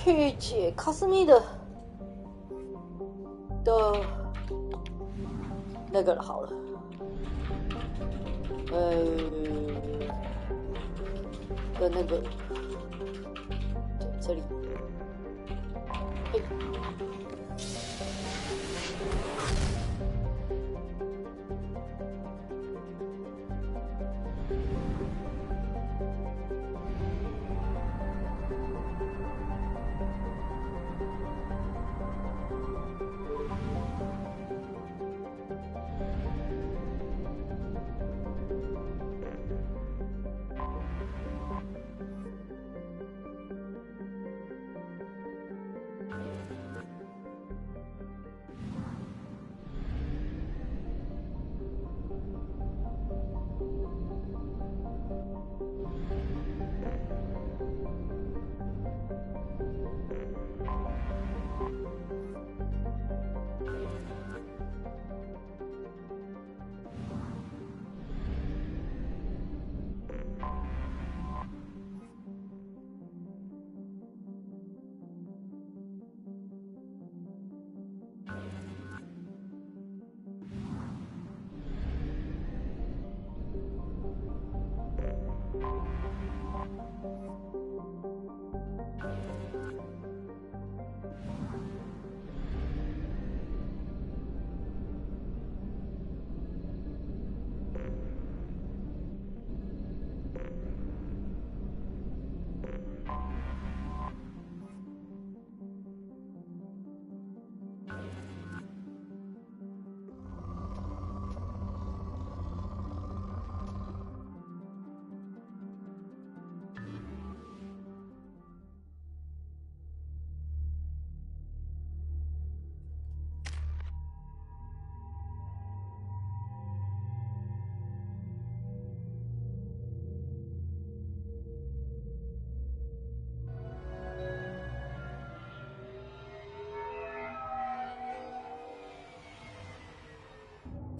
去解卡斯米的那个了，好了，的那个这里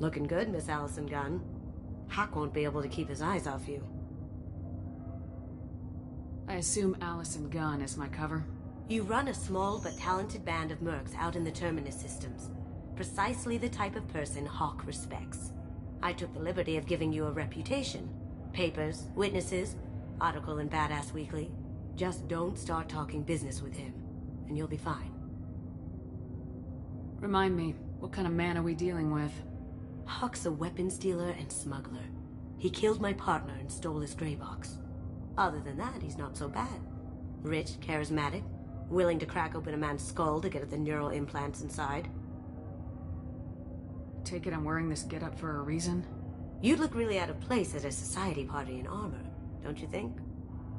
，Looking good, Miss Allison Gunn. Hawk won't be able to keep his eyes off you. I assume Allison Gunn is my cover? You run a small but talented band of mercs out in the Terminus systems. Precisely the type of person Hawk respects. I took the liberty of giving you a reputation. Papers, witnesses, article in Badass Weekly. Just don't start talking business with him, and you'll be fine. Remind me, what kind of man are we dealing with? Hawk's a weapons dealer and smuggler. He killed my partner and stole his gray box. Other than that, he's not so bad. Rich, charismatic, willing to crack open a man's skull to get at the neural implants inside. Take it I'm wearing this getup for a reason? You'd look really out of place at a society party in armor, don't you think?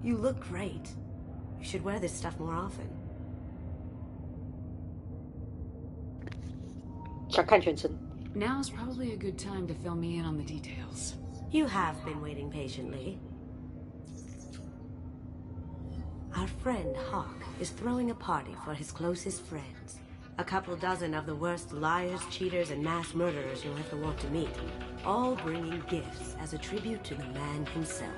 You look great. You should wear this stuff more often. 想看全身。 Now's probably a good time to fill me in on the details. You have been waiting patiently. Our friend Hawk is throwing a party for his closest friends. A couple dozen of the worst liars, cheaters, and mass murderers you'll ever want to meet. All bringing gifts as a tribute to the man himself.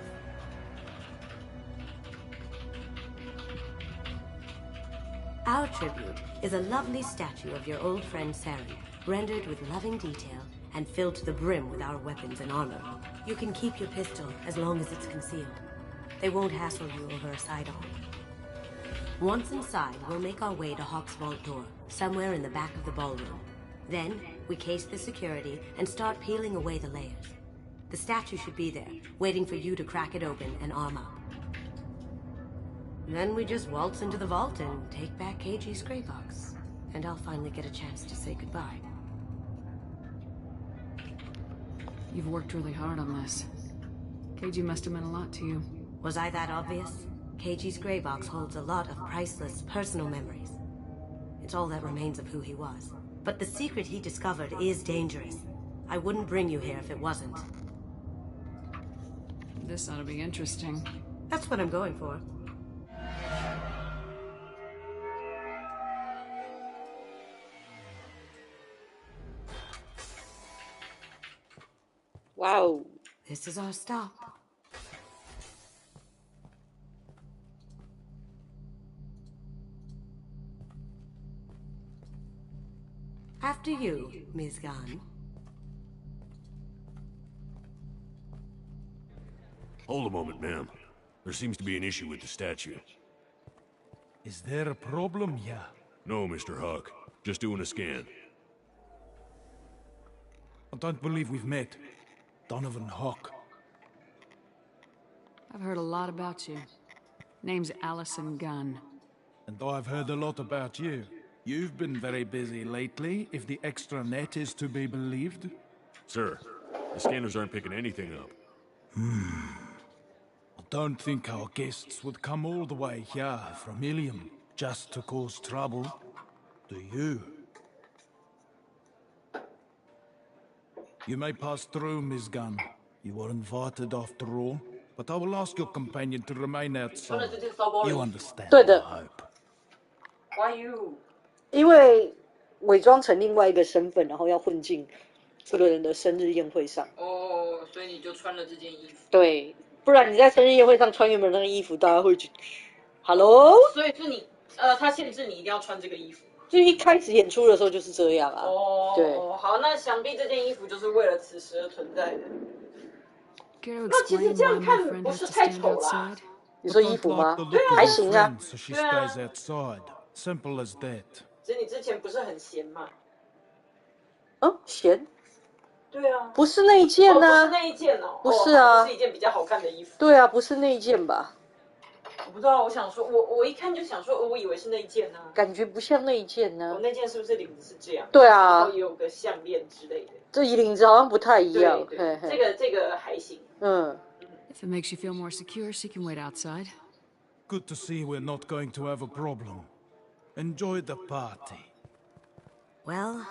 Our tribute is a lovely statue of your old friend Saren, rendered with loving detail and filled to the brim with our weapons and armor. You can keep your pistol as long as it's concealed. They won't hassle you over a sidearm. Once inside, we'll make our way to Hawk's vault door, somewhere in the back of the ballroom. Then, we case the security and start peeling away the layers. The statue should be there, waiting for you to crack it open and arm up. Then we just waltz into the vault and take back KG's gray box. And I'll finally get a chance to say goodbye. You've worked really hard on this. KG must have meant a lot to you. Was I that obvious? KG's gray box holds a lot of priceless personal memories. It's all that remains of who he was. But the secret he discovered is dangerous. I wouldn't bring you here if it wasn't. This ought to be interesting. That's what I'm going for. Wow. This is our stop. After you, Ms. Gunn. Hold a moment, ma'am. There seems to be an issue with the statue. Is there a problem here? No, Mr. Huck. Just doing a scan. I don't believe we've met. Donovan Hawk. I've heard a lot about you. Name's Allison Gunn. And I've heard a lot about you. You've been very busy lately, if the extra net is to be believed. Sir, the scanners aren't picking anything up. I don't think our guests would come all the way here from Ilium just to cause trouble. Do you? You may pass through, Miss Gunn. You were invited after all. But I will ask your companion to remain outside. You understand, 对的 I hope. Why you？ 因为伪装成另外一个身份，然后要混进这个人的生日宴会上。哦，所以你就穿了这件衣服。对，不然你在生日宴会上穿原本那个衣服，大家会去 Hello？ 所以是你他限制你一定要穿这个衣服。就一开始演出的时候就是这样啊。哦，对。好，那想必这件衣服就是为了此时而存在的。 Care to 那其实 explain 这 why 样 my 看 friend 不 has 是 to 太 stand 丑啦。 outside? 你说 I 衣 don't 服 like 吗 the？look of 还 her 行啊。 friend, so she 对啊。 stays outside. Simple as that. 只是你之前不是很闲嘛？闲？对啊。不是那一件不是啊。那一件哦。不是啊。是一件比较好看的衣服。对啊，不是那一件吧？我不知道，我想说，我一看就想说，我以为是那一件呢。感觉不像那一件呢。我那件是不是领子是这样？对啊。然后也有个项链之类的。这领子好像不太一样。对嘿嘿这个还行。If it makes you feel more secure, she can wait outside. Good to see we're not going to have a problem. Enjoy the party. Well,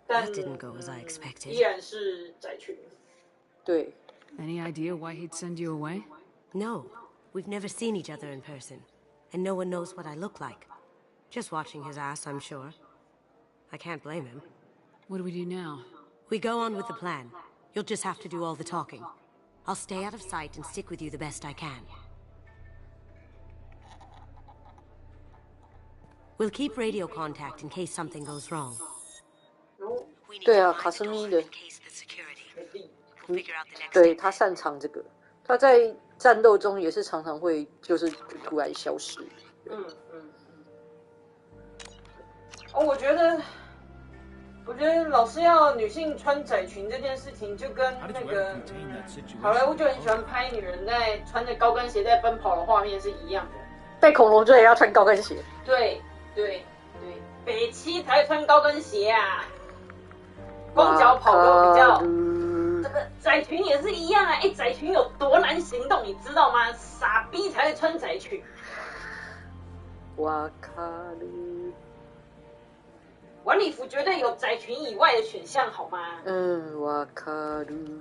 但 that didn't go as I expected. 依然是窄裙。对。 Any idea why he'd send you away? No, we've never seen each other in person, and no one knows what I look like. Just watching his ass, I'm sure. I can't blame him. What do we do now? We go on with the plan. You'll just have to do all the talking. I'll stay out of sight and stick with you the best I can. We'll keep radio contact in case something goes wrong. We need 对 to 啊， find 卡 the 斯米 door 的， in case the security. We'll figure out the next 对 step. 他擅长这个，他在战斗中也是常常会就是突然消失。我觉得老师要女性穿窄裙这件事情，就跟 How did 那 you 个 ever contain that situation? 好莱坞就很喜欢拍女人在穿着高跟鞋在奔跑的画面是一样的。被恐龙追也要穿高跟鞋。对，北七才会穿高跟鞋啊，光脚跑都比较。这个窄裙也是一样啊，窄裙有多难行动，你知道吗？傻逼才会穿窄裙。哇卡鲁。晚礼服绝对有窄裙以外的选项，好吗？哇卡鲁。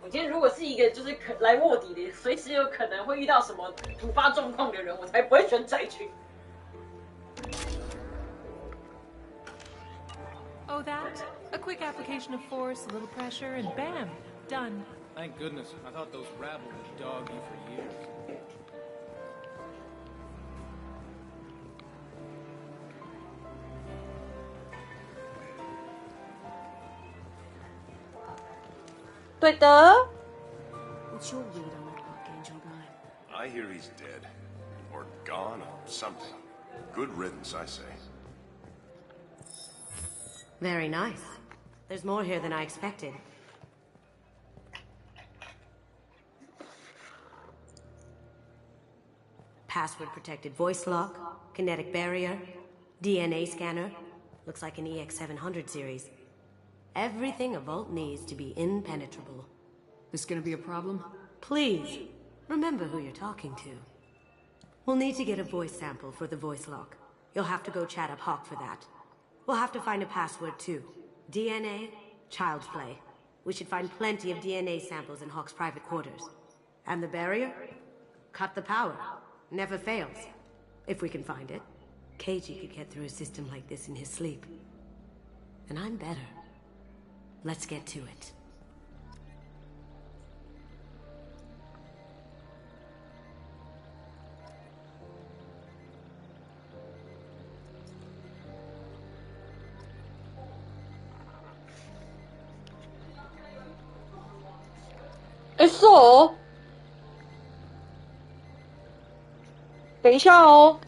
我今天如果是一个就是来卧底的，随时有可能会遇到什么突发状况的人，我才不会选窄裙。Oh, that? A quick application of force, a little pressure, and bam, done. Thank goodness. I thought those rabble would dog you for years. 对的。 What's your read on that Archangel guy? I hear he's dead. Or gone, or something. Good riddance, I say. Very nice. There's more here than I expected. Password-protected voice lock, kinetic barrier, DNA scanner. Looks like an EX700 series. Everything a vault needs to be impenetrable. This gonna be a problem? Please, remember who you're talking to. We'll need to get a voice sample for the voice lock. You'll have to go chat up Hawk for that. We'll have to find a password too. DNA, child's play. We should find plenty of DNA samples in Hawk's private quarters. And the barrier? Cut the power. Never fails. If we can find it. KG could get through a system like this in his sleep. And I'm better. Let's get to it. 结束哦。等一下哦。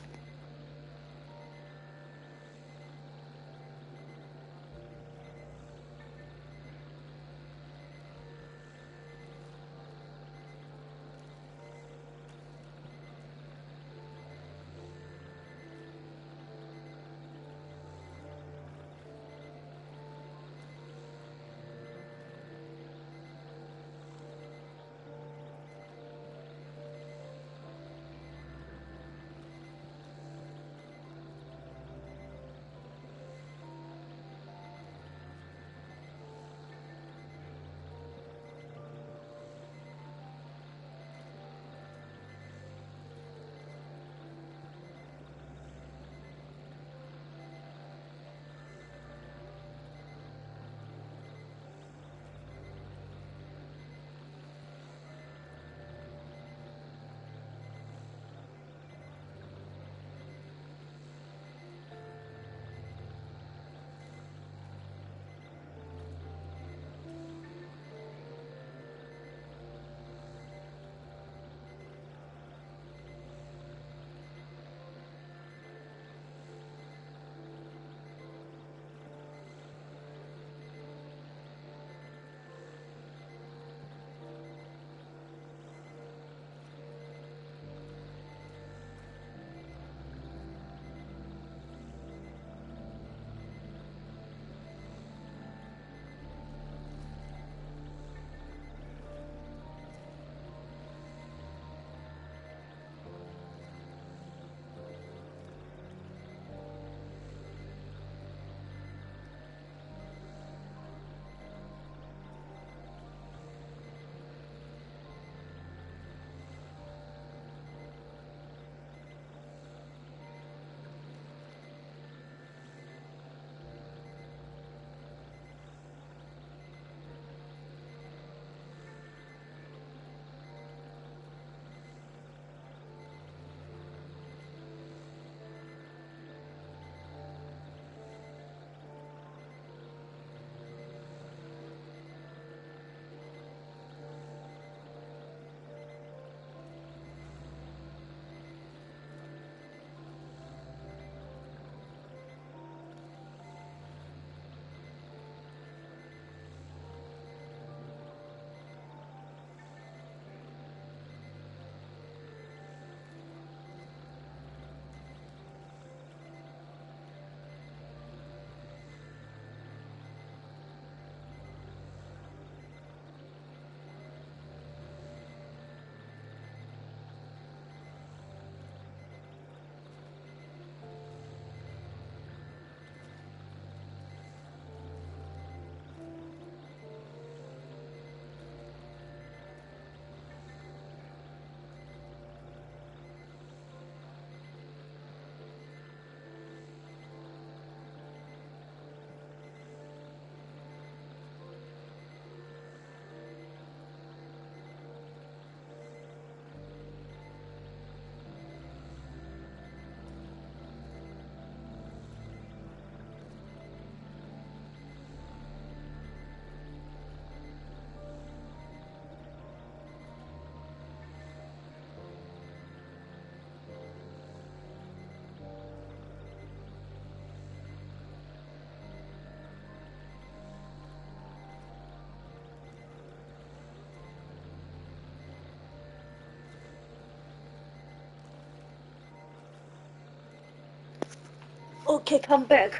OK, come back，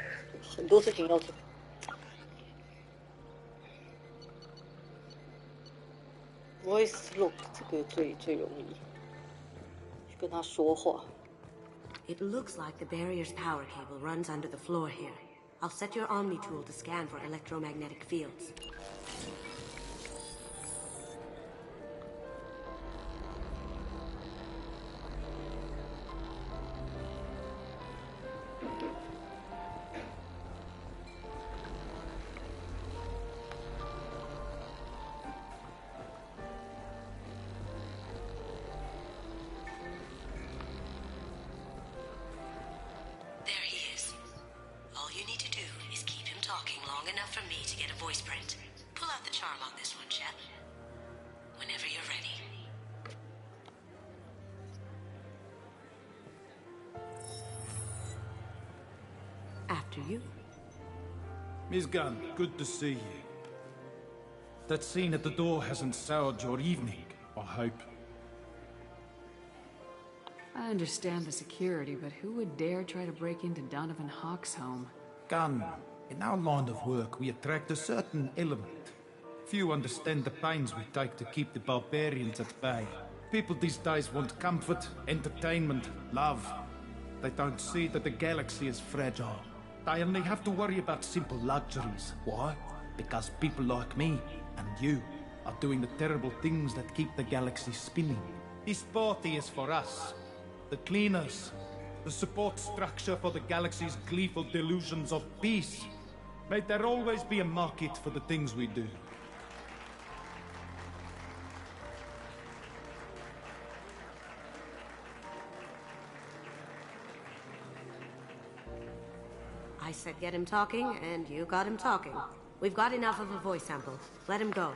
很多事情要做。Voice look 这个最容易去跟他说话。It looks like the barrier's power cable runs under the floor here. I'll set your Omni tool to scan for electromagnetic fields. There he is. All you need to do is keep him talking long enough for me to get a voice print. after you. Miss Gunn, good to see you. That scene at the door hasn't soured your evening, I hope. I understand the security, but who would dare try to break into Donovan Hawk's home? Gunn, in our line of work, we attract a certain element. Few understand the pains we take to keep the barbarians at bay. People these days want comfort, entertainment, love. They don't see that the galaxy is fragile. They only have to worry about simple luxuries. Why? Because people like me and you are doing the terrible things that keep the galaxy spinning. This party is for us, the cleaners, the support structure for the galaxy's gleeful delusions of peace. May there always be a market for the things we do. I said get him talking, and you got him talking. We've got enough of a voice sample. Let him go.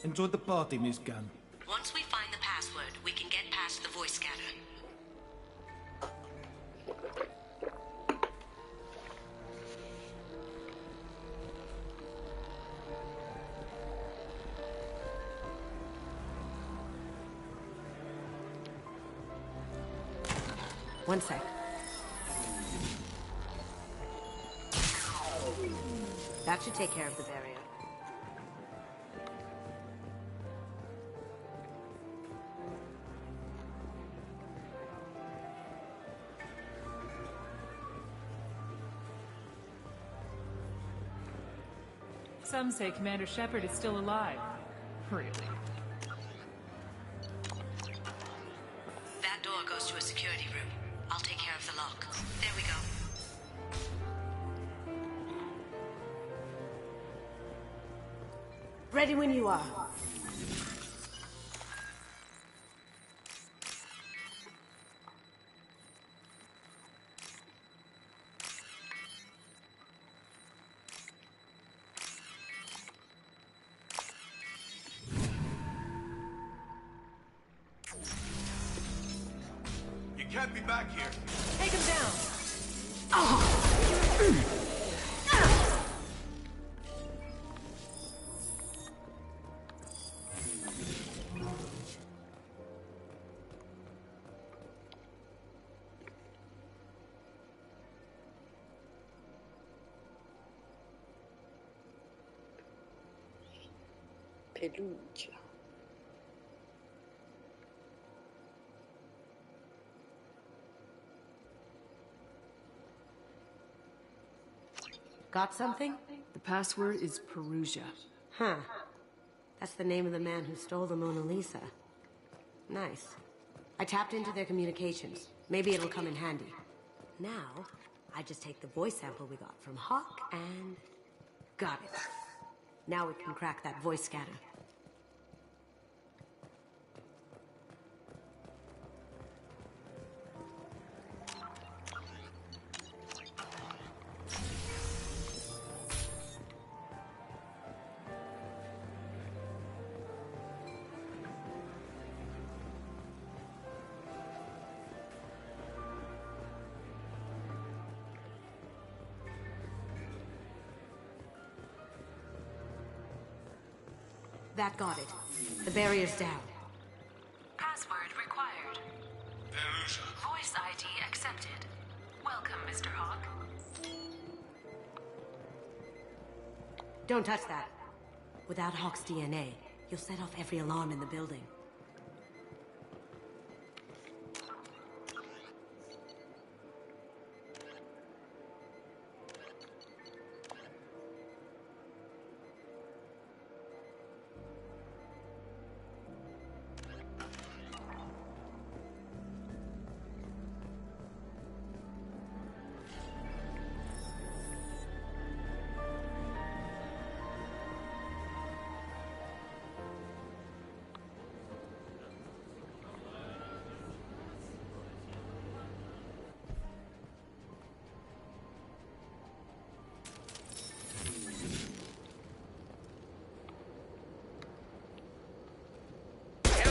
Enjoy the party, Miss Gunn. Once we find the password, we can get past the voice scanner. One sec. That should take care of the barrier. Some say Commander Shepard is still alive. Really? That door goes to a security room. I'll take care of the lock. There we go. Ready when you are. You can't be back here. Take him down! Perugia. Got something? The password is Perugia. Huh. That's the name of the man who stole the Mona Lisa. Nice. I tapped into their communications. Maybe it'll come in handy. Now, I just take the voice sample we got from Hawk and... got it. Now we can crack that voice scanner. That got it. The barrier's down. Password required. Perugia. Voice ID accepted. Welcome, Mr. Hawk. Don't touch that. Without Hawk's DNA, you'll set off every alarm in the building.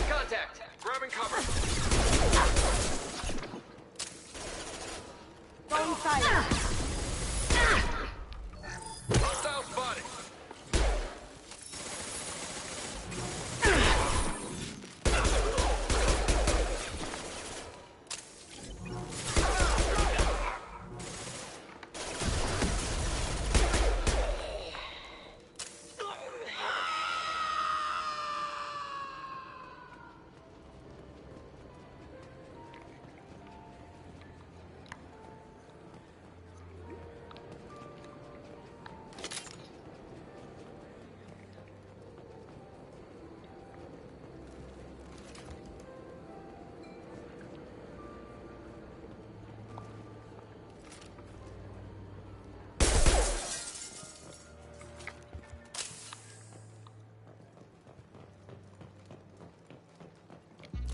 Contact! Grabbing cover! Go inside!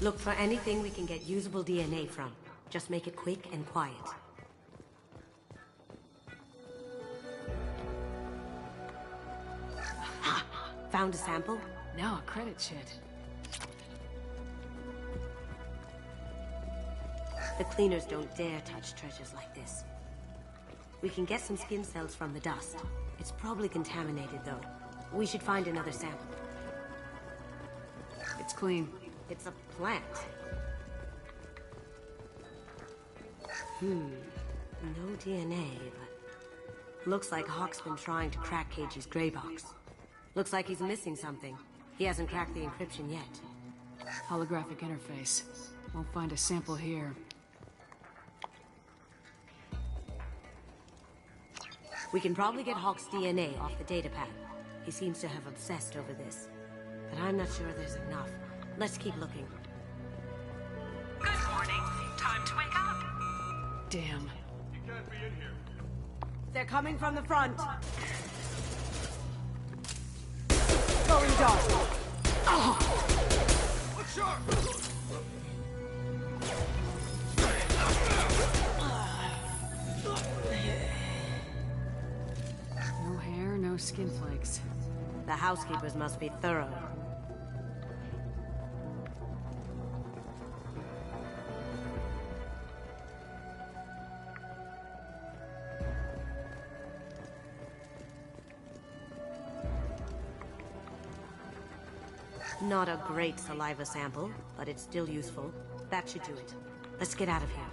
Look for anything we can get usable DNA from. Just make it quick and quiet. Found a sample? Now a credit shit. The cleaners don't dare touch treasures like this. We can get some skin cells from the dust. It's probably contaminated, though. We should find another sample. It's clean. It's a plant. No DNA, but... Looks like Hawk's been trying to crack Keiji's gray box. Looks like he's missing something. He hasn't cracked the encryption yet. Holographic interface. Won't find a sample here. We can probably get Hawk's DNA off the datapad. He seems to have obsessed over this. But I'm not sure there's enough. Let's keep looking. Good morning. Time to wake up. Damn. You can't be in here. They're coming from the front. Going dark. Oh. Look sharp! No hair, no skin flakes. The housekeepers must be thorough. Not a great saliva sample, but it's still useful. That should do it. Let's get out of here.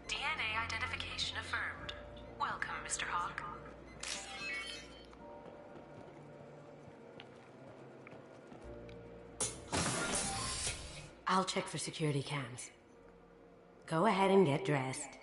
DNA identification affirmed. Welcome, Mr. Hawk. I'll check for security cams. Go ahead and get dressed.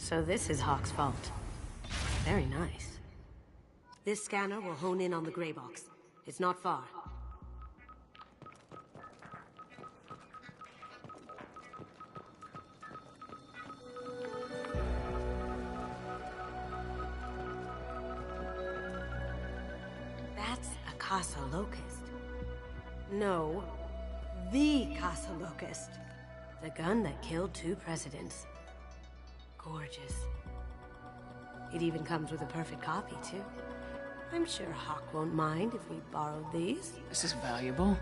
So this is Hawk's fault. Very nice. This scanner will hone in on the gray box. It's not far. That's a Casa Locust. No, the Casa Locust. The gun that killed 2 presidents. Gorgeous. It even comes with a perfect copy, too. I'm sure Hawk won't mind if we borrowed these. This is valuable.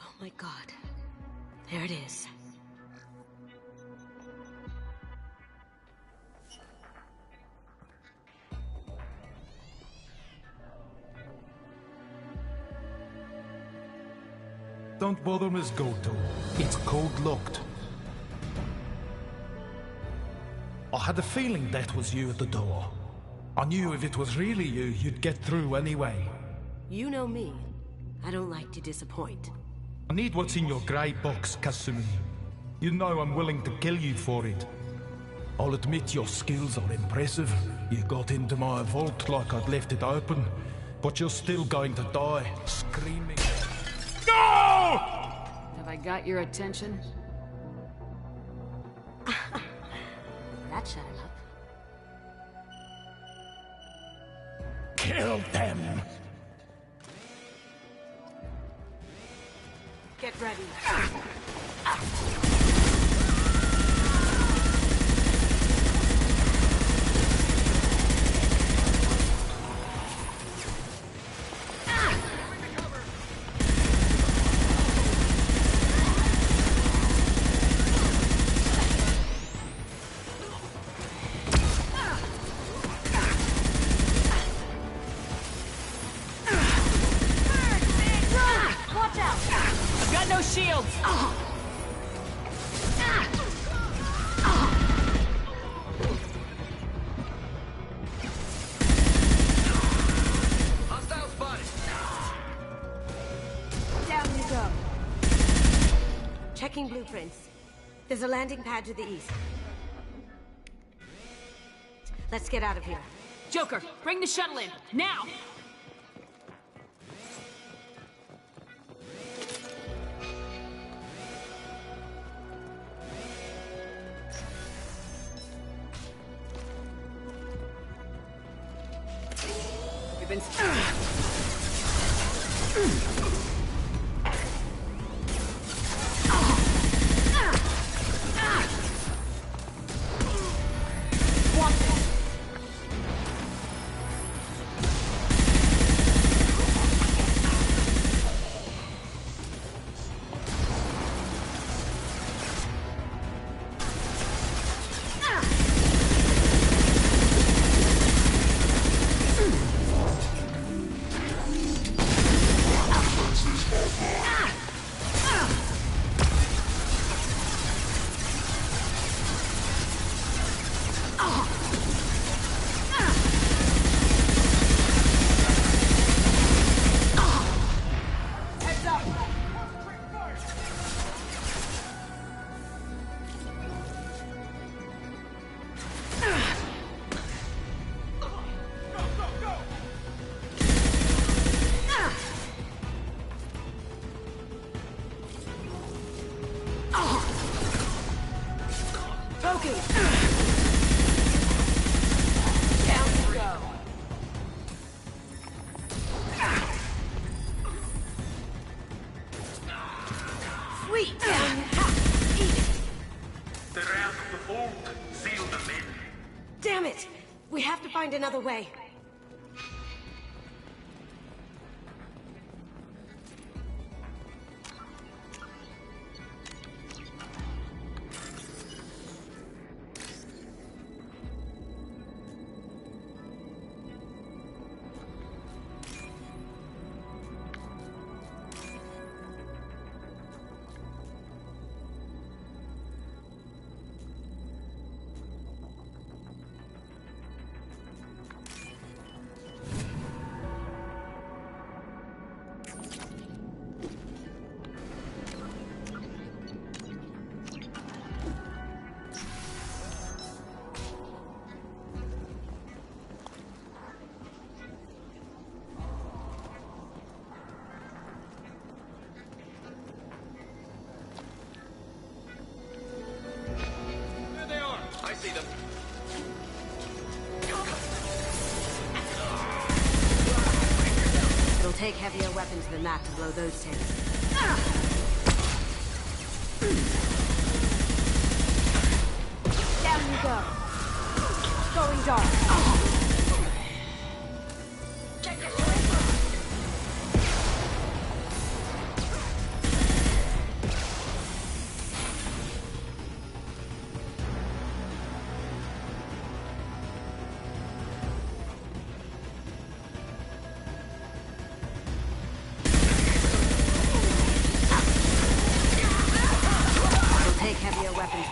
Oh my god. There it is. Don't bother, Miss Goto. It's code-locked. I had a feeling that was you at the door. I knew if it was really you, you'd get through anyway. You know me. I don't like to disappoint. I need what's in your grey box, Kasumi. You know I'm willing to kill you for it. I'll admit your skills are impressive. You got into my vault like I'd left it open, but you're still going to die, screaming. No! Have I got your attention? That shut him up. Kill them! Get ready. Checking blueprints. There's a landing pad to the east. Let's get out of here. Joker, bring the shuttle in, now! We've been... Damn it! We have to find another way. take heavier weapons than that to blow those tanks. Down you go. Going dark.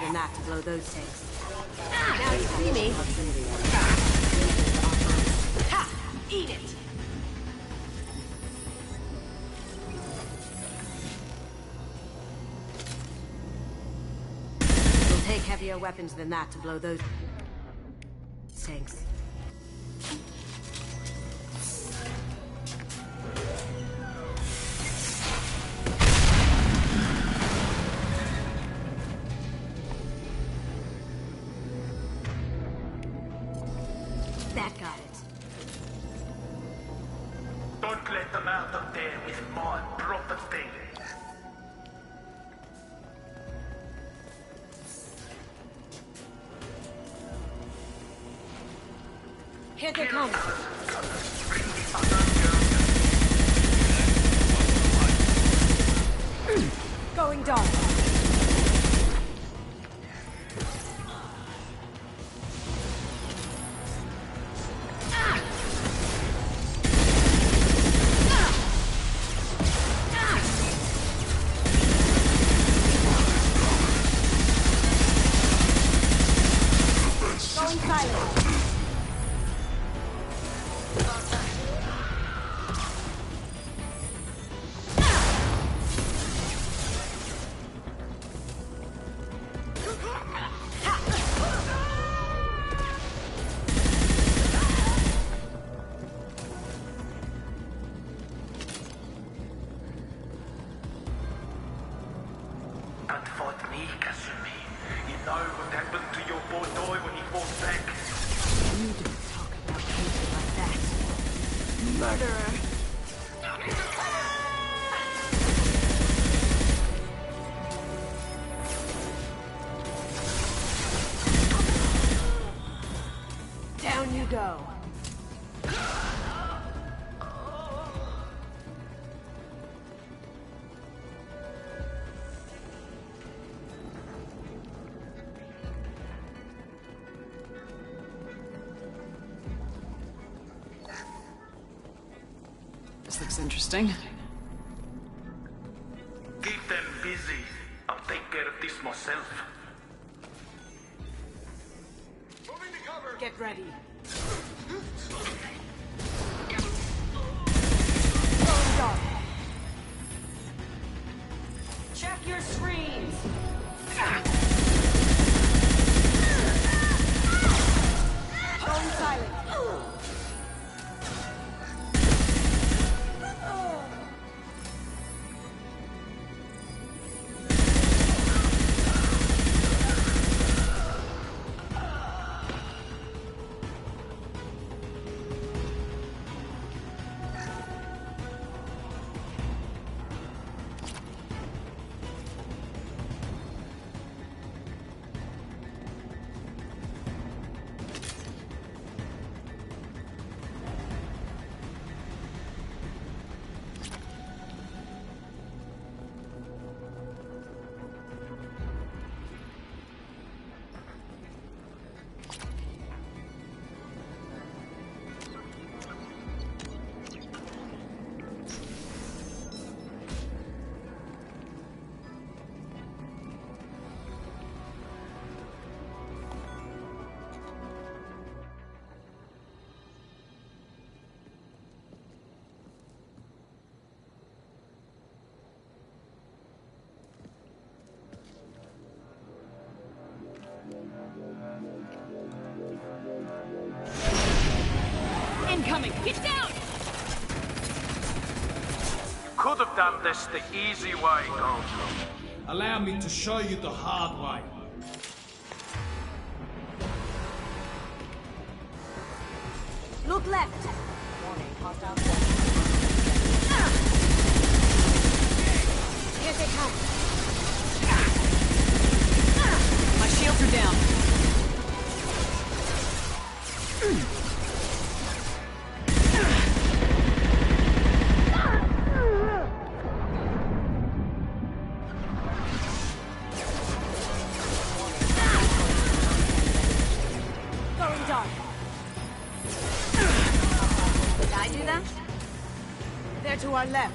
Than that to blow those tanks. Now you see me. Ha! Eat it! We'll take heavier weapons than that to blow those tanks. That got it. Don't let them out of there with my property. Here they come. Going dark. Don't fight me, Kasumi. You know what happened to your boy Doi when he fought back. You don't talk about people like that. Murderer. Down you go. This looks interesting. Keep them busy. I'll take care of this myself. Moving to cover. Get ready. Going dark. Check your screens. Going silent. Incoming! Get down! Could have done this the easy way, Gojo. Allow me to show you the hard way. Look left. Here they come. My shields are down. Going dark. Did I do that? They're to our left.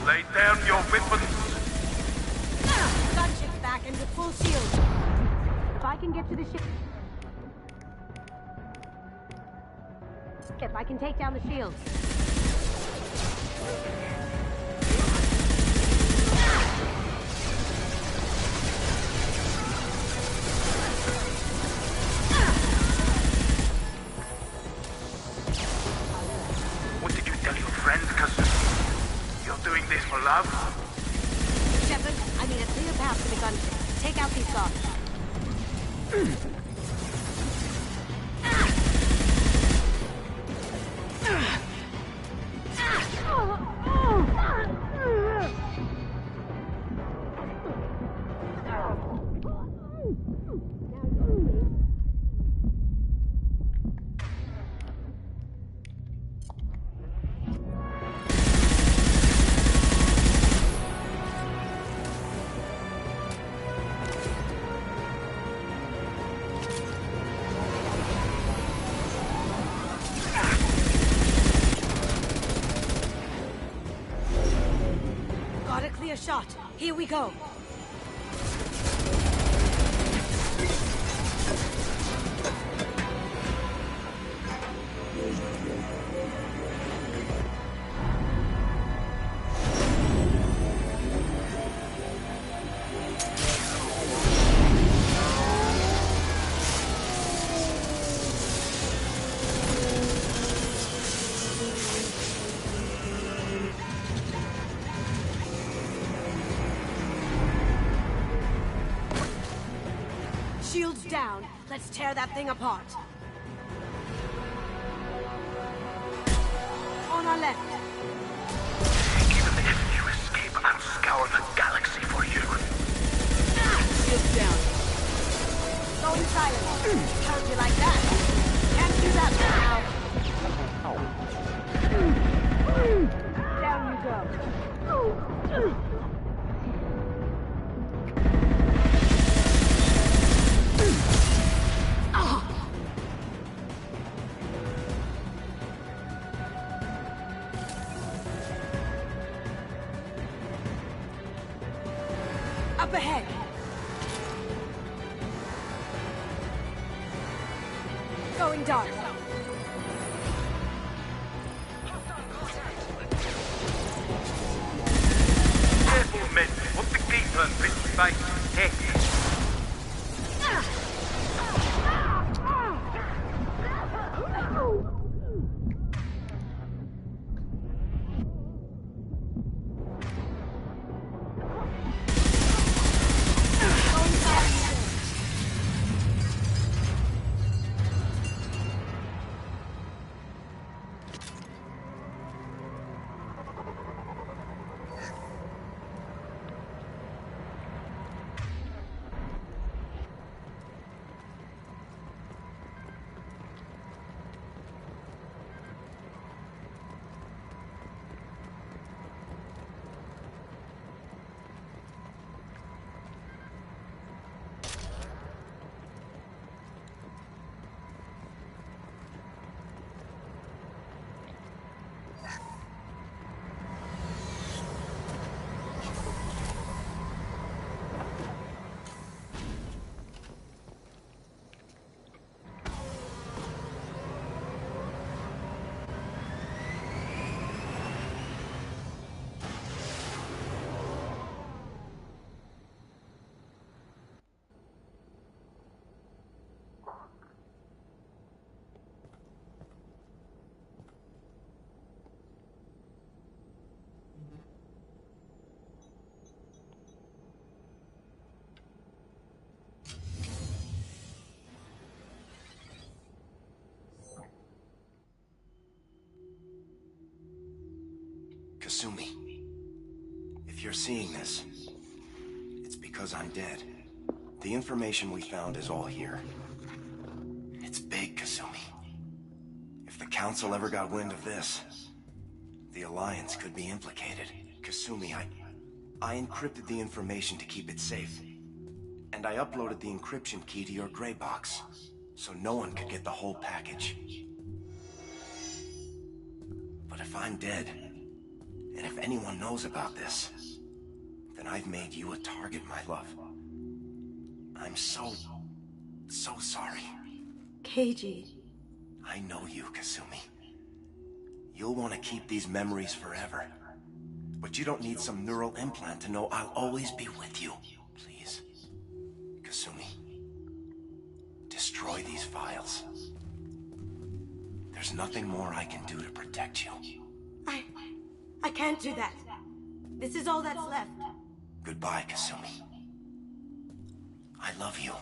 Lay down your weapons. Gunship back into full shield. If I can get to the ship... If I can take down the shields. What did you tell your friend, cousin? You're doing this for love? Shepard, I need a clear path to the gunship. Take out these guards. Got a clear shot. Here we go. Shields down. Let's tear that thing apart. On our left. Even if you escape, I'll scour the galaxy for you. Shields down. Going silent. How'd you like that? Can't do that now. Down you go. Up ahead. Going dark. Careful, men. What the gate turn bit face? Heck. Kasumi, if you're seeing this, it's because I'm dead. The information we found is all here. It's big, Kasumi. If the Council ever got wind of this, the Alliance could be implicated. Kasumi, I encrypted the information to keep it safe. And I uploaded the encryption key to your gray box, so no one could get the whole package. But if I'm dead, and if anyone knows about this, then I've made you a target, my love. I'm so sorry. Keiji. I know you, Kasumi. You'll want to keep these memories forever. But you don't need some neural implant to know I'll always be with you. Please. Kasumi. Destroy these files. There's nothing more I can do to protect you. I can't do that. This is all that's left. Goodbye, Kasumi. I love you.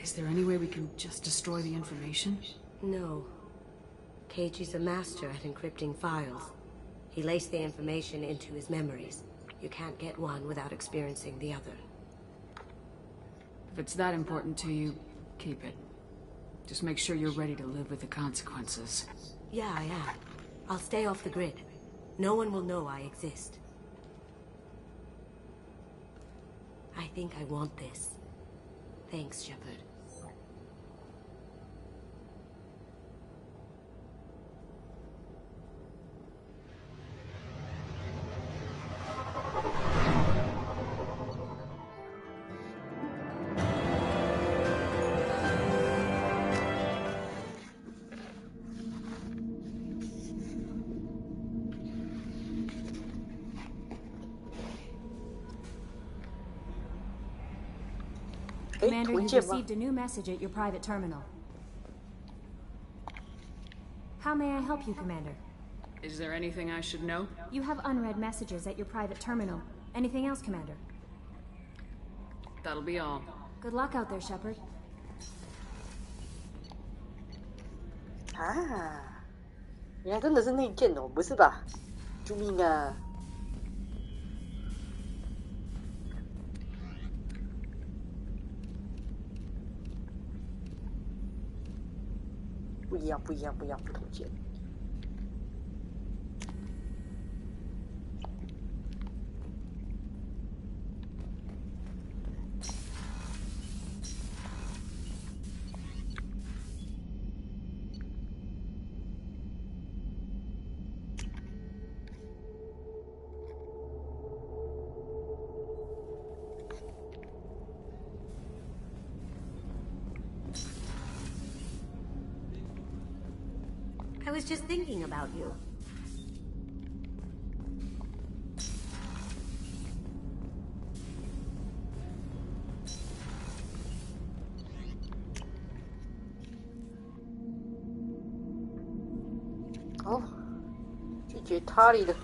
Is there any way we can just destroy the information? No. Keiji's a master at encrypting files. He laced the information into his memories. You can't get one without experiencing the other. If it's that important to you, keep it. Just make sure you're ready to live with the consequences. Yeah, I am. I'll stay off the grid. No one will know I exist. I think I want this. Thanks, Shepard. Commander, you've received a new message at your private terminal. How may I help you, Commander? Is there anything I should know? You have unread messages at your private terminal. Anything else, Commander? That'll be all. Good luck out there, Shepard.啊，原来真的是内建哦，不是吧？救命啊！不一样，不一样，不一样，不同键。I was just thinking about you. Oh, 拒绝他里的。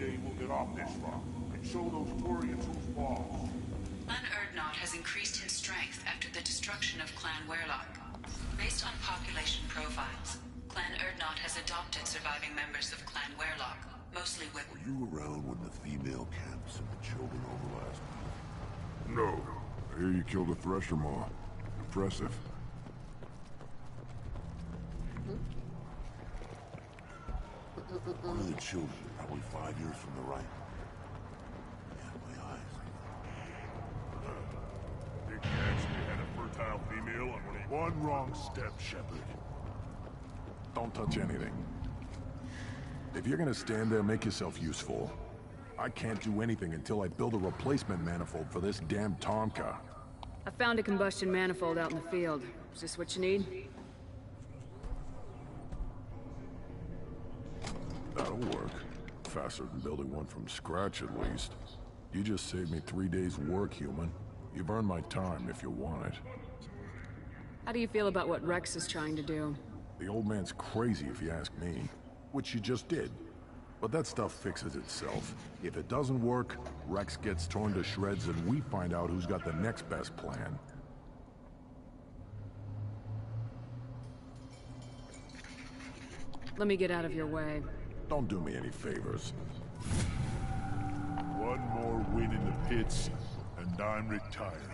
day we'll get off this rock and show those Turians who's boss. Clan Urdnot has increased in strength after the destruction of Clan Werlock. Based on population profiles, Clan Urdnot has adopted surviving members of Clan Werlock, mostly women. Were you around when the female camps and the children over last week? No. I hear you killed a Thresher Maw. Impressive. One of the children, probably 5 years from the right. Yeah, my eyes. Think you actually had a fertile female on One wrong step, Shepard. Don't touch anything. If you're gonna stand there, make yourself useful. I can't do anything until I build a replacement manifold for this damn Tomka. I found a combustion manifold out in the field. Is this what you need? That'll work. Faster than building one from scratch, at least. You just saved me 3 days' work, human. You've earned my time if you want it. How do you feel about what Rex is trying to do? The old man's crazy, if you ask me. Which you just did. But that stuff fixes itself. If it doesn't work, Rex gets torn to shreds and we find out who's got the next best plan. Let me get out of your way. Don't do me any favors. One more win in the pits, and I'm retiring.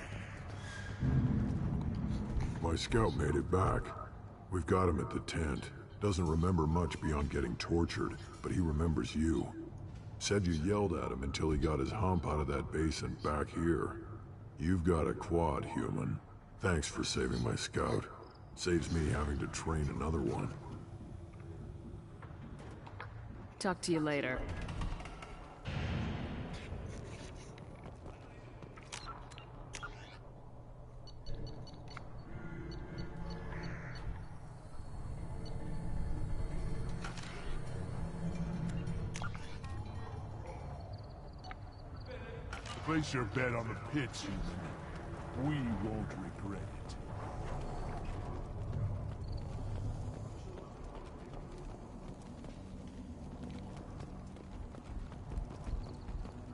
My scout made it back. We've got him at the tent. Doesn't remember much beyond getting tortured, but he remembers you. Said you yelled at him until he got his hump out of that basin back here. You've got a quad, human. Thanks for saving my scout. Saves me having to train another one. Talk to you later. Place your bet on the pits, human. We won't regret it.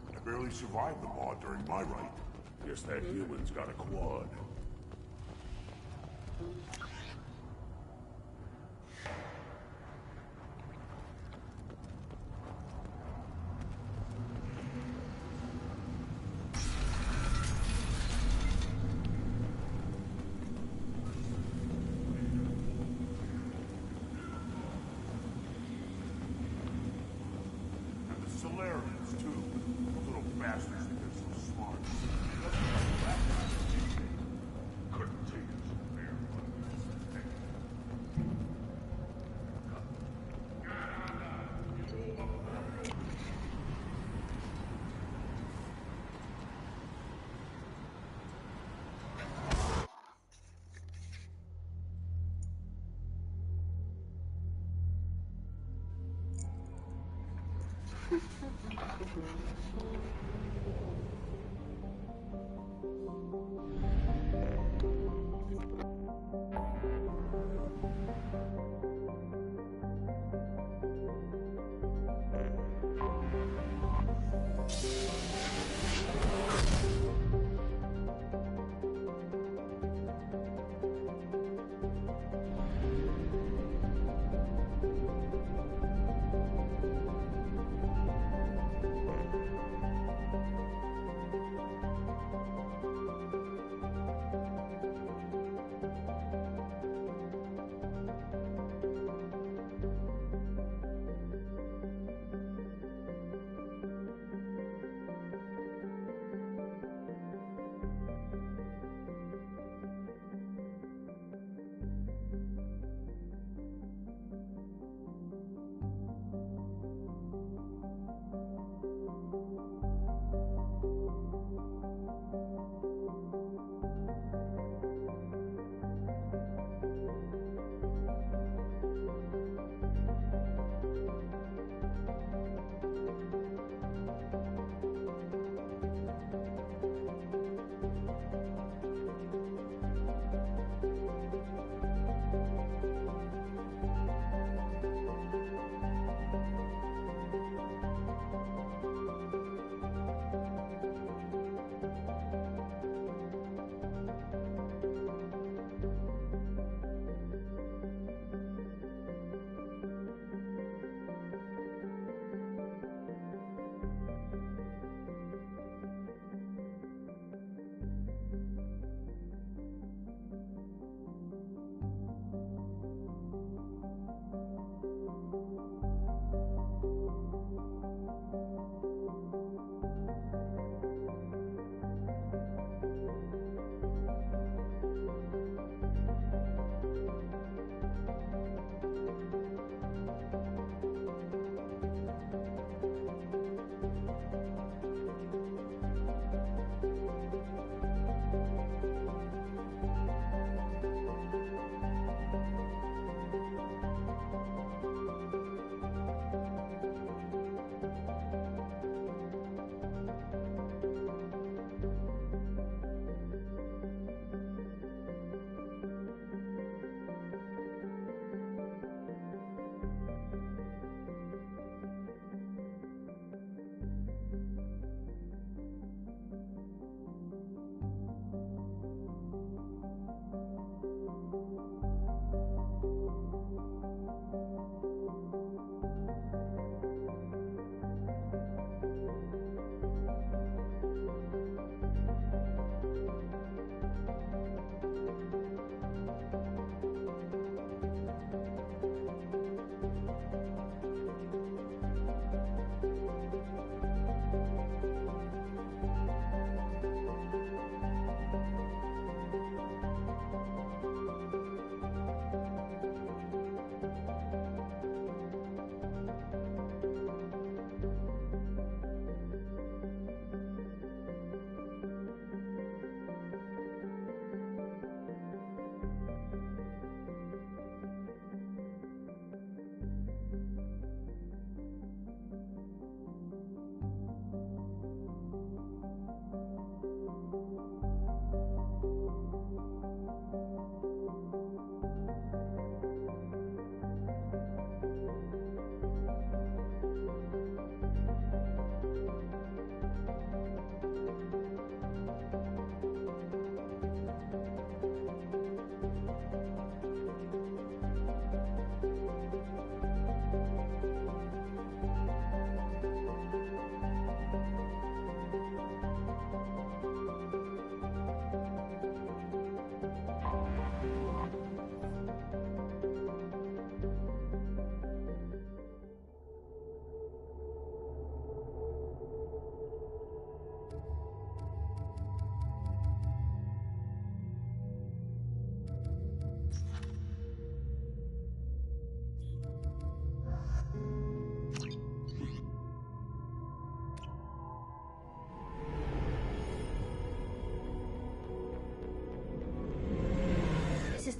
I barely survived the Maw during my rite. Guess that human's got a quad.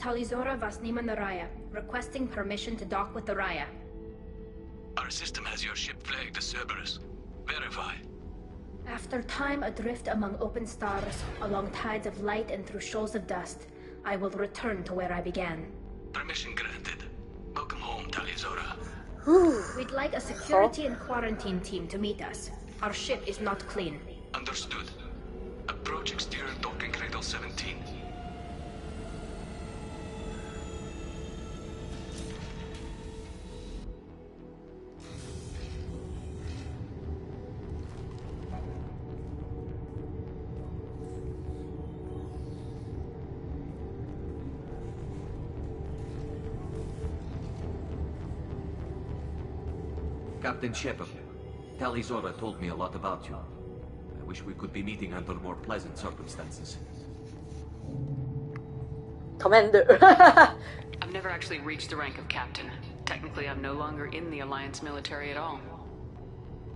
Talizora Vasnima Naraya, requesting permission to dock with the Raya. Our system has your ship flagged as Cerberus. Verify. After time adrift among open stars, along tides of light and through shoals of dust, I will return to where I began. Permission granted. Welcome home, Talizora. We'd like a security and quarantine team to meet us. Our ship is not clean. Understood. Approach exterior docking cradle 17. Captain Shepard, Talizora told me a lot about you. I wish we could be meeting under more pleasant circumstances. Commander. I've never actually reached the rank of captain. Technically, I'm no longer in the Alliance military at all.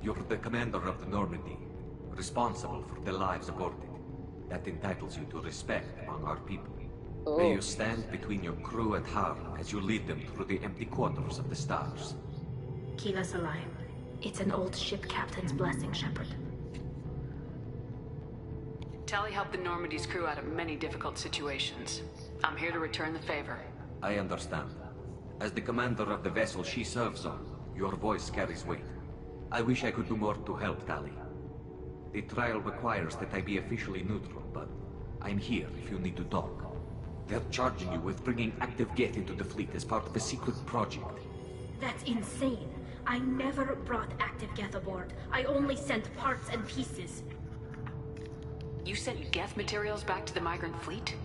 You're the commander of the Normandy, responsible for the lives aborted. That entitles you to respect among our people. May you stand between your crew and harm as you lead them through the empty quarters of the stars. Keep us alive. It's an old ship captain's blessing, Shepard. Tali helped the Normandy's crew out of many difficult situations. I'm here to return the favor. I understand. As the commander of the vessel she serves on, your voice carries weight. I wish I could do more to help, Tali. The trial requires that I be officially neutral, but I'm here if you need to talk. They're charging you with bringing active Geth into the fleet as part of a secret project. That's insane. I never brought active Geth aboard. I only sent parts and pieces. You sent Geth materials back to the migrant fleet?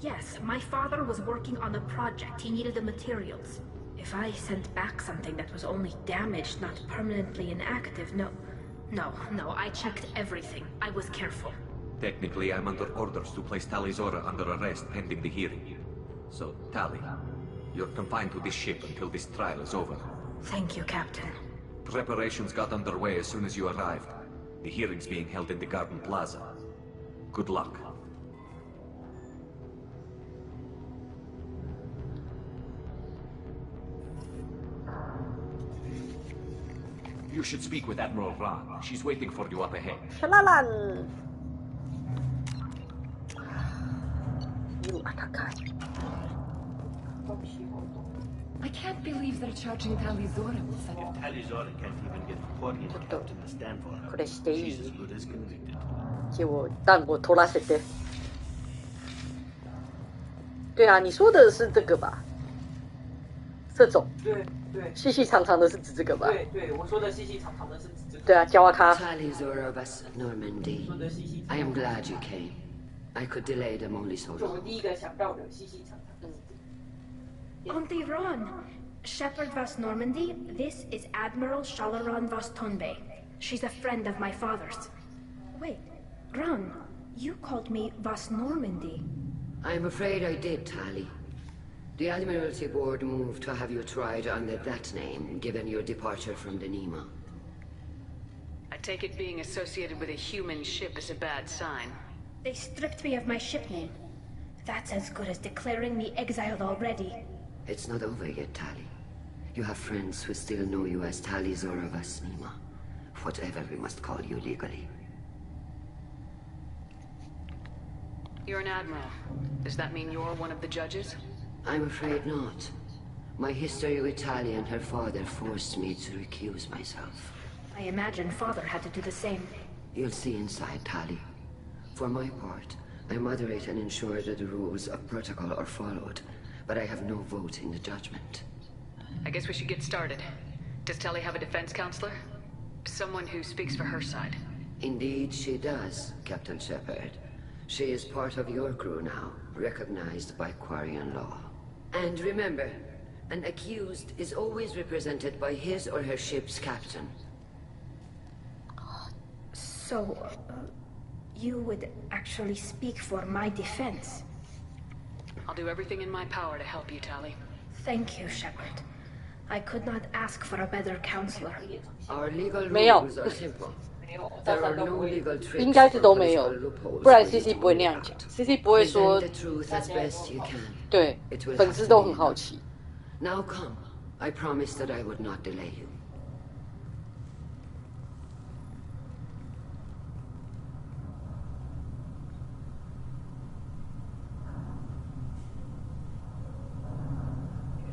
Yes, my father was working on a project. He needed the materials. If I sent back something that was only damaged, not permanently inactive, no, I checked everything. I was careful. Technically, I'm under orders to place Talizora under arrest pending the hearing. So, Tali, you're confined to this ship until this trial is over. Thank you, Captain. Preparations got underway as soon as you arrived. The hearing's being held in the Garden Plaza. Good luck. You should speak with Admiral Ran. She's waiting for you up ahead. Shalalan. You attack. I can't believe they're charging Talizora with such a... Talizora can't even get the court captain to stand for her. これしていい？ She's as good as convicted. 给我蛋我取らせて。对啊，你说的是这个吧？这种。对。细细长长的是指这个吧？对，我说的细细长长的是指这个。对啊，加瓦卡。 Talizora Vas Normandy. I am glad you came. I could delay them only so long. 我第一个想到的细细长长的。Auntie Ron, Shepard Vas Normandy, this is Admiral Shalaran Vas Tonbe. She's a friend of my father's. Wait, Ron, you called me Vas Normandy. I'm afraid I did, Tali. The Admiralty Board moved to have you tried under that name, given your departure from the Nima. I take it being associated with a human ship is a bad sign. They stripped me of my ship name. That's as good as declaring me exiled already. It's not over yet, Tali. You have friends who still know you as Talizora Vas Nima. Whatever we must call you legally. You're an admiral. Does that mean you're one of the judges? I'm afraid not. My history with Tali and her father forced me to recuse myself. I imagine father had to do the same. You'll see inside, Tali. For my part, I moderate and ensure that the rules of protocol are followed, but I have no vote in the judgment. I guess we should get started. Does Tali have a defense counselor? Someone who speaks for her side? Indeed she does, Captain Shepard. She is part of your crew now, recognized by Quarian law. And remember, an accused is always represented by his or her ship's captain. So, you would actually speak for my defense? I'll do everything in my power to help you, Tali. Thank you, Shepard. I could not ask for a better counselor. Our legal rules are simple. 没有，到 There 三 are 都 no 不会。 legal tricks 应该是 or 都没有， political loopholes 不然 for you CC to 不会 worry 那样讲 about. ，CC 不会说 Present the truth as best you can. 对 It will 粉 have 丝 to 都 be 很好 enough. 奇。 Now come. I promised that I would not delay you.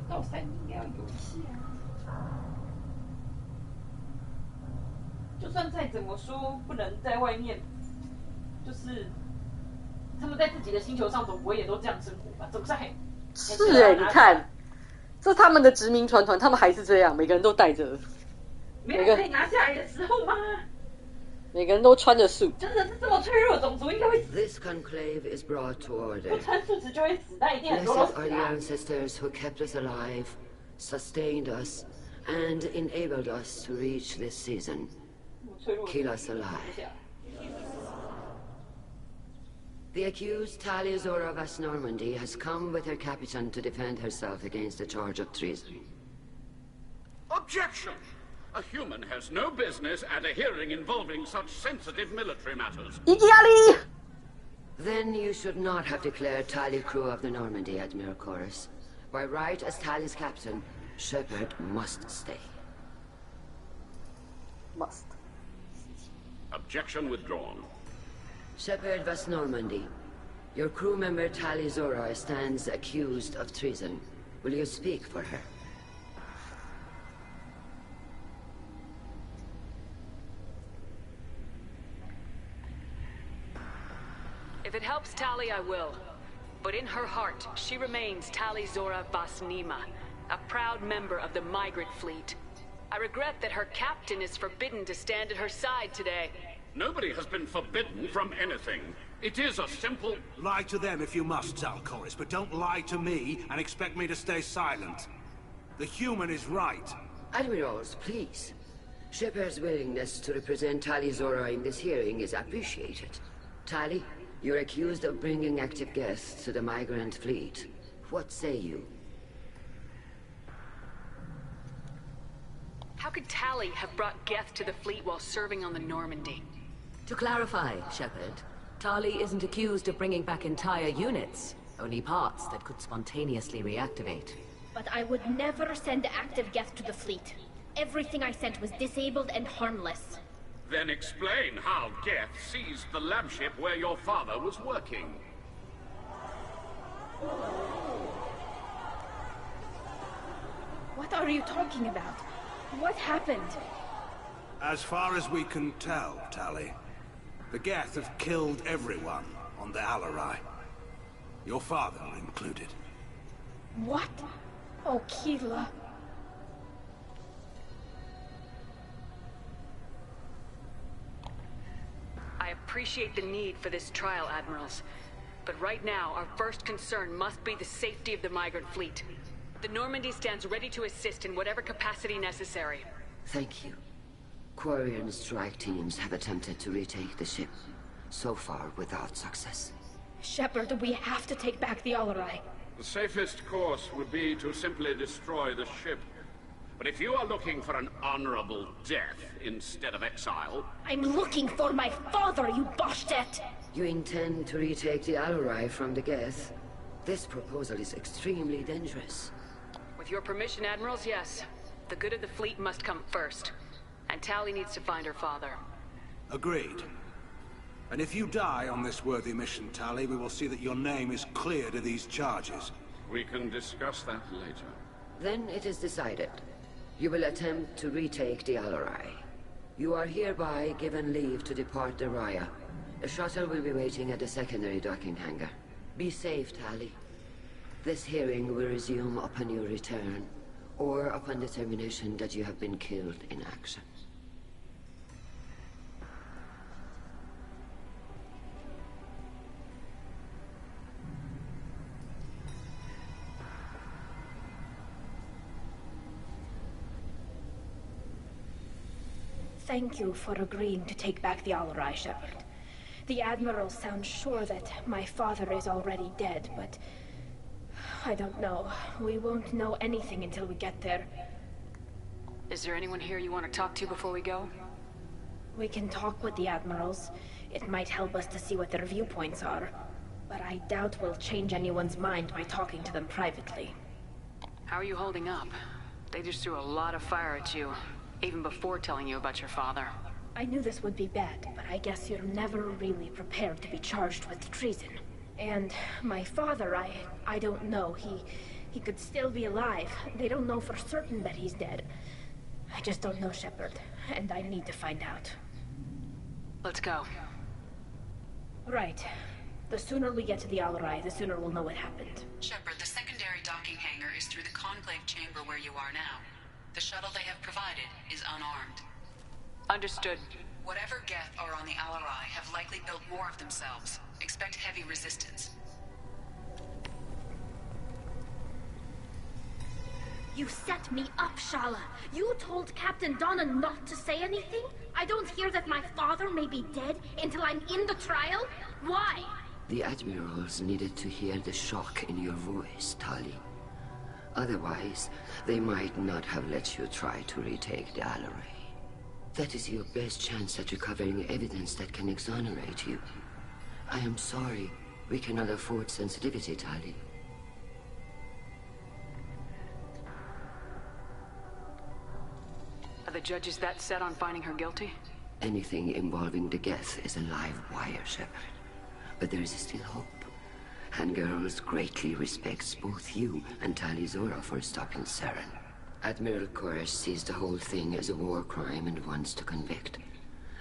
到三应该要游戏啊。就算再怎么说不能在外面，就是他们在自己的星球上总不会也都这样生活吧？总是还是哎，你看，这他们的殖民团，他们还是这样，每个人都带着，没有可以拿下来的时候吗？每个人都穿着 suit。真的是这么脆弱的种族应该会死。 This conclave is brought to 不 order. 穿素质就会死，但一定很多都 Blessed 死 are the 啊。 ancestors who kept us alive, sustained us, and enabled us to reach this season. 脆弱的 Kill us alive. The accused Taliazora Vas Normandy has come with her captain to defend herself against a charge of treason. Objection! A human has no business at a hearing involving such sensitive military matters. Then you should not have declared Tali crew of the Normandy, Admiral Chorus. By right as Tali's captain, Shepard must stay. Must. Objection withdrawn. Shepard Vas Normandy, your crew member Tali Zora stands accused of treason. Will you speak for her? If it helps Tali, I will. But in her heart, she remains Tali Zora Vas Nima, a proud member of the migrant fleet. I regret that her captain is forbidden to stand at her side today. Nobody has been forbidden from anything. It is a simple... Lie to them if you must, Zalcoris, but don't lie to me and expect me to stay silent. The human is right. Admirals, please. Shepard's willingness to represent Tali Zora in this hearing is appreciated. Tali, you're accused of bringing active guests to the migrant fleet. What say you? How could Tali have brought Geth to the fleet while serving on the Normandy? To clarify, Shepard, Tali isn't accused of bringing back entire units, only parts that could spontaneously reactivate. But I would never send active Geth to the fleet. Everything I sent was disabled and harmless. Then explain how Geth seized the lab ship where your father was working. What are you talking about? What happened? As far as we can tell, Tali, the Geth have killed everyone on the Alarai. Your father included. What? Oh, Keela. I appreciate the need for this trial, Admirals. But right now, our first concern must be the safety of the migrant fleet. The Normandy stands ready to assist in whatever capacity necessary. Thank you. Quarian strike teams have attempted to retake the ship, so far without success. Shepard, we have to take back the Alarai. The safest course would be to simply destroy the ship. But if you are looking for an honorable death instead of exile... I'm looking for my father, you Boshtet! You intend to retake the Alarai from the Geth? This proposal is extremely dangerous. With your permission, Admirals, yes. The good of the fleet must come first. And Tali needs to find her father. Agreed. And if you die on this worthy mission, Tali, we will see that your name is cleared of these charges. We can discuss that later. Then it is decided. You will attempt to retake the Alarai. You are hereby given leave to depart the Raya. The shuttle will be waiting at the secondary docking hangar. Be safe, Tali. This hearing will resume upon your return, or upon determination that you have been killed in action. Thank you for agreeing to take back the Alarai, Shepard. The Admiral sounds sure that my father is already dead, but... I don't know. We won't know anything until we get there. Is there anyone here you want to talk to before we go? We can talk with the admirals. It might help us to see what their viewpoints are. But I doubt we'll change anyone's mind by talking to them privately. How are you holding up? They just threw a lot of fire at you, even before telling you about your father. I knew this would be bad, but I guess you're never really prepared to be charged with treason. And my father, I don't know. He could still be alive. They don't know for certain that he's dead. I just don't know, Shepard, and I need to find out. Let's go. Right. The sooner we get to the Al-Rai, the sooner we'll know what happened. Shepard, the secondary docking hangar is through the Conclave chamber where you are now. The shuttle they have provided is unarmed. Understood. Whatever Geth are on the Al-Rai have likely built more of themselves. Expect heavy resistance. You set me up, Shala. You told Captain Donna not to say anything? I don't hear that my father may be dead until I'm in the trial? Why? The admirals needed to hear the shock in your voice, Tali. Otherwise, they might not have let you try to retake the Al-Rai. That is your best chance at recovering evidence that can exonerate you. I am sorry. We cannot afford sensitivity, Tali. Are the judges that set on finding her guilty? Anything involving the Geth is a live wire, Shepard. But there is still hope. And Girls greatly respects both you and Tali Zora for stopping Saren. Admiral Koresh sees the whole thing as a war crime and wants to convict.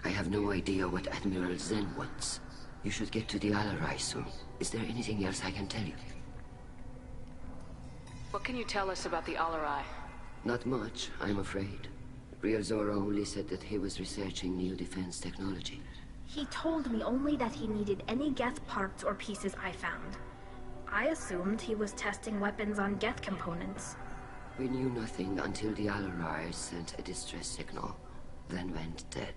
I have no idea what Admiral Zen wants. You should get to the Al-Rai soon. Is there anything else I can tell you? What can you tell us about the Al-Rai? Not much, I'm afraid. Real Zora only said that he was researching new defense technology. He told me only that he needed any Geth parts or pieces I found. I assumed he was testing weapons on Geth components. We knew nothing until the Al-Rai sent a distress signal, then went dead.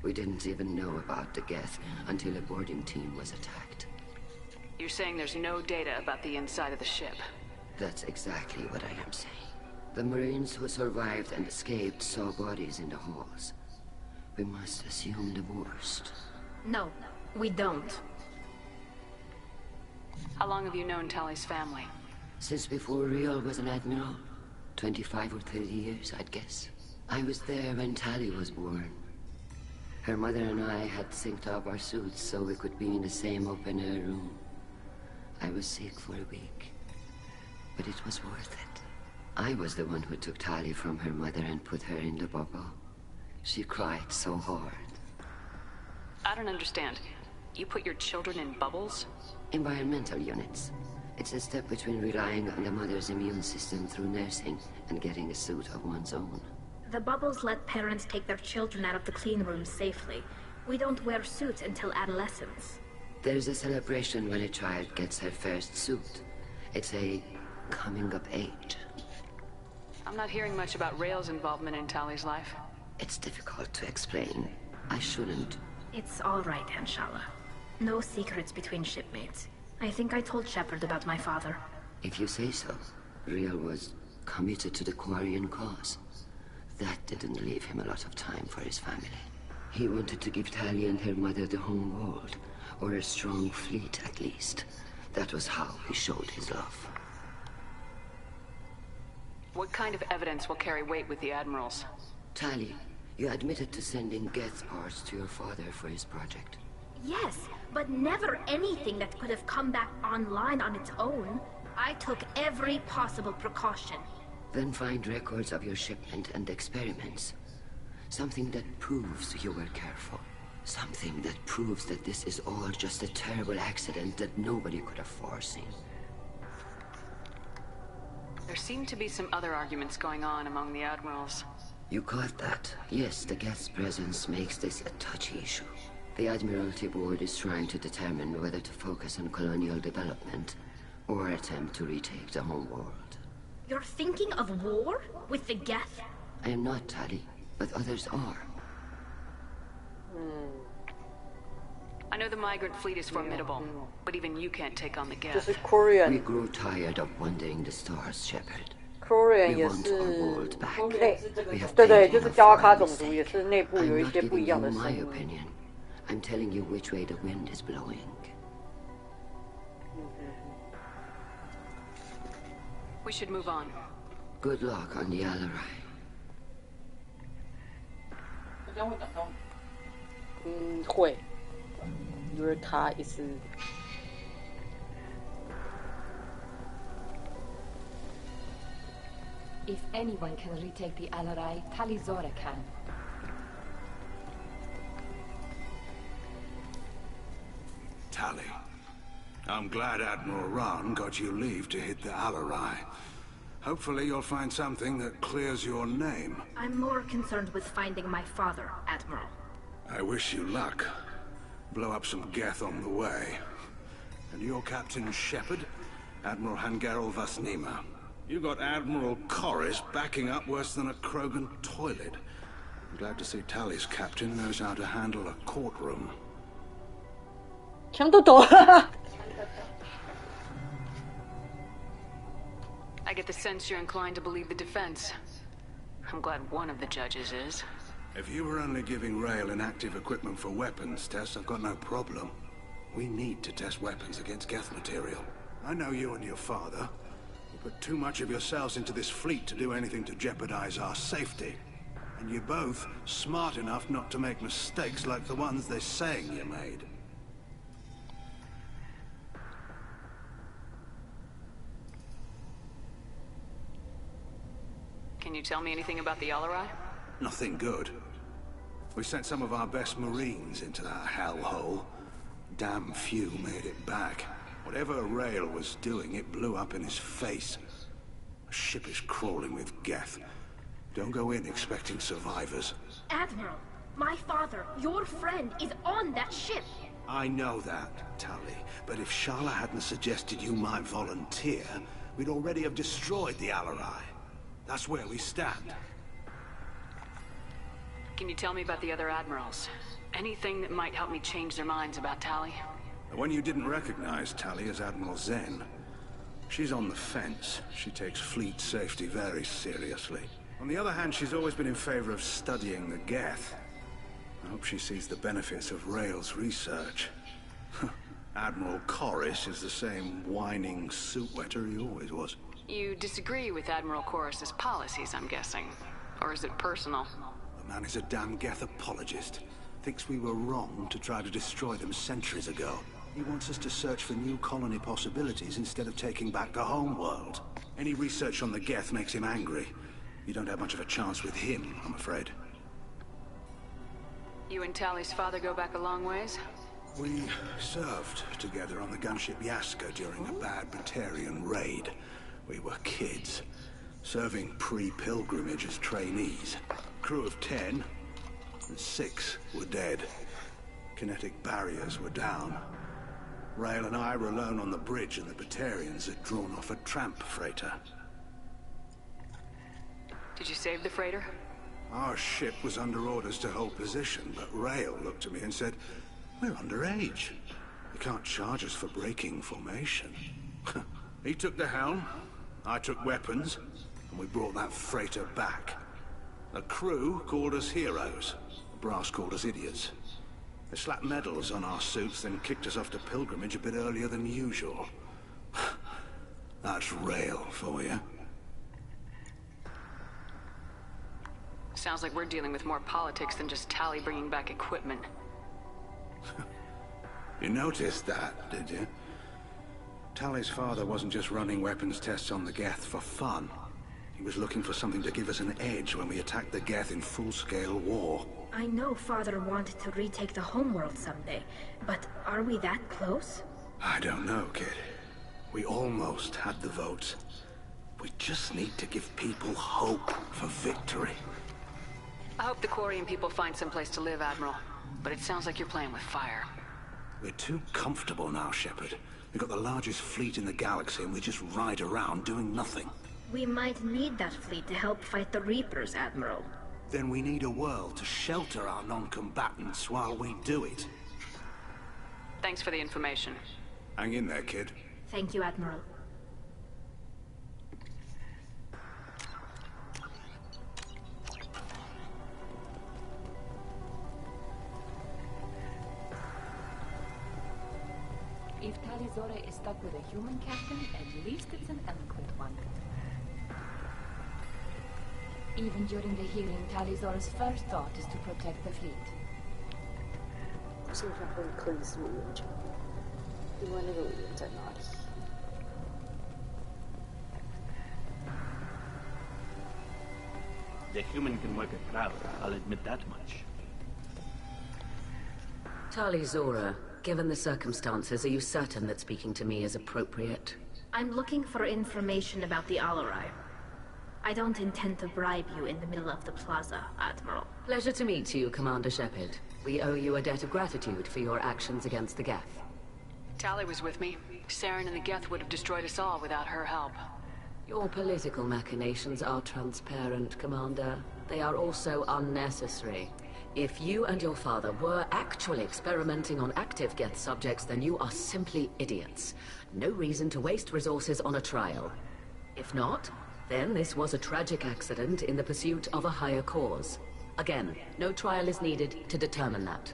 We didn't even know about the Geth until a boarding team was attacked. You're saying there's no data about the inside of the ship? That's exactly what I am saying. The Marines who survived and escaped saw bodies in the halls. We must assume the worst. No, we don't. How long have you known Tali's family? Since before Riel was an admiral. 25 or 30 years, I'd guess. I was there when Tali was born. Her mother and I had synced up our suits so we could be in the same open-air room. I was sick for a week, but it was worth it. I was the one who took Tali from her mother and put her in the bubble. She cried so hard. I don't understand. You put your children in bubbles? Environmental units. It's a step between relying on the mother's immune system through nursing and getting a suit of one's own. The bubbles let parents take their children out of the clean rooms safely. We don't wear suits until adolescence. There's a celebration when a child gets her first suit. It's a coming of age. I'm not hearing much about Rael's involvement in Tali's life. It's difficult to explain. I shouldn't. It's all right, Anshala. No secrets between shipmates. I think I told Shepard about my father. If you say so. Riel was committed to the Quarian cause. That didn't leave him a lot of time for his family. He wanted to give Tali and her mother the home world, or a strong fleet at least. That was how he showed his love. What kind of evidence will carry weight with the admirals? Tali, you admitted to sending Geth parts to your father for his project. Yes, but never anything that could have come back online on its own. I took every possible precaution. Then find records of your shipment and experiments. Something that proves you were careful. Something that proves that this is all just a terrible accident that nobody could have foreseen. There seem to be some other arguments going on among the admirals. You caught that? Yes, the Geth's presence makes this a touchy issue. The Admiralty Board is trying to determine whether to focus on colonial development or attempt to retake the home world. You're thinking of war? With the Geth? I am not, Tali, but others are. I know the migrant fleet is formidable, but even you can't take on the Geth. This is Korean. We grow tired of wandering the stars, Shepard. Corian 也是内，对对，就是焦阿卡种族也是内部有一些不一样的声音。I'm telling you which way the wind is blowing. We should move on. Good luck on the Alarai. 会，因为他也是。If anyone can retake the Alarai, Talizora can. Tali, I'm glad Admiral Rahn got you leave to hit the Alarai. Hopefully you'll find something that clears your name. I'm more concerned with finding my father, Admiral. I wish you luck. Blow up some Geth on the way. And your Captain Shepard, Admiral Hangarel Vasnima. You got Admiral Corris backing up worse than a Krogan toilet. I'm glad to see Tali's captain knows how to handle a courtroom. 枪都抖了。I get the sense you're inclined to believe the defense. I'm glad one of the judges is. If you were only giving Rail inactive equipment for weapons tests, I've got no problem. We need to test weapons against Geth material. I know you and your father. You put too much of yourselves into this fleet to do anything to jeopardize our safety. And you're both smart enough not to make mistakes like the ones they're saying you made. Can you tell me anything about the Alarai? Nothing good. We sent some of our best Marines into that hellhole. Damn few made it back. Whatever Rail was doing, it blew up in his face. A ship is crawling with Geth. Don't go in expecting survivors. Admiral, my father, your friend, is on that ship. I know that, Tali. But if Shala hadn't suggested you might volunteer, we'd already have destroyed the Alarai. That's where we stand. Can you tell me about the other admirals? Anything that might help me change their minds about Tali? The one you didn't recognize, Tali, is Admiral Zen. She's on the fence. She takes fleet safety very seriously. On the other hand, she's always been in favor of studying the Geth. I hope she sees the benefits of Rail's research. Admiral Corris is the same whining suit-wetter he always was. You disagree with Admiral Corris's policies, I'm guessing. Or is it personal? The man is a damn Geth apologist. Thinks we were wrong to try to destroy them centuries ago. He wants us to search for new colony possibilities instead of taking back the homeworld. Any research on the Geth makes him angry. You don't have much of a chance with him, I'm afraid. You and Tali's father go back a long ways? We served together on the gunship Yaska during a bad Batarian raid. We were kids, serving pre-pilgrimage as trainees. Crew of 10, and 6 were dead. Kinetic barriers were down. Rail and I were alone on the bridge, and the Batarians had drawn off a tramp freighter. Did you save the freighter? Our ship was under orders to hold position, but Rail looked at me and said, "We're underage. You can't charge us for breaking formation." He took the helm, I took weapons, and we brought that freighter back. The crew called us heroes. The brass called us idiots. They slapped medals on our suits, then kicked us off to pilgrimage a bit earlier than usual. That's Rail for you. Sounds like we're dealing with more politics than just Tali bringing back equipment. You noticed that, did you? Tali's father wasn't just running weapons tests on the Geth for fun. He was looking for something to give us an edge when we attacked the Geth in full-scale war. I know Father wanted to retake the homeworld someday, but are we that close? I don't know, kid. We almost had the votes. We just need to give people hope for victory. I hope the Quarian people find some place to live, Admiral. But it sounds like you're playing with fire. We're too comfortable now, Shepard. We've got the largest fleet in the galaxy and we just ride around doing nothing. We might need that fleet to help fight the Reapers, Admiral. Then we need a world to shelter our non-combatants while we do it. Thanks for the information. Hang in there, kid. Thank you, Admiral. If Talizora is stuck with a human captain, at least it's an eloquent one. Even during the hearing, Talizora's first thought is to protect the fleet. 基本上会克里斯委员长，另外那个委员在哪里？ The human can work a crowd, I'll admit that much. Talizora, given the circumstances, are you certain that speaking to me is appropriate? I'm looking for information about the Alarai. I don't intend to bribe you in the middle of the plaza, Admiral. Pleasure to meet you, Commander Shepard. We owe you a debt of gratitude for your actions against the Geth. Tali was with me. Saren and the Geth would have destroyed us all without her help. Your political machinations are transparent, Commander. They are also unnecessary. If you and your father were actually experimenting on active Geth subjects, then you are simply idiots. No reason to waste resources on a trial. If not, then this was a tragic accident in the pursuit of a higher cause. Again, no trial is needed to determine that.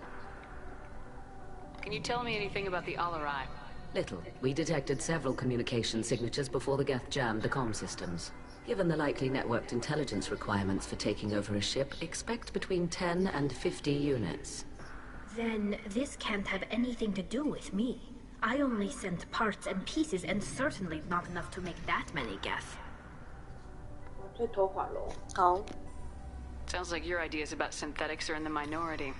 Can you tell me anything about the Alarai? Little. We detected several communication signatures before the Geth jammed the comm systems. Given the likely networked intelligence requirements for taking over a ship, expect between 10 and 50 units. Then this can't have anything to do with me. I only sent parts and pieces, and certainly not enough to make that many Geth. Sounds like your ideas about synthetics are in the minority.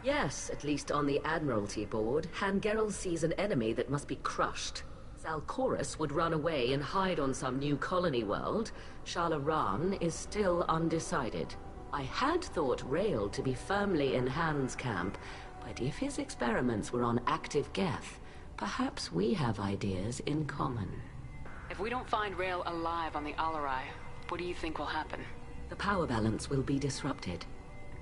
Yes, at least on the Admiralty board, Hangerel sees an enemy that must be crushed. Zalcorus would run away and hide on some new colony world. Shalaran is still undecided. I had thought Rael to be firmly in Han's camp, but if his experiments were on active Geth, perhaps we have ideas in common. If we don't find Rael alive on the Alarai, what do you think will happen? The power balance will be disrupted.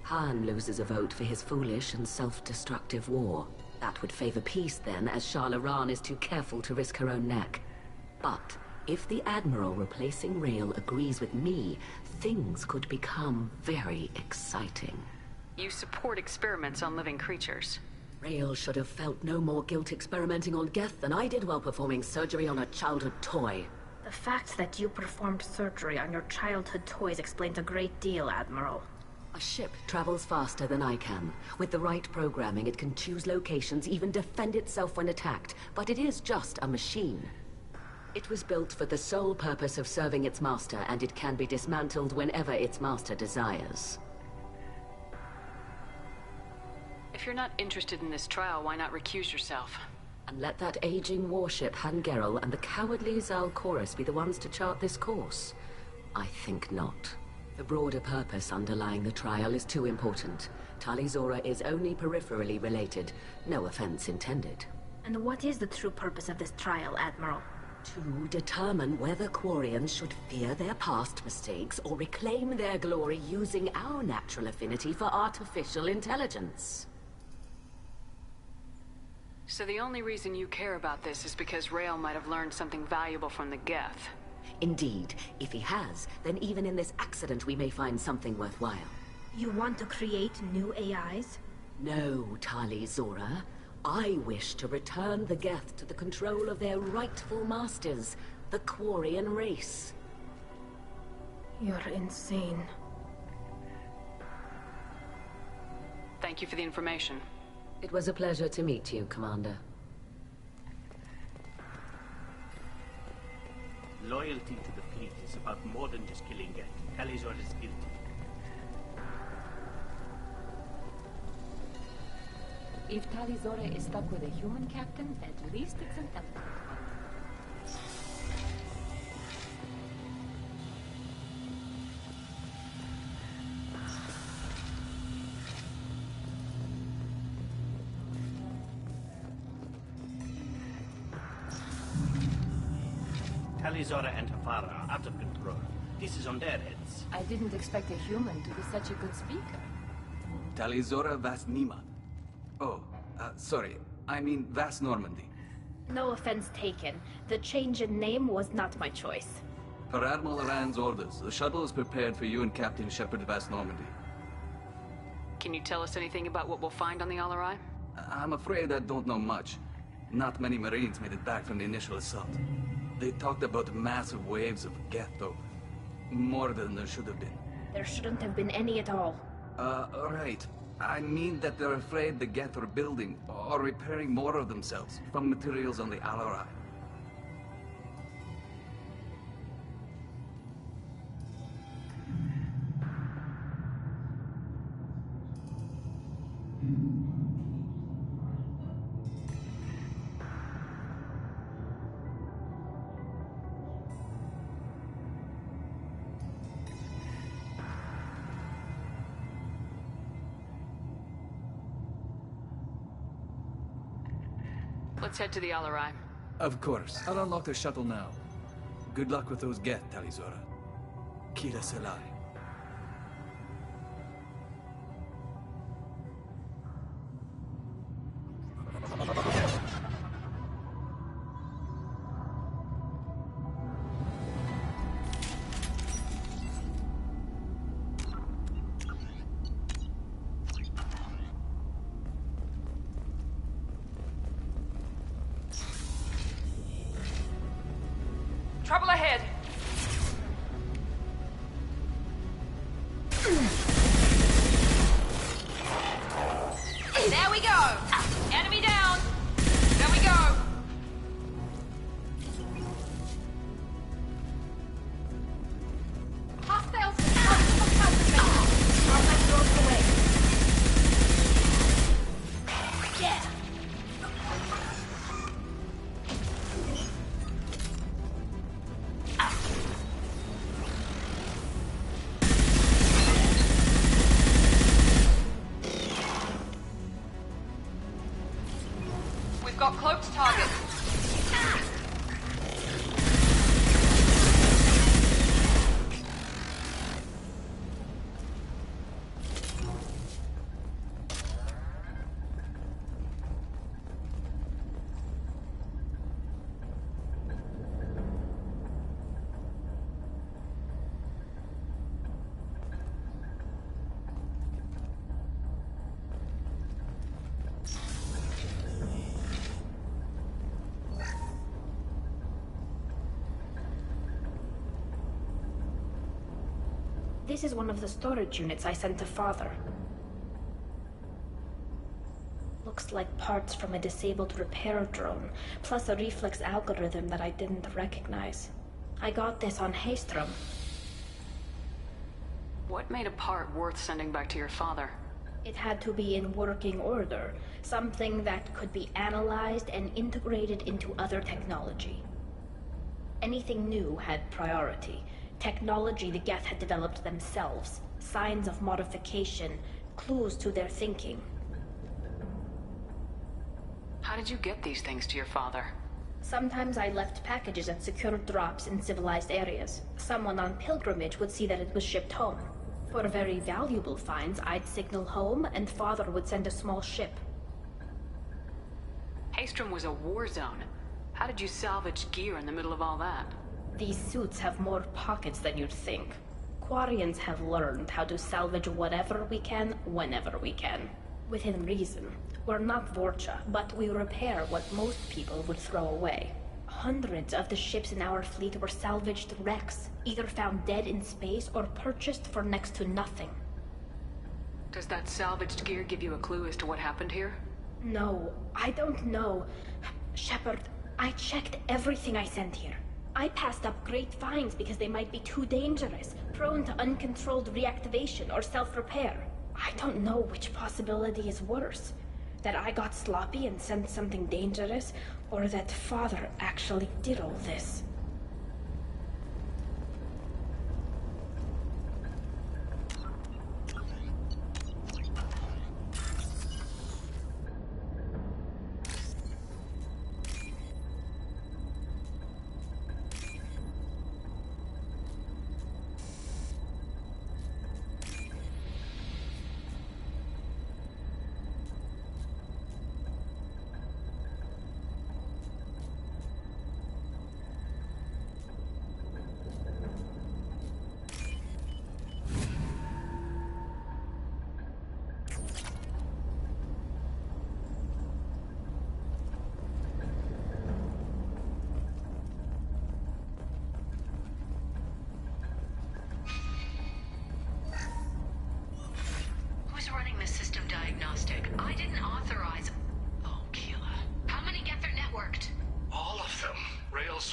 Han loses a vote for his foolish and self-destructive war. That would favor peace then, as Shalaran is too careful to risk her own neck. But if the Admiral replacing Rael agrees with me, things could become very exciting. You support experiments on living creatures. Rael should have felt no more guilt experimenting on Geth than I did while performing surgery on a childhood toy. The fact that you performed surgery on your childhood toys explains a great deal, Admiral. A ship travels faster than I can. With the right programming, it can choose locations, even defend itself when attacked. But it is just a machine. It was built for the sole purpose of serving its master, and it can be dismantled whenever its master desires. If you're not interested in this trial, why not recuse yourself? And let that aging warship, Hangerel, and the cowardly Zalcorus be the ones to chart this course? I think not. The broader purpose underlying the trial is too important. Talizora is only peripherally related. No offense intended. And what is the true purpose of this trial, Admiral? To determine whether Quarians should fear their past mistakes or reclaim their glory using our natural affinity for artificial intelligence. So the only reason you care about this is because Rael might have learned something valuable from the Geth. Indeed. If he has, then even in this accident we may find something worthwhile. You want to create new AIs? No, Talizora. I wish to return the Geth to the control of their rightful masters, the Quarian race. You're insane. Thank you for the information. It was a pleasure to meet you, Commander. Loyalty to the fleet is about more than just killing Geth. Talizora is guilty. If Talizora is stuck with a human captain, at least it's an eloquent one. Talizora and Hafara are out of control. This is on their heads. I didn't expect a human to be such a good speaker. Talizora Vas Nima. Oh, sorry. I mean Vas Normandy. No offense taken. The change in name was not my choice. Per Admiral Rand's orders, the shuttle is prepared for you and Captain Shepard Vas Normandy. Can you tell us anything about what we'll find on the Alarai? I'm afraid I don't know much. Not many Marines made it back from the initial assault. They talked about massive waves of Geth, though. More than there should have been. There shouldn't have been any at all. Right. I mean that they're afraid the Geth are building or repairing more of themselves from materials on the Alarai. Let's head to the Alarai. Of course. I'll unlock the shuttle now. Good luck with those Geth, Talizora. Kira Selai. Trouble ahead. There we go. Enemy down. There we go. Hostiles! I'll let those away. Yeah! We've got cloaked targets. This is one of the storage units I sent to Father. Looks like parts from a disabled repair drone, plus a reflex algorithm that I didn't recognize. I got this on Haestrom. What made a part worth sending back to your father? It had to be in working order, something that could be analyzed and integrated into other technology. Anything new had priority. Technology the Geth had developed themselves, signs of modification, clues to their thinking. How did you get these things to your father? Sometimes I left packages at secure drops in civilized areas. Someone on pilgrimage would see that it was shipped home. For very valuable finds, I'd signal home, and Father would send a small ship. Haestrom was a war zone. How did you salvage gear in the middle of all that? These suits have more pockets than you'd think. Quarians have learned how to salvage whatever we can, whenever we can. Within reason. We're not Vorcha, but we repair what most people would throw away. Hundreds of the ships in our fleet were salvaged wrecks, either found dead in space or purchased for next to nothing. Does that salvaged gear give you a clue as to what happened here? No, I don't know. Shepard, I checked everything I sent here. I passed up great finds because they might be too dangerous, prone to uncontrolled reactivation or self-repair. I don't know which possibility is worse. That I got sloppy and sent something dangerous, or that Father actually did all this.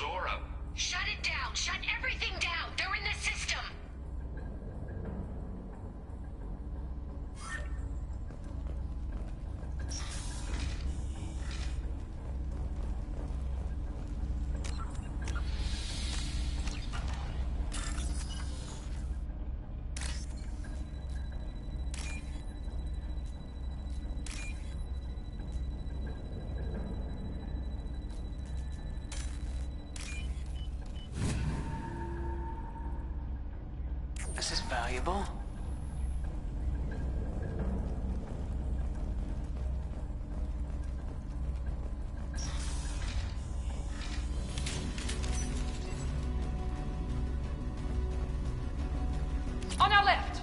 Zora. Shut it down! Shut everything down! They're in the system! This is valuable. On our left!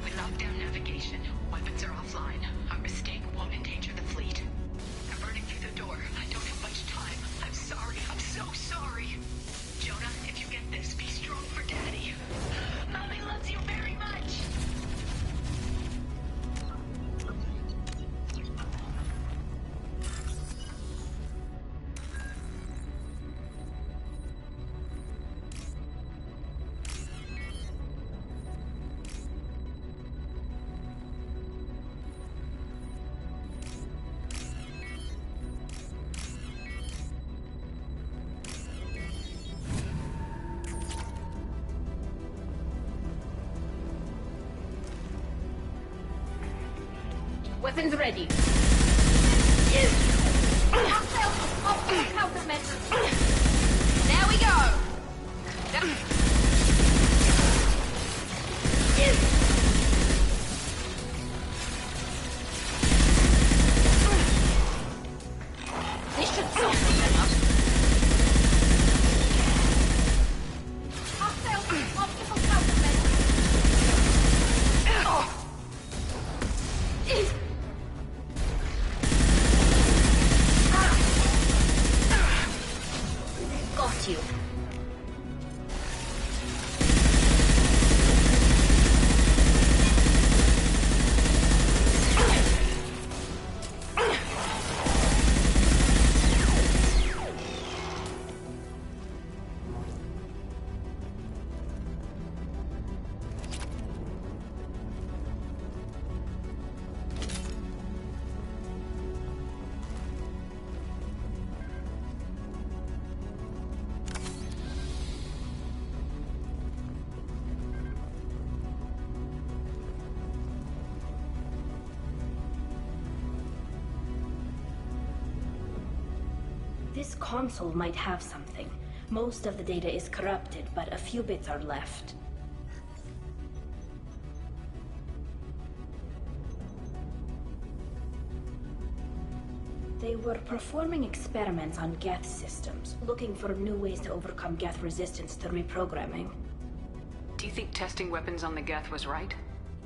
We locked down navigation. Weapons are offline. Our mistake won't endanger the fleet. I'm burning through the door. I don't have much time. I'm sorry. I'm so sorry. Jonah, if you get this, be strong for Daddy. Mommy loves you very much. Weapons ready. There we go. This should soften them up. Optical countermeasure. Got you. This console might have something. Most of the data is corrupted, but a few bits are left. They were performing experiments on Geth systems, looking for new ways to overcome Geth resistance to reprogramming. Do you think testing weapons on the Geth was right?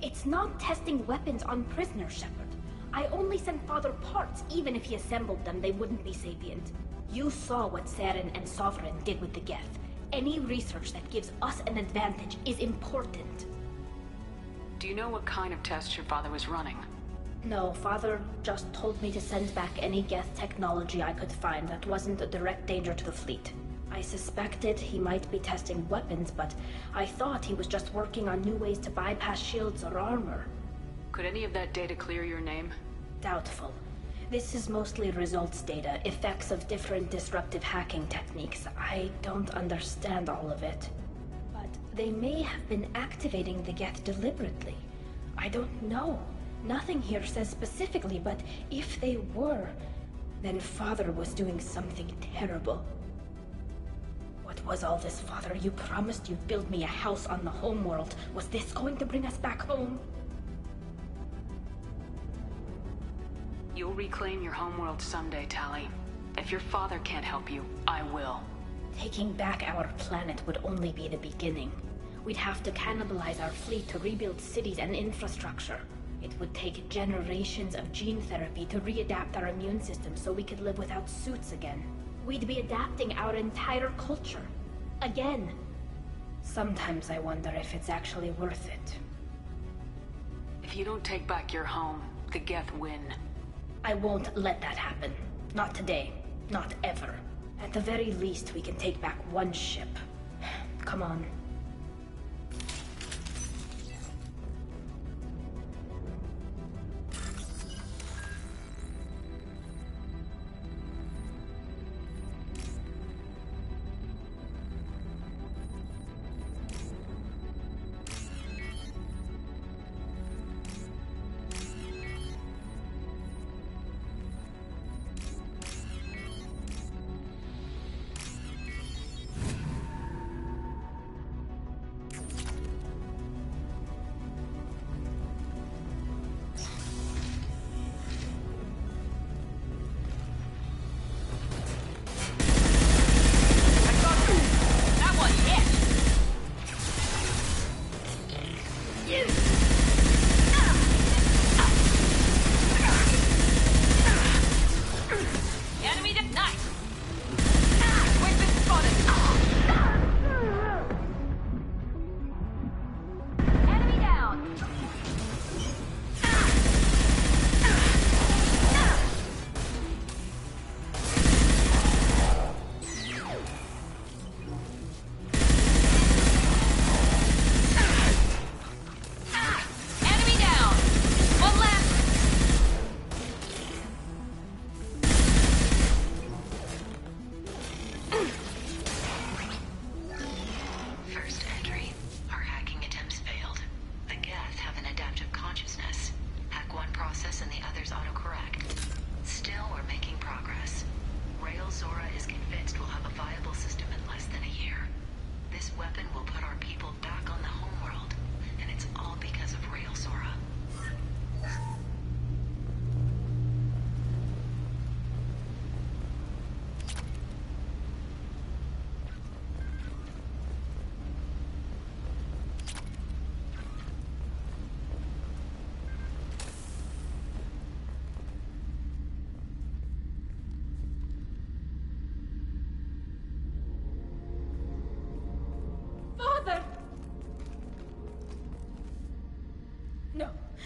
It's not testing weapons on prisoners, Shepard. I only sent Father parts. Even if he assembled them, they wouldn't be sapient. You saw what Saren and Sovereign did with the Geth. Any research that gives us an advantage is important. Do you know what kind of tests your father was running? No, Father just told me to send back any Geth technology I could find that wasn't a direct danger to the fleet. I suspected he might be testing weapons, but I thought he was just working on new ways to bypass shields or armor. Could any of that data clear your name? Doubtful. This is mostly results data, effects of different disruptive hacking techniques. I don't understand all of it. But they may have been activating the Geth deliberately. I don't know. Nothing here says specifically, but if they were, then Father was doing something terrible. What was all this, Father? You promised you'd build me a house on the homeworld. Was this going to bring us back home? You'll reclaim your homeworld someday, Tali. If your father can't help you, I will. Taking back our planet would only be the beginning. We'd have to cannibalize our fleet to rebuild cities and infrastructure. It would take generations of gene therapy to readapt our immune system so we could live without suits again. We'd be adapting our entire culture. Again. Sometimes I wonder if it's actually worth it. If you don't take back your home, the Geth win. I won't let that happen. Not today. Not ever. At the very least, we can take back one ship. Come on.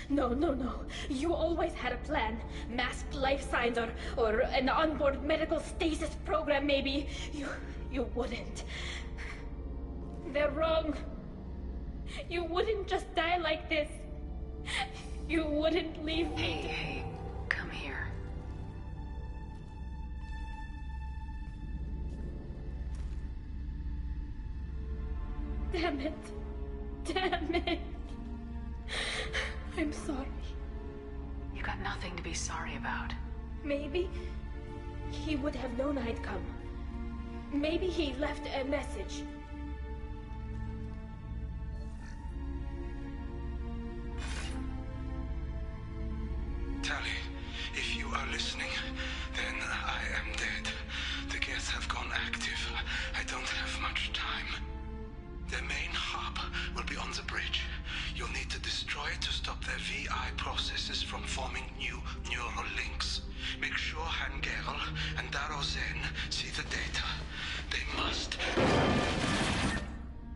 No. You always had a plan. Masked life signs or an onboard medical stasis program, maybe. You wouldn't. They're wrong. You wouldn't just die like this. You wouldn't leave me. Hey, come here. Damn it. I'm sorry. You got nothing to be sorry about. Maybe he would have known I'd come. Maybe he left a message. Tali, if you are listening, then I am dead. The Geth have gone active. I don't have much time. Their main hub will be on the bridge. You'll need to destroy it to stop their VI processes from forming new neural links. Make sure Hangerl and Darrow Zen see the data. They must.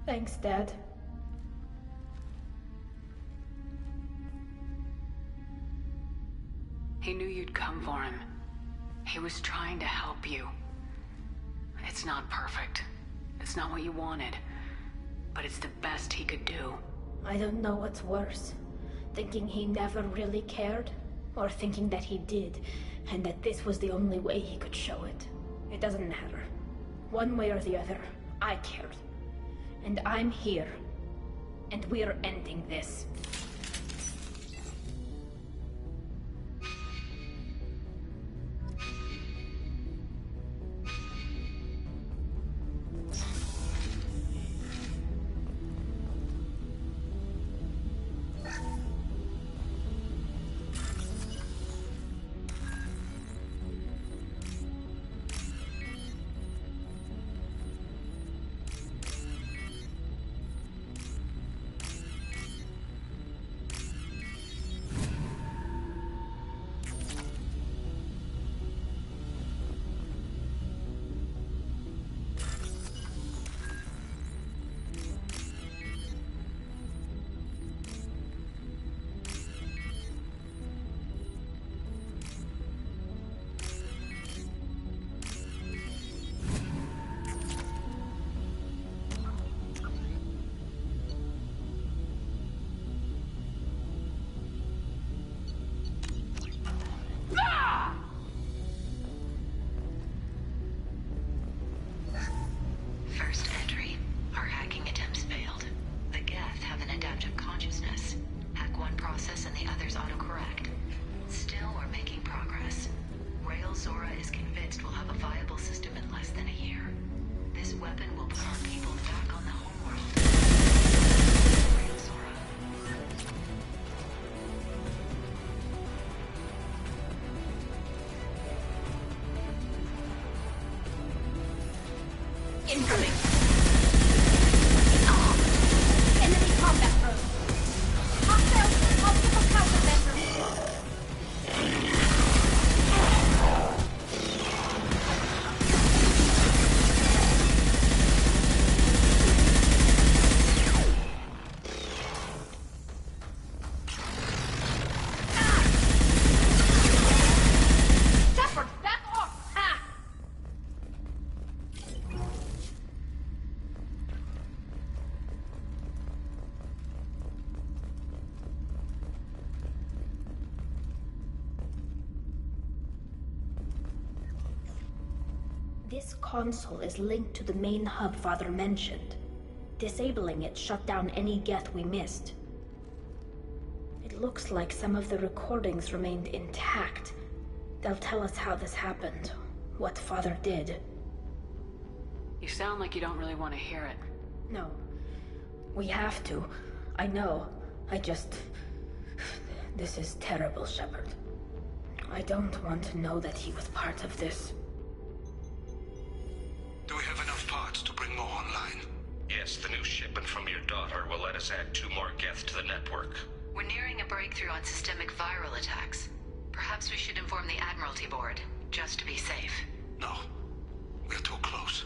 Thanks, Dad. He knew you'd come for him. He was trying to help you. It's not perfect. It's not what you wanted. But it's the best he could do. I don't know what's worse. Thinking he never really cared, or thinking that he did, and that this was the only way he could show it. It doesn't matter. One way or the other, I cared. And I'm here. And we're ending this. incoming. Enemy combat drone. Hostiles, multiple countermeasures. This console is linked to the main hub Father mentioned. Disabling it shut down any Geth we missed. It looks like some of the recordings remained intact. They'll tell us how this happened, what Father did. You sound like you don't really want to hear it. No. We have to. I know. This is terrible, Shepard. I don't want to know that he was part of this. Do we have enough parts to bring more online? Yes, the new shipment from your daughter will let us add 2 more Geth to the network. We're nearing a breakthrough on systemic viral attacks. Perhaps we should inform the Admiralty Board, just to be safe. No. We're too close.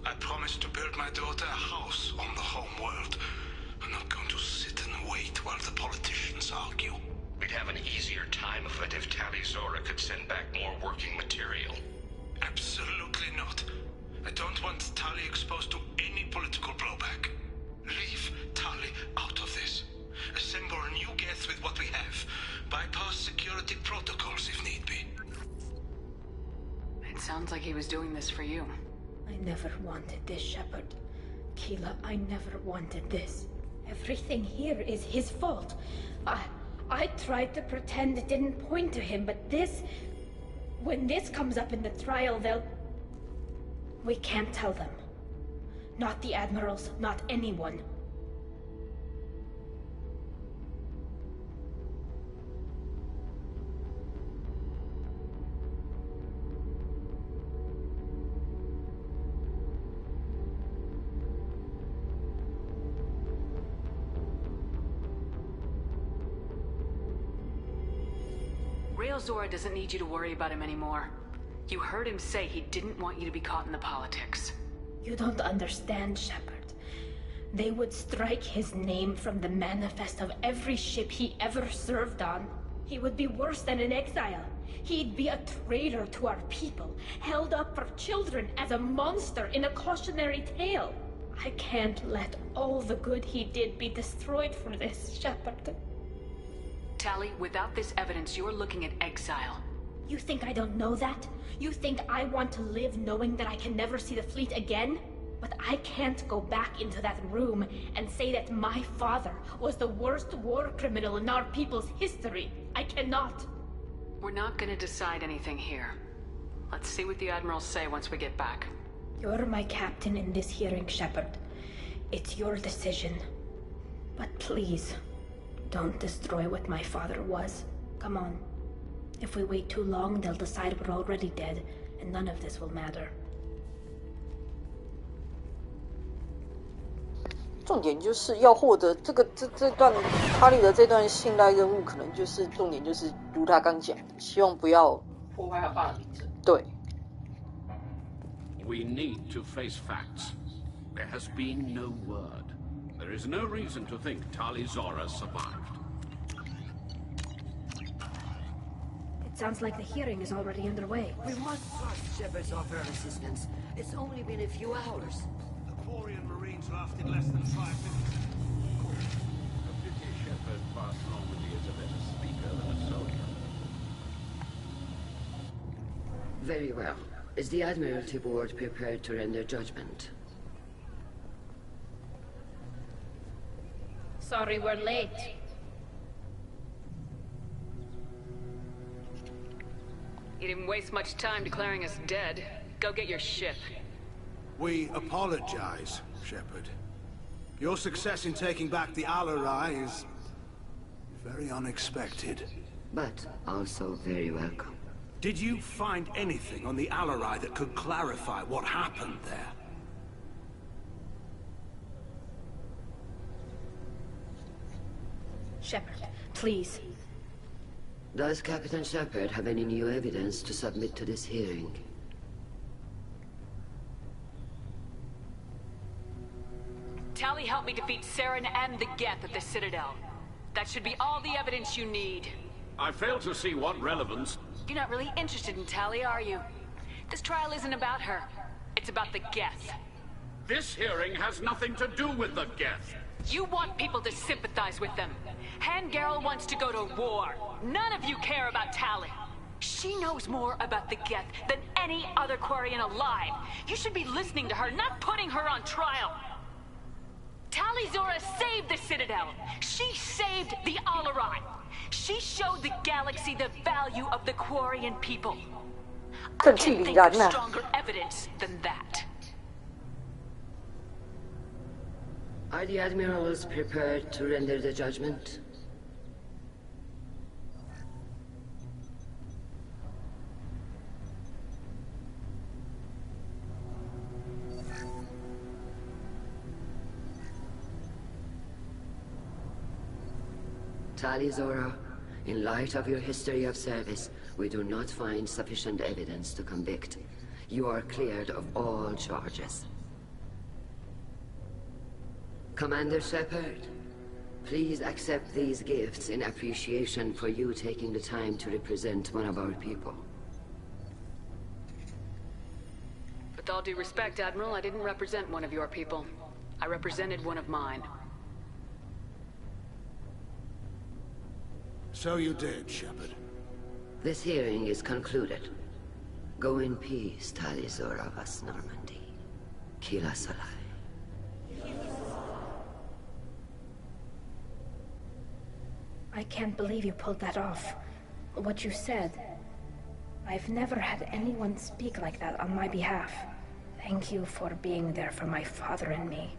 I promised to build my daughter a house on the home world. I'm not going to sit and wait while the politicians argue. We'd have an easier time of it if Tali Zora could send back more working material. Absolutely not. I don't want Tali exposed to any political blowback. Leave Tali out of this. Assemble a new Geth with what we have. Bypass security protocols if need be. It sounds like he was doing this for you. I never wanted this, Shepard. Keela, I never wanted this. Everything here is his fault. I tried to pretend it didn't point to him, but this... When this comes up in the trial, they'll... We can't tell them. Not the Admirals, not anyone. Rael Zora doesn't need you to worry about him anymore. You heard him say he didn't want you to be caught in the politics. You don't understand, Shepard. They would strike his name from the manifest of every ship he ever served on. He would be worse than an exile. He'd be a traitor to our people, held up for children as a monster in a cautionary tale. I can't let all the good he did be destroyed for this, Shepard. Tali, without this evidence, you're looking at exile. You think I don't know that? You think I want to live knowing that I can never see the fleet again? But I can't go back into that room and say that my father was the worst war criminal in our people's history. I cannot. We're not gonna decide anything here. Let's see what the Admirals say once we get back. You're my captain in this hearing, Shepard. It's your decision. But please, don't destroy what my father was. Come on. If we wait too long, they'll decide we're already dead, and none of this will matter. 重点就是要获得这段哈利的这段信赖任务，可能就是重点，就是如他刚讲的，希望不要破坏他爸的名声。对。We need to face facts. There has been no word. There is no reason to think Tali Zora survived. It sounds like the hearing is already underway. We must trust Shepard's offer of assistance. It's only been a few hours. The Quarian Marines lasted less than 5 minutes. A pity Shepard passed Normandy as a better speaker than a soldier. Very well. Is the Admiralty Board prepared to render judgment? Sorry we're late. You didn't waste much time declaring us dead. Go get your ship. We apologize, Shepard. Your success in taking back the Al-Arai is very unexpected. But also very welcome. Did you find anything on the Al-Arai that could clarify what happened there? Shepard, please. Does Captain Shepard have any new evidence to submit to this hearing? Tali helped me defeat Saren and the Geth at the Citadel. That should be all the evidence you need. I fail to see what relevance... You're not really interested in Tali, are you? This trial isn't about her. It's about the Geth. This hearing has nothing to do with the Geth. You want people to sympathize with them. Hangarel wants to go to war. None of you care about Tali. She knows more about the Geth than any other Quarian alive. You should be listening to her, not putting her on trial. Tali Zora saved the Citadel. She saved the Alarai. She showed the galaxy the value of the Quarian people. I can't think of stronger evidence than that. Are the admirals prepared to render the judgment? Tali Zora, in light of your history of service, we do not find sufficient evidence to convict. You are cleared of all charges. Commander Shepard, please accept these gifts in appreciation for you taking the time to represent one of our people. With all due respect, Admiral, I didn't represent one of your people. I represented one of mine. So you did, Shepard. This hearing is concluded. Go in peace, Tali Zora vas Normandy. Kila Salai. I can't believe you pulled that off. What you said. I've never had anyone speak like that on my behalf. Thank you for being there for my father and me.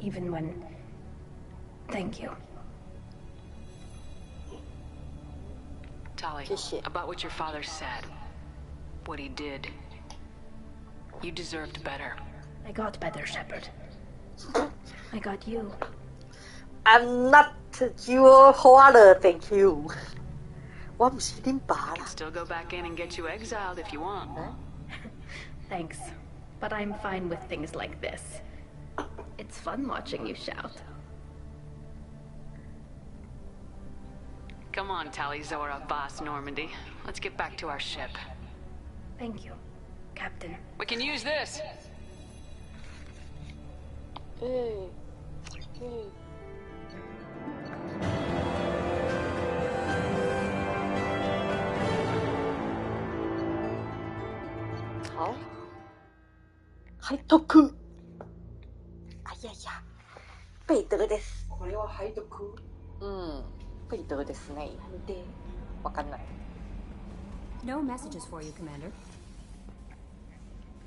Even when... Thank you. Tali, about what your father said, what he did, you deserved better. I got better, Shepard. I got you. I'm not your father, thank you. 我不是恁爸啦。 Still go back in and get you exiled if you want. Thanks, but I'm fine with things like this. It's fun watching you shout. Come on, Tali Zora, Boss Normandy. Let's get back to our ship. Thank you, Captain. We can use this.好，海斗库。哎呀呀，贝德です。これは海斗库。贝德ですね。で、わかんない。No messages for you, Commander.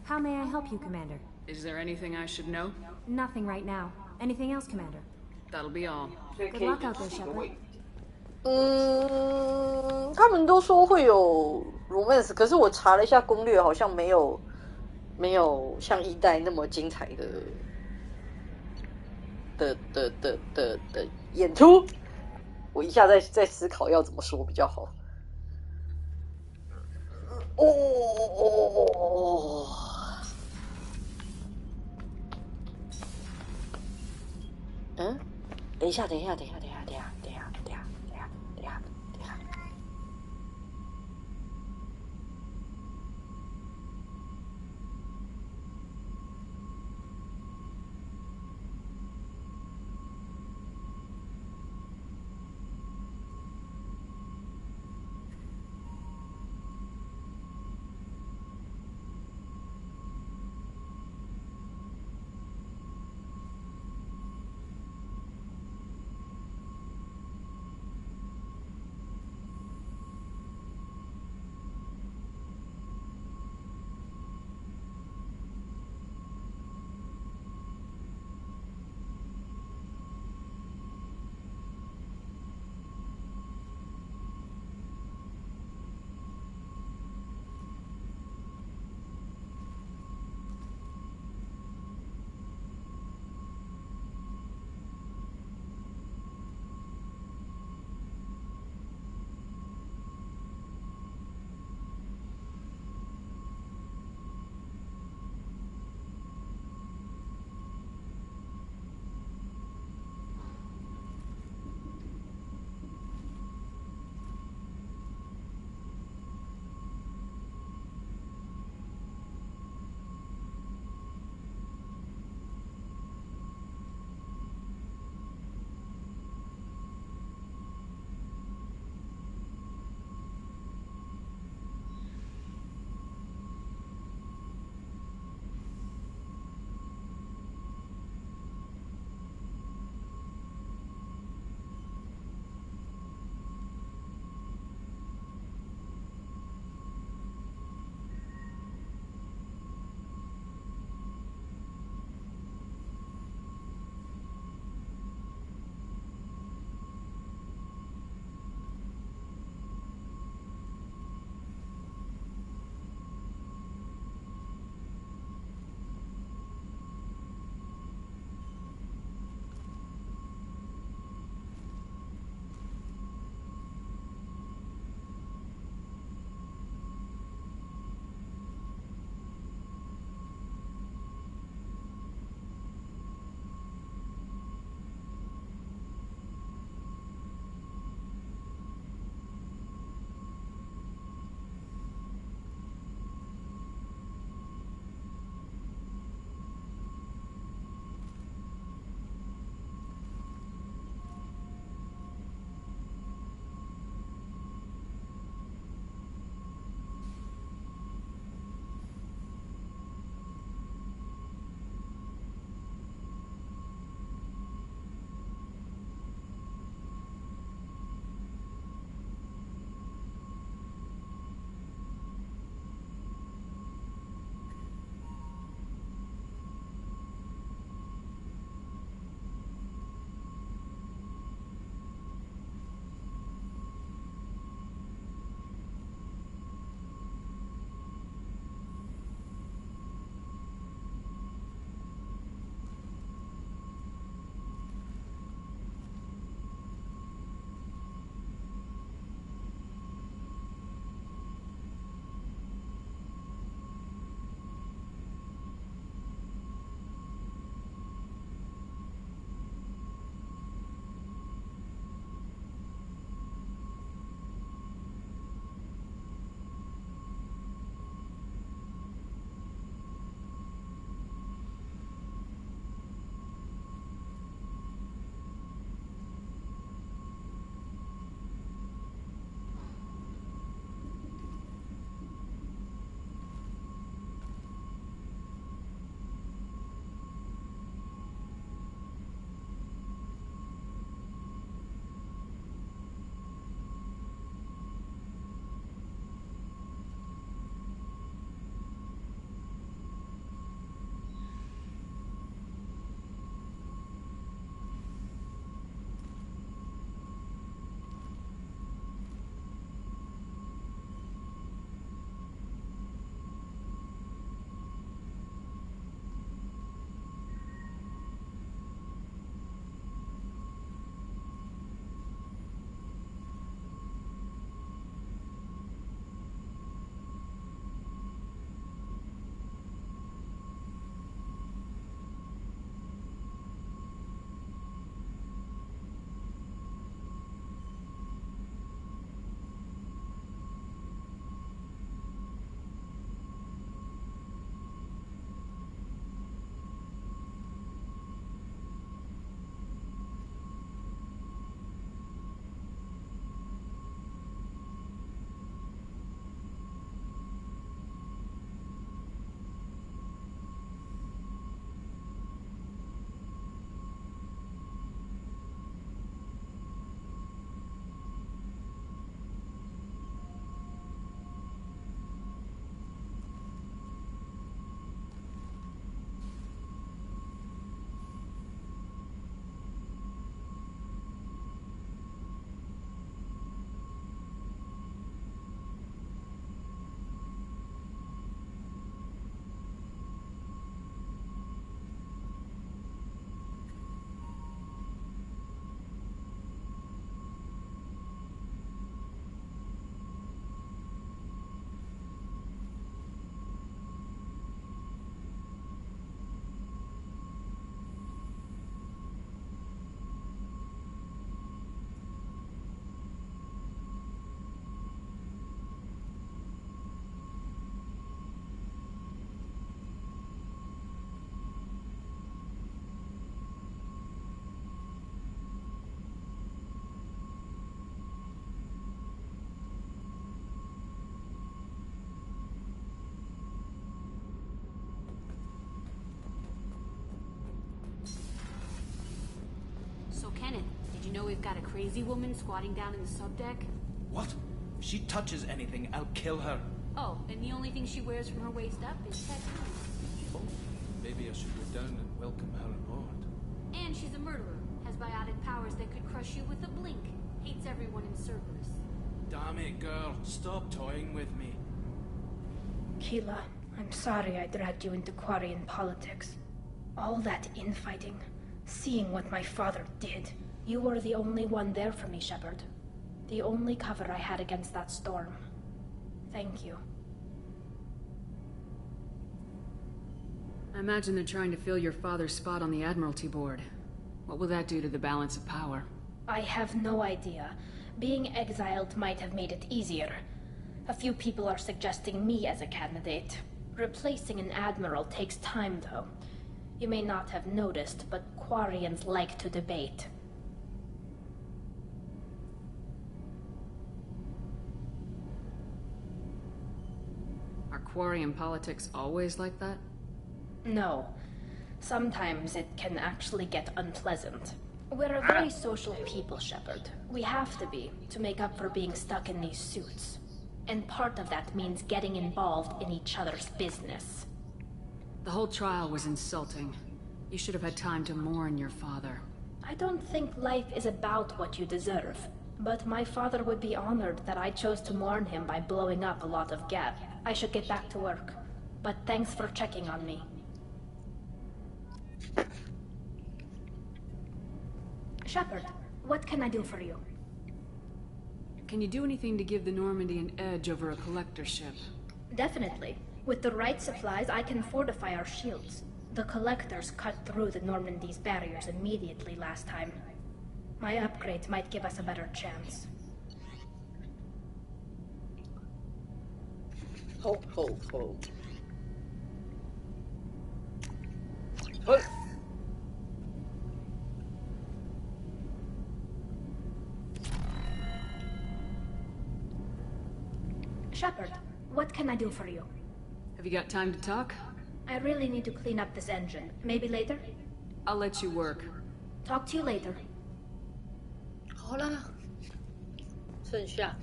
How may I help you, Commander? Is there anything I should know? Nothing right now. Anything else, Commander? That'll be all. Good luck out there, Shepard. 他们都说会有 romance， 可是我查了一下攻略，好像没有像一代那么精彩的演出。我一下在思考要怎么说比较好。等一下。Kenneth, did you know we've got a crazy woman squatting down in the subdeck? What? If she touches anything, I'll kill her. Oh, and the only thing she wears from her waist up is tattoos. Oh, maybe I should go down and welcome her aboard. And she's a murderer. Has biotic powers that could crush you with a blink. Hates everyone in Cerberus. Damn it, girl. Stop toying with me. Keela, I'm sorry I dragged you into Quarian politics. All that infighting, seeing what my father did. You were the only one there for me, Shepard. The only cover I had against that storm. Thank you. I imagine they're trying to fill your father's spot on the Admiralty board. What will that do to the balance of power? I have no idea. Being exiled might have made it easier. A few people are suggesting me as a candidate. Replacing an admiral takes time, though. You may not have noticed, but Quarians like to debate. Are Quarian politics always like that? No. Sometimes it can actually get unpleasant. We're a very social people, Shepard. We have to be, to make up for being stuck in these suits. And part of that means getting involved in each other's business. The whole trial was insulting. You should have had time to mourn your father. I don't think life is about what you deserve. But my father would be honored that I chose to mourn him by blowing up a lot of Geth. I should get back to work. But thanks for checking on me. Shepard, what can I do for you? Can you do anything to give the Normandy an edge over a collector ship? Definitely. With the right supplies, I can fortify our shields. The collectors cut through the Normandy's barriers immediately last time. My upgrades might give us a better chance. Ho, ho, ho. Hey. Shepard, what can I do for you? Have you got time to talk? I really need to clean up this engine. Maybe later? I'll let you work. Talk to you later. 好啦，剩下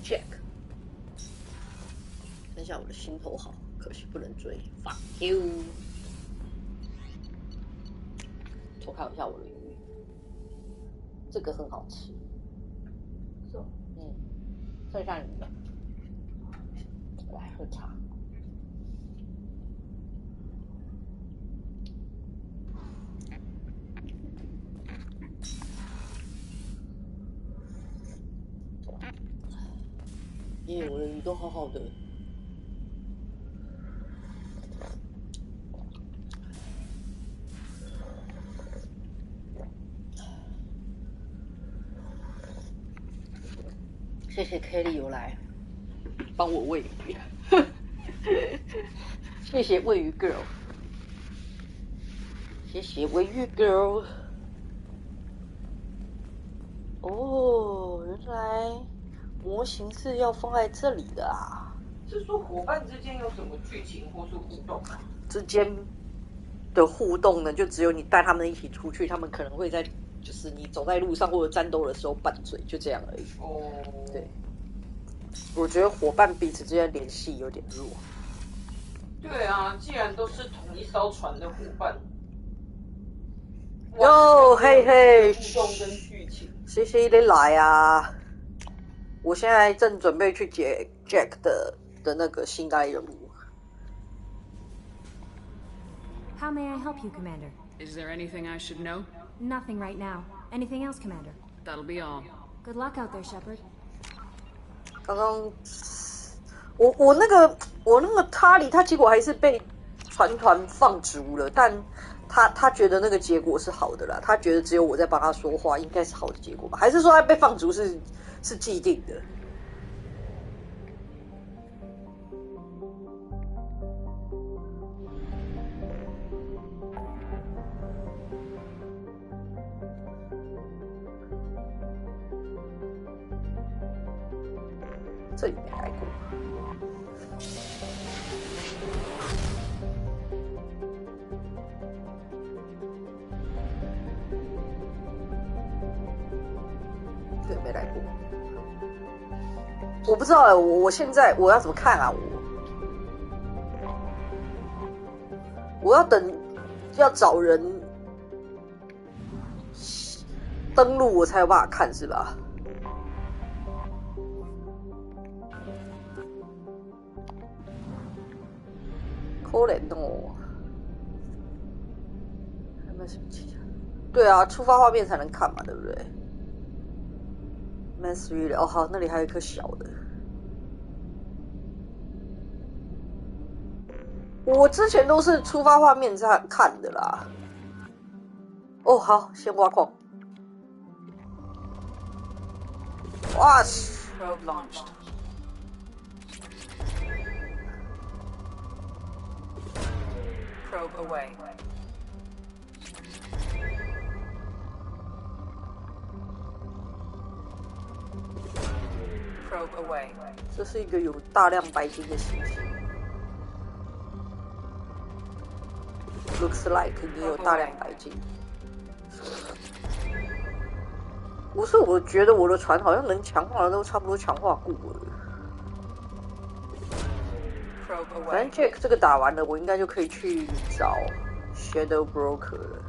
Jack， 剩下我的心头好，可惜不能追。Fuck you！ 偷看一下我的鱼，这个很好吃。是，剩下你的，来喝茶。耶，我的鱼都好好的。谢谢 Kelly 有来帮我喂鱼，谢谢喂鱼 girl， 谢谢喂鱼 girl。哦，原来模型是要放在这里的啊。是说伙伴之间有什么剧情或是互动啊？之间的互动呢，就只有你带他们一起出去，他们可能会在。就是你走在路上或者战斗的时候拌嘴，就这样而已。哦，对，我觉得伙伴彼此之间联系有点弱。对啊，既然都是同一艘船的伙伴，哟嘿嘿，互动跟剧情，谁谁得来啊！我现在正准备去解 Jack 的那个新代任务。How may I help you, Commander? Is there anything I should know? Nothing right now. Anything else, Commander? That'll be all. Good luck out there, Shepard. 刚刚我那个塔里，他结果还是被船团放逐了，但他觉得那个结果是好的啦，他觉得只有我在帮他说话，应该是好的结果吧？还是说他被放逐是既定的？这里没来过。我不知道哎，我现在我要怎么看啊？我要等，要找人登录我才有办法看，是吧？可怜哦。有没有什么其他？对啊，触发画面才能看嘛，对不对 ？Mass Reader 哦，好，那里还有一颗小的。我之前都是触发画面在看的啦。哦，好，先挖矿。哇塞 Probe launched. Probe away. Probe away. 这是一个有大量白金的行星。Looks like 你有大量白金。我觉得我的船好像能强化的都差不多强化过了。反正 Jack 这个打完了，我应该就可以去找 Shadow Broker 了。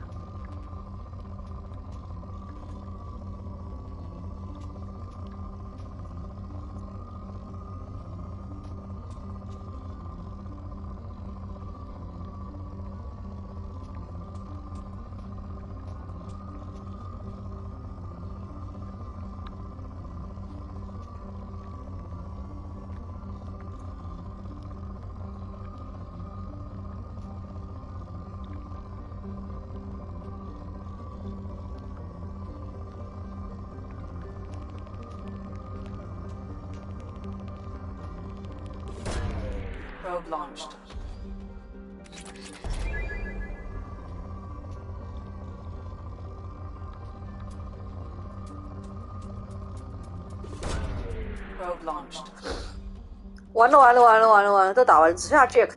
Probe launched. Probe launched. 完了，都打完，只剩下 Jack。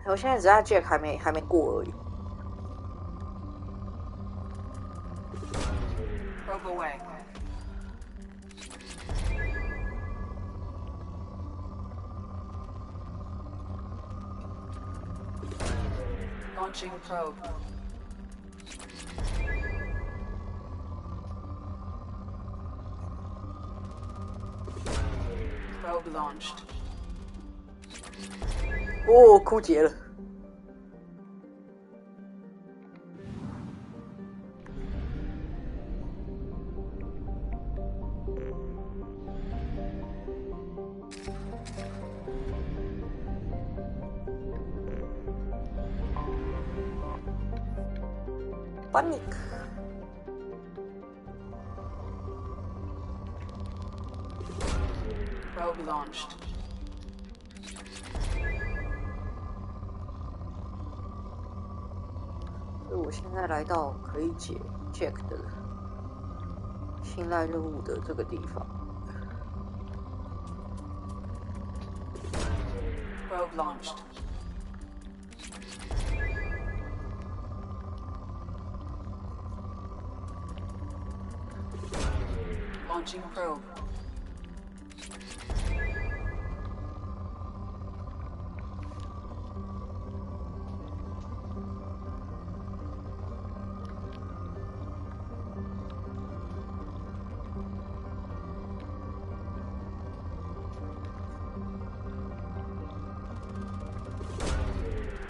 我现在只剩下 Jack 还没过而已。Probe away. Launching probe. Probe launched. 哦，枯竭了。Panic. Probe launched.所以我现在来到可以解 Jack 的信赖任务的这个地方。Probe launched. Launching probe.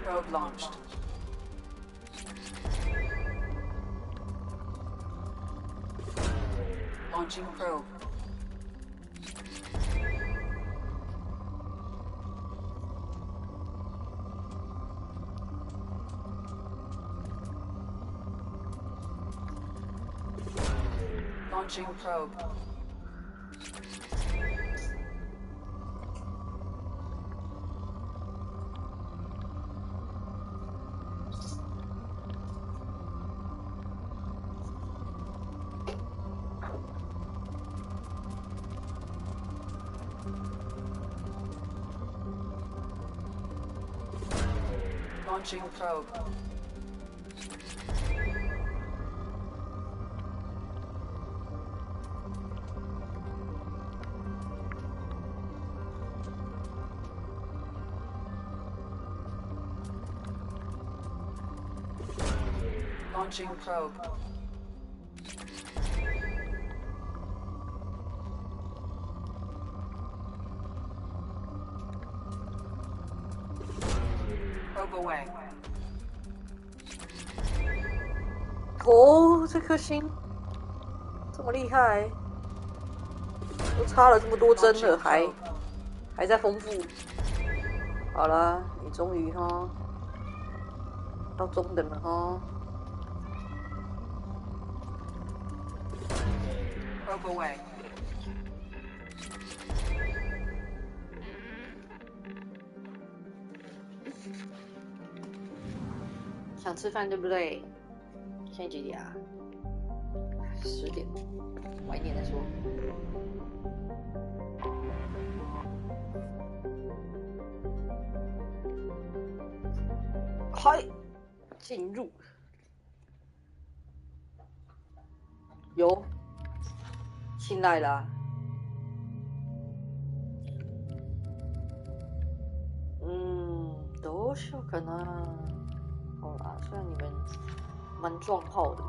Probe launched. Launching probe. Launching probe. Launching probe. Launching probe. Probe away. 哦，这颗星这么厉害，都插了这么多针了，还在丰富。好了，你终于到中等了Probe away. 想吃饭对不对？现在几点啊？10点，晚一点再说。嗨，进入。有，信赖啦。どうしようかな。好啦，虽然你们蛮壮号的。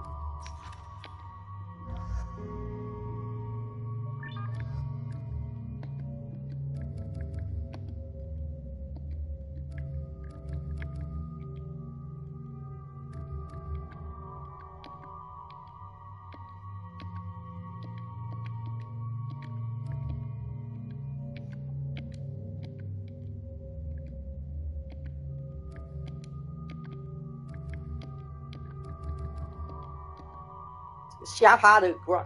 瞎趴的 grunt。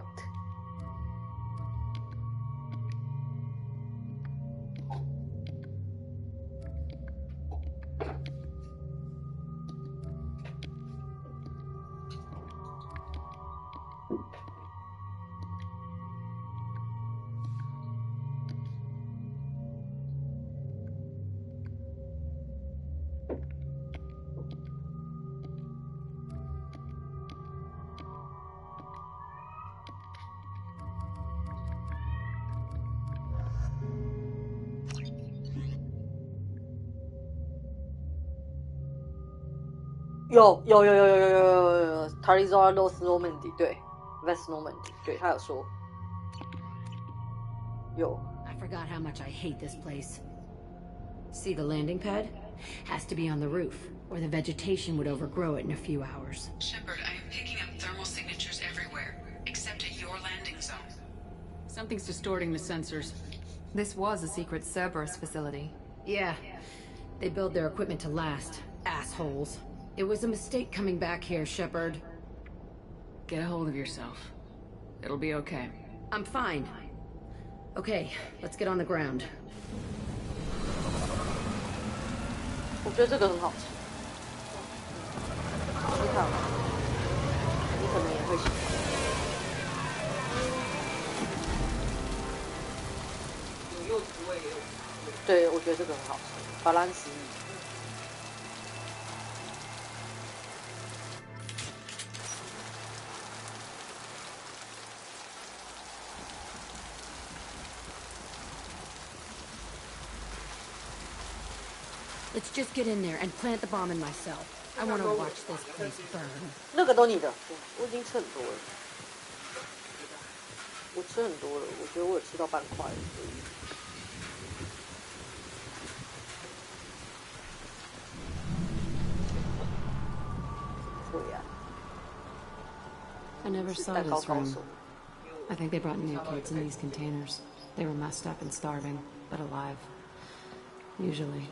有 Tarizora Los Normandy 对 West Normandy 对他有说有。 I forgot how much I hate this place. See the landing pad? Has to be on the roof, or the vegetation would overgrow it in a few hours. Shepard, I am picking up thermal signatures everywhere, except at your landing zone. Something's distorting the sensors. This was a secret Cerberus facility. Yeah. They build their equipment to last. Assholes. It was a mistake coming back here, Shepard. Get a hold of yourself. It'll be okay. I'm fine. Okay, let's get on the ground. 我觉得这个很好吃。你看，你可能也会喜欢。有柚子味也有。对，我觉得这个很好吃，法兰西。 Let's just get in there and plant the bomb in myself. I want to watch this place burn. 那个都你的，我已经吃很多了。我吃很多了，我觉得我有吃到半块了。不错呀。 I never saw this room. I think they brought new kids in these containers. They were messed up and starving, but alive. Usually.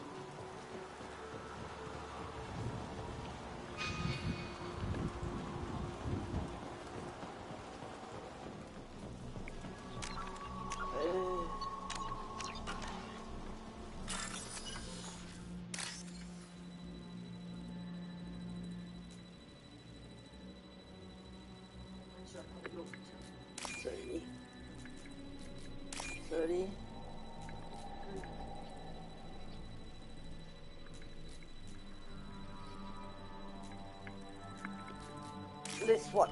This one.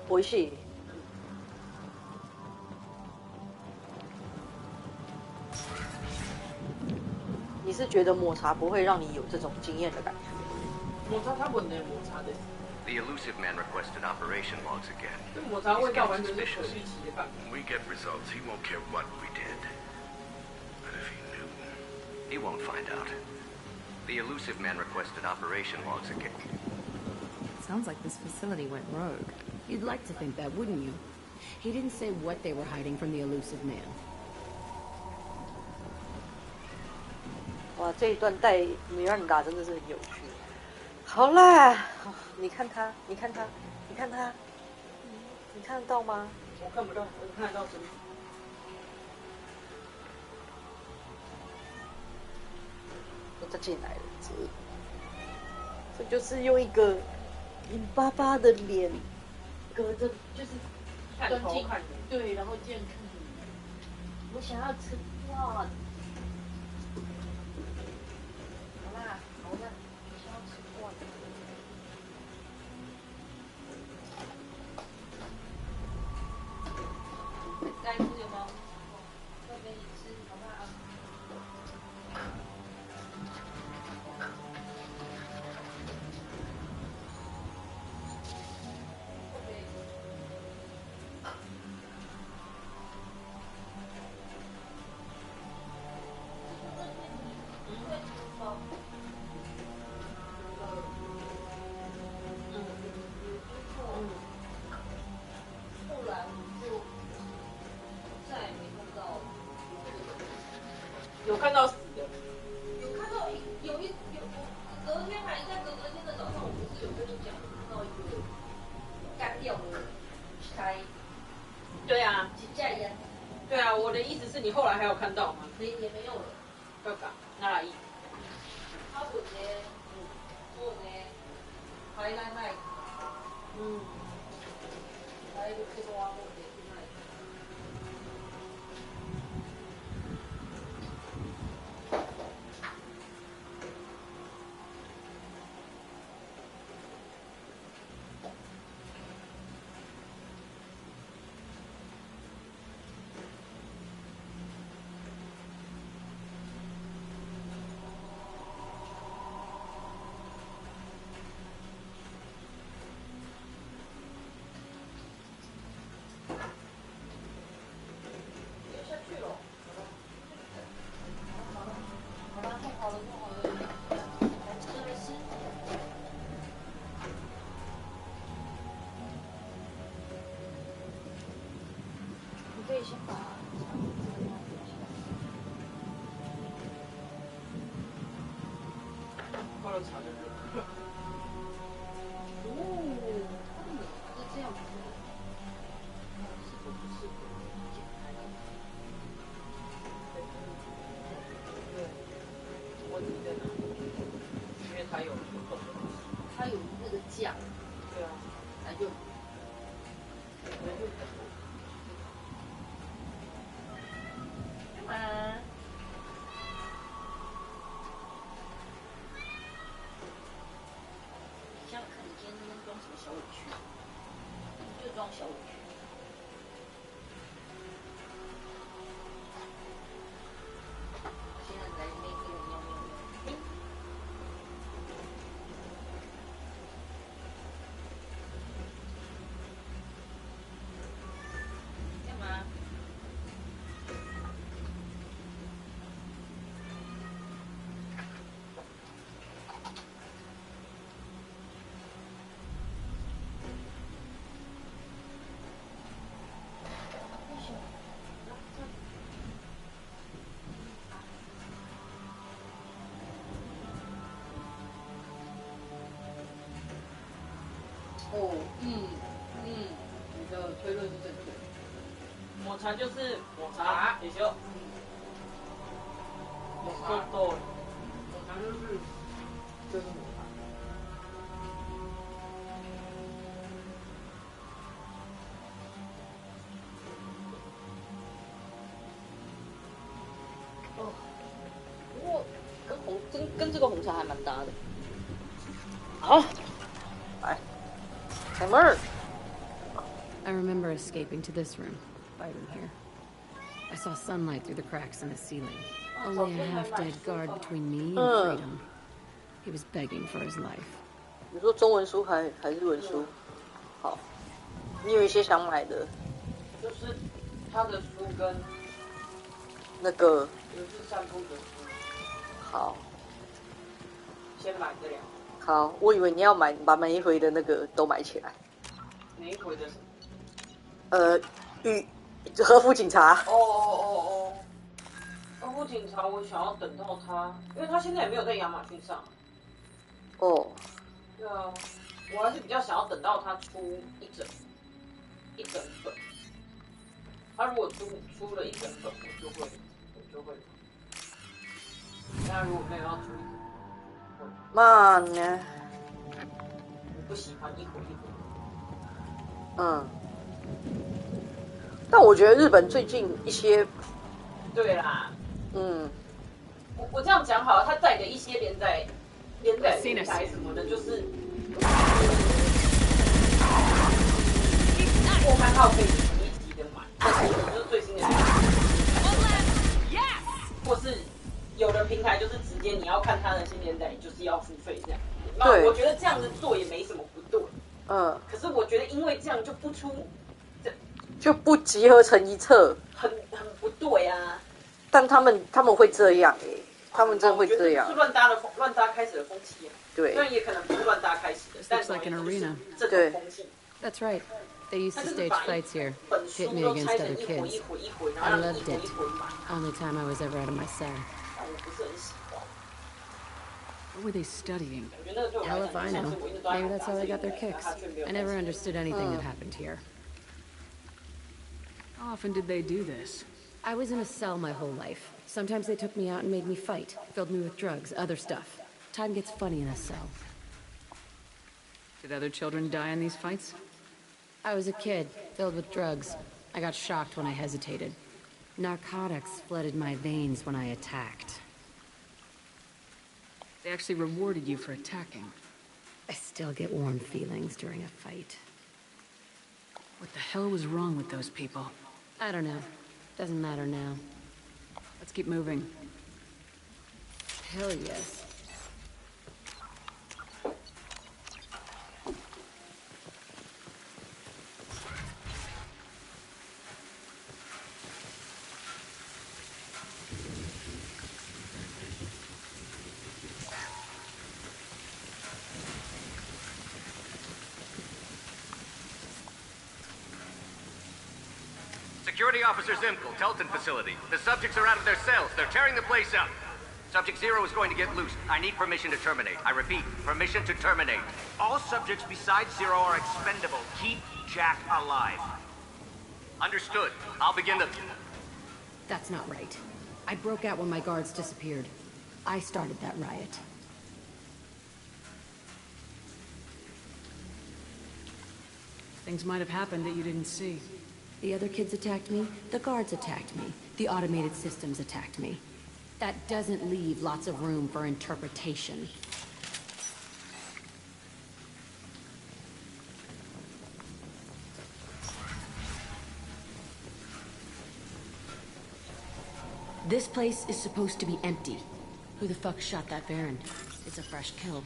美味しい。你你是觉得抹茶不会让你有这种惊艳的感觉？抹茶它闻的抹茶的。The elusive man requested operation logs again. 抹茶味道完全是可预期的范围。 We get results. He won't care what we did. But if he knew, he won't find out. The elusive man requested operation logs again. Sounds like this facility went rogue. You'd like to think that, wouldn't you? He didn't say what they were hiding from the elusive man. 哇，这一段带米兰达真的是很有趣。好啦，你看他，你看他，你看他，你看得到吗？我看不到，我看得到什么？他进来了，这就是用一个眼巴巴的脸隔着，就是钻进对，然后这样看你。我想要吃哇！好啦，好啦，我想要吃哇！该吃有吗？都给你吃，好不好？有看到死的，有看到有隔天还在隔天的早上，我不是有跟你讲看到一个干掉的开，对啊，对啊，我的意思是你后来还有看到吗？也没有了，不要讲，哪来意？他我呢，还来卖，还有这个挖我的卖。它有那个酱，对啊，那就，干嘛？想想看，你今天能装什么小委屈？你就装小委屈。现在来那个喵喵喵。哦，你的推论是正确。抹茶就是抹茶，也就抹茶豆，抹茶就是抹茶。哦，不过跟这个红茶还蛮搭的。好，来。开门。 I remember escaping to this room, fighting here. I saw sunlight through the cracks in the ceiling. Only a half-dead guard between me and freedom. He was begging for his life. 你说中文书还日文书？好，你有一些想买的？就是他的书跟那个有志散步的书。好，先买这两个。好，我以为你要买，把每一回的那个都买起来。哪一回的什么？和服警察。哦。和服警察，我想要等到他，因为他现在也没有在亚马逊上。哦。对啊，我还是比较想要等到他出一整本。他如果出了一整本，我就会。但如果没有要出一本，嘛呢？我不喜欢一回。但我觉得日本最近一些，对啦，我这样讲好了，他带的一些连载平台什么的，就是过番号可以一集的买，但是就是最新的，或是有的平台就是直接你要看他的新连载，你就是要付费这样。对，我觉得这样子做也没什么不对。可是我觉得因为这样就不集合成一册，很不对啊。但他们会这样他们真的会这样。是乱搭开始的风气啊。对。虽然也可能不是乱搭开始的，但是 like an arena. 这种风气。That's right. They used to stage fights here, pit me against other kids. I loved it. Only time I was ever out of my cell. What were they studying? Hell if I know. Maybe that's how they got their kicks. I never understood anything that happened here. How often did they do this? I was in a cell my whole life. Sometimes they took me out and made me fight, filled me with drugs, other stuff. Time gets funny in a cell. Did other children die in these fights? I was a kid, filled with drugs. I got shocked when I hesitated. Narcotics flooded my veins when I attacked. They actually rewarded you for attacking. I still get warm feelings during a fight. What the hell was wrong with those people? I don't know. Doesn't matter now. Let's keep moving. Hell yes. Security Officer Zimkel, Telton facility. The subjects are out of their cells. They're tearing the place up. Subject Zero is going to get loose. I need permission to terminate. I repeat, permission to terminate. All subjects besides Zero are expendable. Keep Jack alive. Understood. I'll begin the... That's not right. I broke out when my guards disappeared. I started that riot. Things might have happened that you didn't see. The other kids attacked me, the guards attacked me, the automated systems attacked me. That doesn't leave lots of room for interpretation. This place is supposed to be empty. Who the fuck shot that Baron? It's a fresh kill.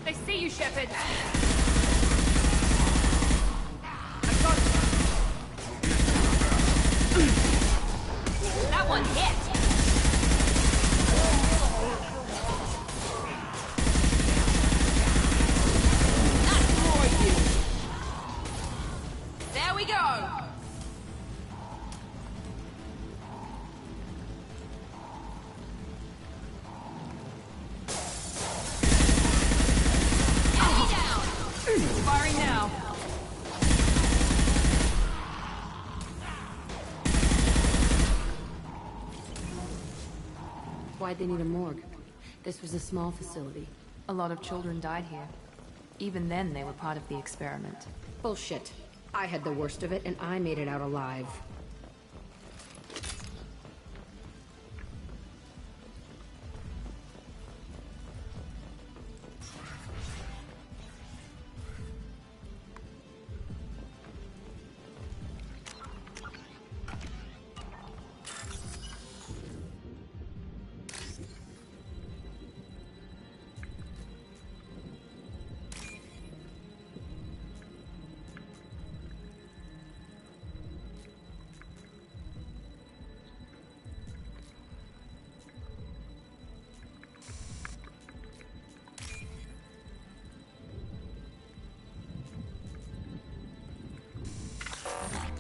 I see you, Shepard. That one hit. Destroy you. There we go. Why'd they need a morgue? This was a small facility. A lot of children died here. Even then, they were part of the experiment. Bullshit. I had the worst of it, and I made it out alive.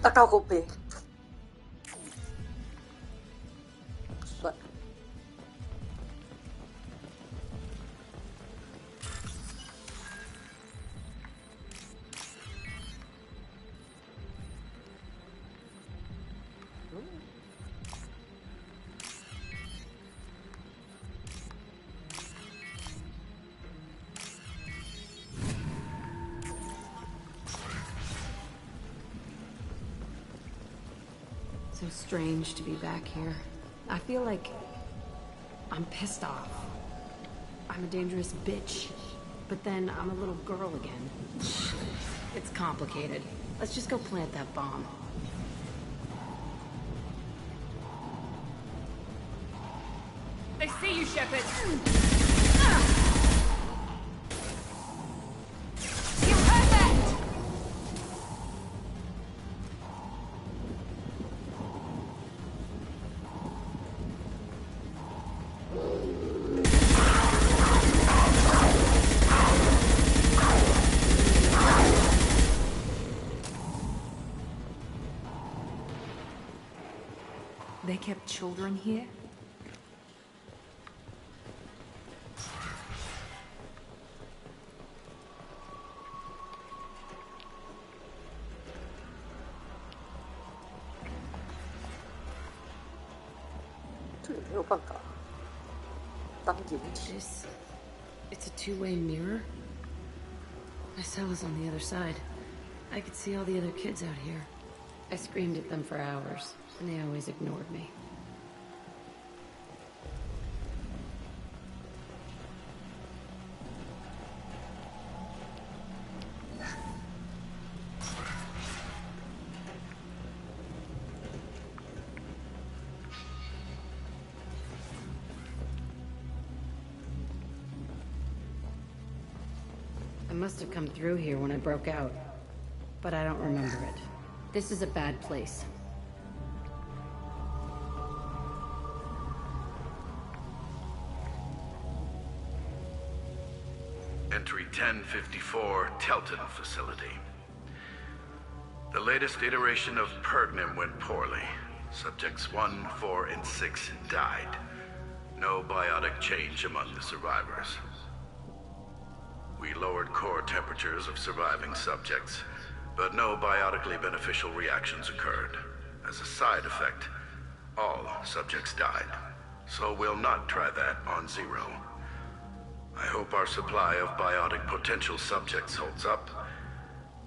Takao Kobe. What? So strange to be back here. I feel like I'm pissed off. I'm a dangerous bitch. But then I'm a little girl again. It's complicated. Let's just go plant that bomb. They see you, Shepard! You heard that! They kept children here? It's a two-way mirror. My cell is on the other side. I could see all the other kids out here. I screamed at them for hours, and they always ignored me. I must have come through here when I broke out, but I don't remember it. This is a bad place. Entry 1054, Telton facility. The latest iteration of Pergnim went poorly. Subjects 1, 4, and 6 died. No biotic change among the survivors. We lowered core temperatures of surviving subjects, but no biotically beneficial reactions occurred. As a side effect, all subjects died. So we'll not try that on Zero. I hope our supply of biotic potential subjects holds up.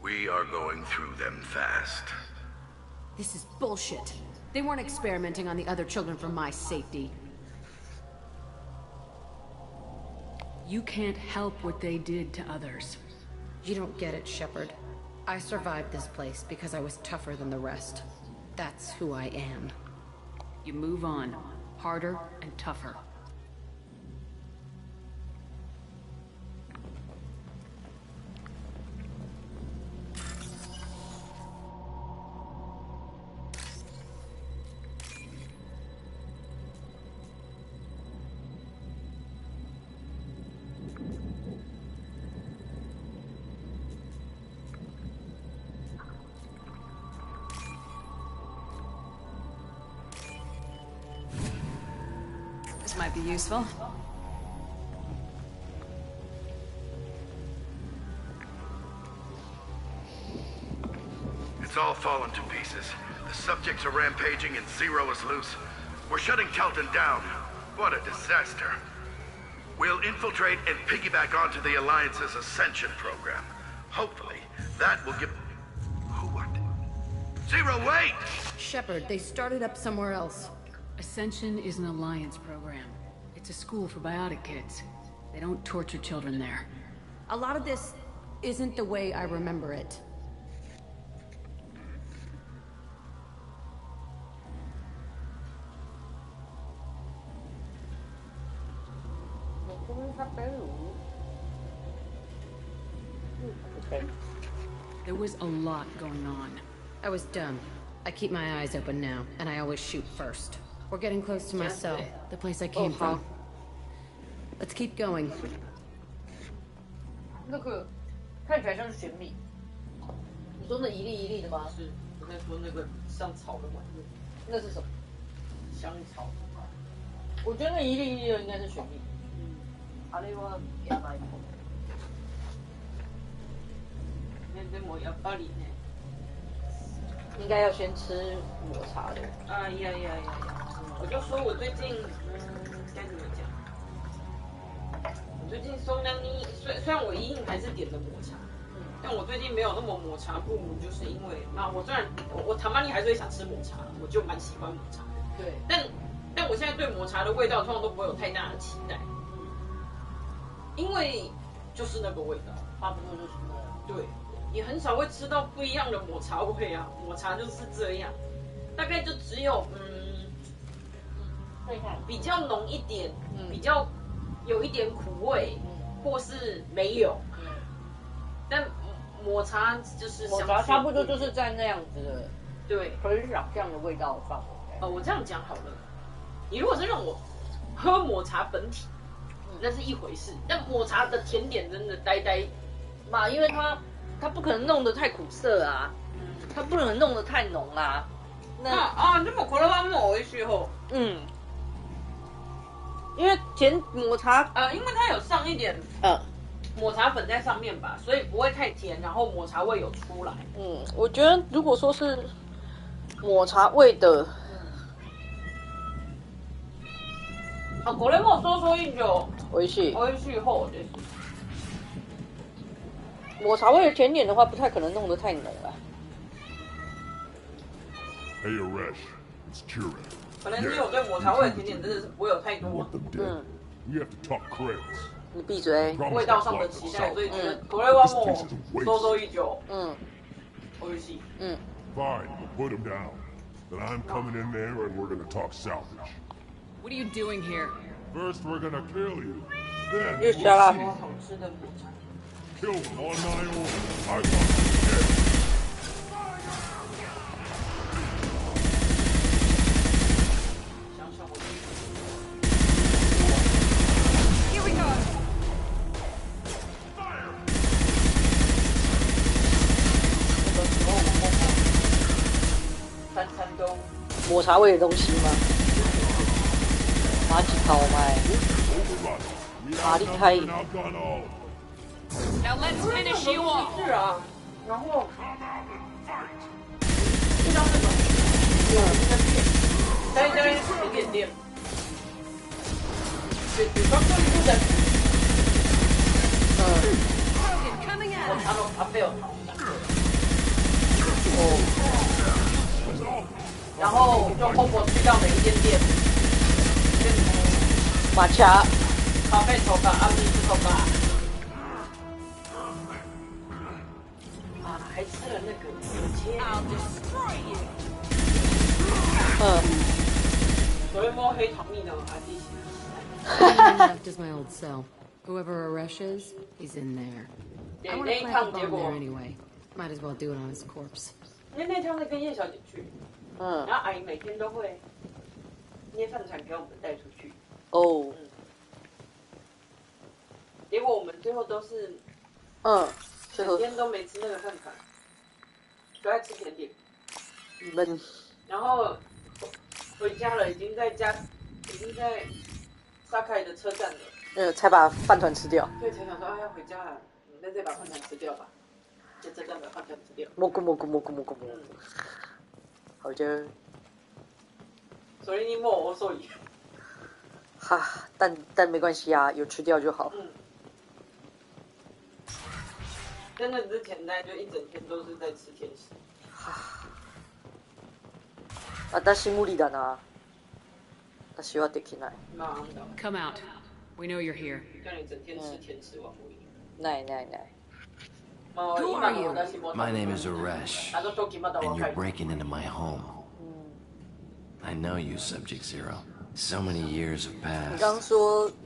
We are going through them fast. This is bullshit. They weren't experimenting on the other children for my safety. You can't help what they did to others. You don't get it, Shepard. I survived this place because I was tougher than the rest. That's who I am. You move on. Harder and tougher. This might be useful. It's all fallen to pieces. The subjects are rampaging and Zero is loose. We're shutting Telton down. What a disaster. We'll infiltrate and piggyback onto the Alliance's Ascension program. Hopefully, that will give... What? Zero, wait! Shepard, they started up somewhere else. Ascension is an Alliance program. It's a school for biotic kids. They don't torture children there. A lot of this isn't the way I remember it. There was a lot going on. I was dumb. I keep my eyes open now, and I always shoot first. We're getting close to my cell, the place I came from. Let's keep going. 那个看起来像是玄米。你说那一粒一粒的吗？是，我在说那个像草的玩意，那是什么？香草。我觉得那一粒一粒的应该是玄米。あれはやばい。でもやっぱりね。应该要先吃抹茶的。啊呀呀呀呀！我就说我最近，该怎么讲？我最近松亮妮，虽然我一定还是点的抹茶，但我最近没有那么抹茶不如，就是因为我虽然我唐曼妮还是会想吃抹茶，我就蛮喜欢抹茶的。对。但我现在对抹茶的味道通常都不会有太大的期待，因为就是那个味道，差不多就是那样。对。也很少会吃到不一样的抹茶味啊，抹茶就是这样，大概就只有比较浓一点，比较有一点苦味，或是没有，但抹茶就是抹茶差不多就是在那样子的，对，很少这样的味道范围。我这样讲好了，你如果是让我喝抹茶本体，那是一回事，但抹茶的甜点真的呆嘛，因为它不可能弄得太苦涩啊，它不能弄得太浓啊。でもこれはもう美味しい方。因为抹茶因为它有上一点抹茶粉在上面吧，所以不会太甜，然后抹茶味有出来。我觉得如果说是抹茶味的，これもそうそういいよ。美味しい。美味しい方です。抹茶味的甜点的话，不太可能弄得太浓了。Hey, Aresh, it's Kira. 可能只有对抹茶味的甜点真的是不会有太多。We have to talk credits. 你闭嘴。味道上的期待，所以觉得これはもう想像以上。美味しい。Fine, we'll put him down. Then I'm coming in there and we're gonna talk salvage. What are you doing here? First, we're gonna kill you. Then we'll see. Kill them on my order. I want them dead. Here we go. Fire! 三餐都抹茶味的东西吗？马吉烤麦，马力开。Now let's finish you off. 是啊，然后就像这种，在甜点店，比方说日本，我查到咖啡有然后就后果去到每一间店，抹茶、咖啡头发、阿米斯头发。还吃了那个所以摸黑糖蜜的阿弟。Left is my old cell. Whoever Aresh is, he's in there. I want to plant the bomb there anyway. Might as well do it on his corpse. 因为那天会跟叶小姐去，然后阿姨每天都会捏饭团给我们带出去。结果我们最后都是，整天都没吃那个饭团。都在吃甜点，然后回家了，已经在沙凯的车站了。才把饭团吃掉。对，才想说要回家了，你在这把饭团吃掉吧，在车站把饭团吃掉。蘑菇。好的。それにもう遅い。哈，但没关系啊，有吃掉就好。真的之前在就一整天都是在吃甜食。私無理だな。私はできない。Come out. We know you're here. 叫你整天吃甜食往不赢。ない。Who are you? My name is Uresh, and you're breaking into my home. I know you, Subject Zero. So many years have passed,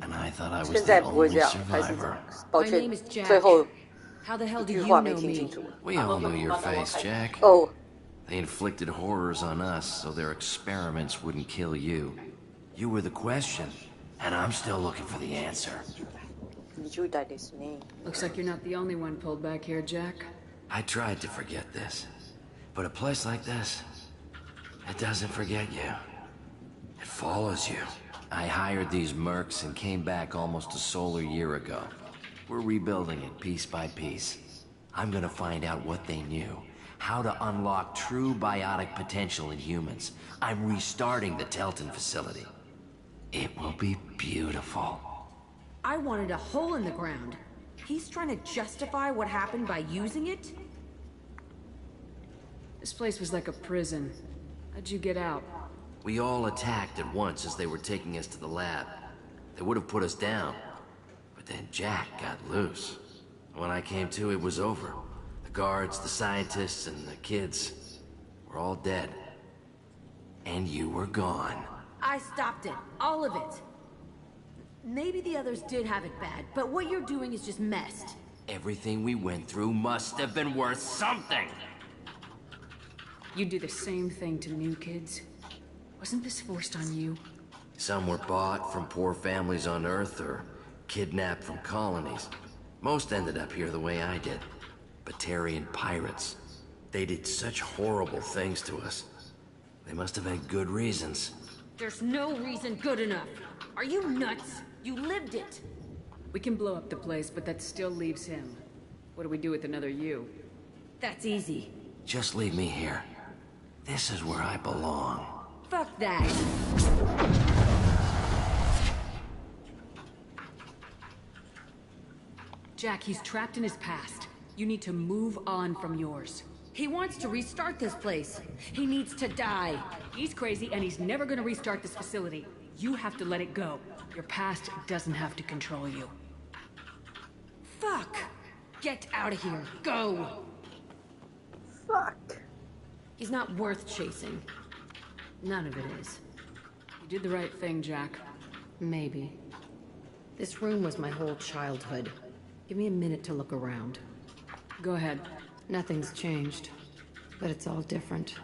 and I thought I was the only survivor. 抱歉，最后 How the hell do 一 you 句话没 know 听 me? 清楚。 We all know your face, Jack. Oh. They inflicted horrors on us so their experiments wouldn't kill you. You were the question, and I'm still looking for the answer. 20代ですね。 Looks like you're not the only one pulled back here, Jack. I tried to forget this, but a place like this, it doesn't forget you. It follows you. I hired these mercs and came back almost a solar year ago. We're rebuilding it piece by piece. I'm gonna find out what they knew. How to unlock true biotic potential in humans. I'm restarting the Telton facility. It will be beautiful. I wanted a hole in the ground. He's trying to justify what happened by using it? This place was like a prison. How'd you get out? We all attacked at once as they were taking us to the lab. They would have put us down. But then Jack got loose. When I came to, it was over. The guards, the scientists, and the kids were all dead. And you were gone. I stopped it. All of it. Maybe the others did have it bad, but what you're doing is just messed. Everything we went through must have been worth something. You do the same thing to new kids. Wasn't this forced on you? Some were bought from poor families on Earth or kidnapped from colonies. Most ended up here the way I did. Batarian pirates. They did such horrible things to us. They must have had good reasons. There's no reason good enough. Are you nuts? You lived it. We can blow up the place, but that still leaves him. What do we do with another you? That's easy. Just leave me here. This is where I belong. Fuck that. Jack, he's trapped in his past. You need to move on from yours. He wants to restart this place. He needs to die. He's crazy and he's never gonna restart this facility. You have to let it go. Your past doesn't have to control you. Fuck! Get out of here. Go! Fuck. He's not worth chasing. None of it is. You did the right thing, Jack. Maybe. This room was my whole childhood. Give me a minute to look around. Go ahead. Nothing's changed, but it's all different.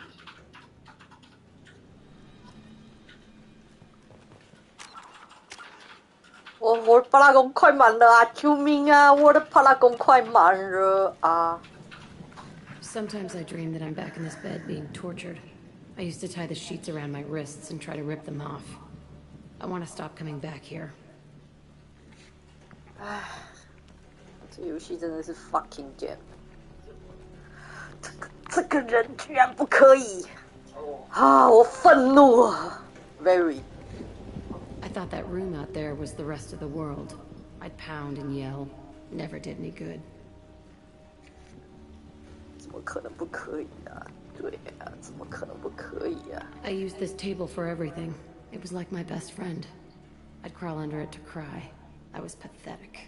我的帕拉贡快满了啊！救命啊！我的帕拉贡快满了啊！ Sometimes I dream that I'm back in this bed being tortured. I used to tie the sheets around my wrists and try to rip them off. I want to stop coming back here. 唉，这游戏真的是 fucking game。这个人居然不可以！啊，我愤怒啊 ！Very。 I thought that room out there was the rest of the world. I'd pound and yell. Never did any good. 怎么可能不可以啊？对啊，怎么可能不可以啊 I used this table for everything. It was like my best friend. I'd crawl under it to cry. I was pathetic.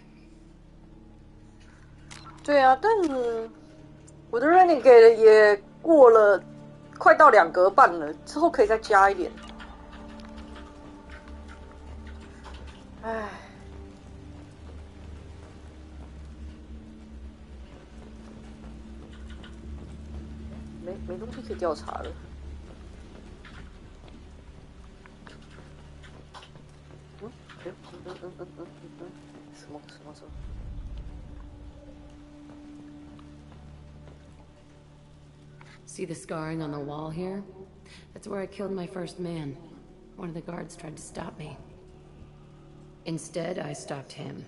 对啊，但我的 Renegade 也过了，快到2格半了，之后可以再加一点。唉，没东西可以调查了。什么？ See the scarring on the wall here? That's where I killed my first man. One of the guards tried to stop me. Instead, I stopped him.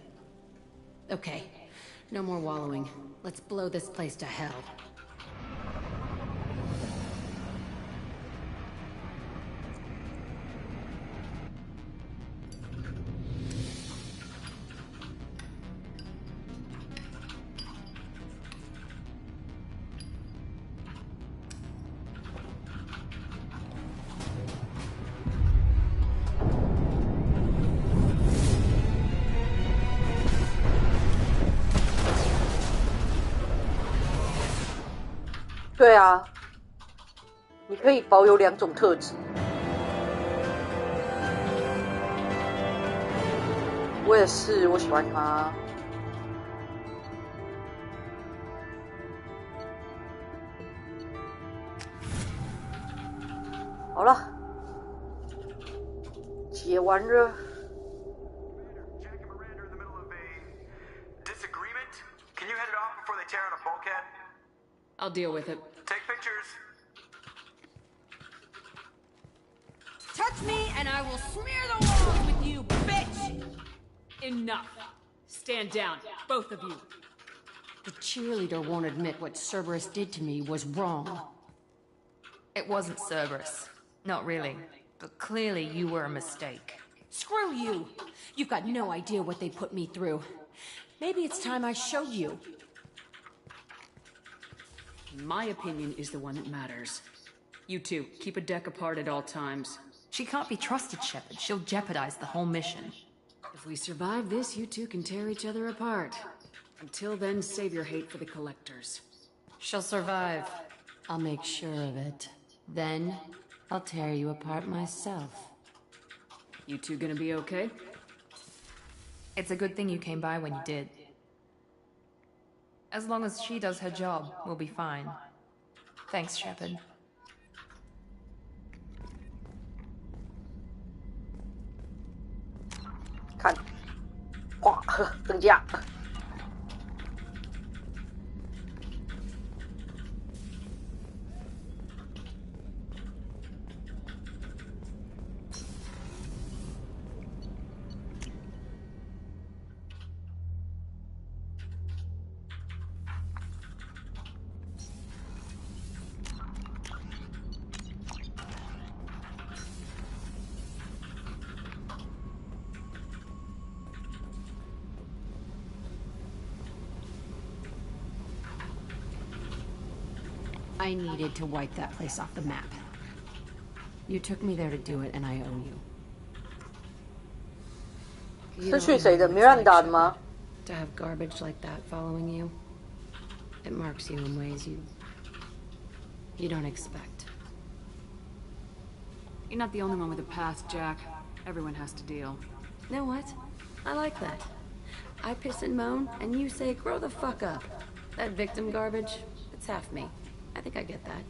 Okay, no more wallowing. Let's blow this place to hell. 对啊，你可以保有2种特质。我也是，我喜欢他。好了，解完了。Can you head it off before they tear out a bulkhead? I'll deal with it. Take pictures. Touch me and I will smear the walls with you, bitch! Enough. Stand down, both of you. The cheerleader won't admit what Cerberus did to me was wrong. It wasn't Cerberus. Not really. But clearly you were a mistake. Screw you! You've got no idea what they put me through. Maybe it's time I showed you. My opinion is the one that matters. You two, keep a deck apart at all times. She can't be trusted, Shepard. She'll jeopardize the whole mission. If we survive this, you two can tear each other apart. Until then, save your hate for the Collectors. She'll survive. I'll make sure of it. Then, I'll tear you apart myself. You two gonna be okay? It's a good thing you came by when you did. As long as she does her job, we'll be fine. Thanks, Shepard. 看，哇，增加。I needed to wipe that place off the map. You took me there to do it, and I owe you. 是去谁的？Miranda的吗？ To have garbage like that following you, it marks you in ways you don't expect. You're not the only one with a past, Jack. Everyone has to deal. Know what? I like that. I piss and moan, and you say, grow the fuck up. That victim garbage, it's half me. I think I get that.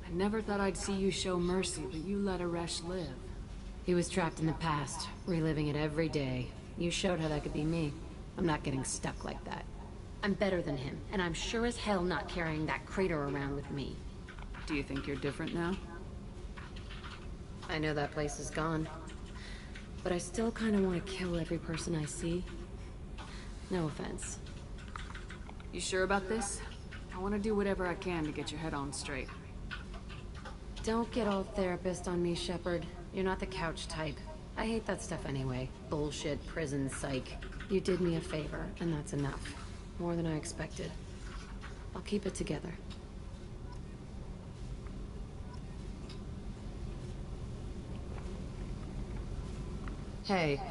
I never thought I'd see you show mercy, but you let Aresh live. He was trapped in the past, reliving it every day. You showed how that could be me. I'm not getting stuck like that. I'm better than him, and I'm sure as hell not carrying that crater around with me. Do you think you're different now? I know that place is gone. But I still kind of want to kill every person I see. No offense. You sure about this? I want to do whatever I can to get your head on straight. Don't get all therapist on me, Shepard. You're not the couch type. I hate that stuff anyway. Bullshit, prison, psych. You did me a favor, and that's enough. More than I expected. I'll keep it together. Hey.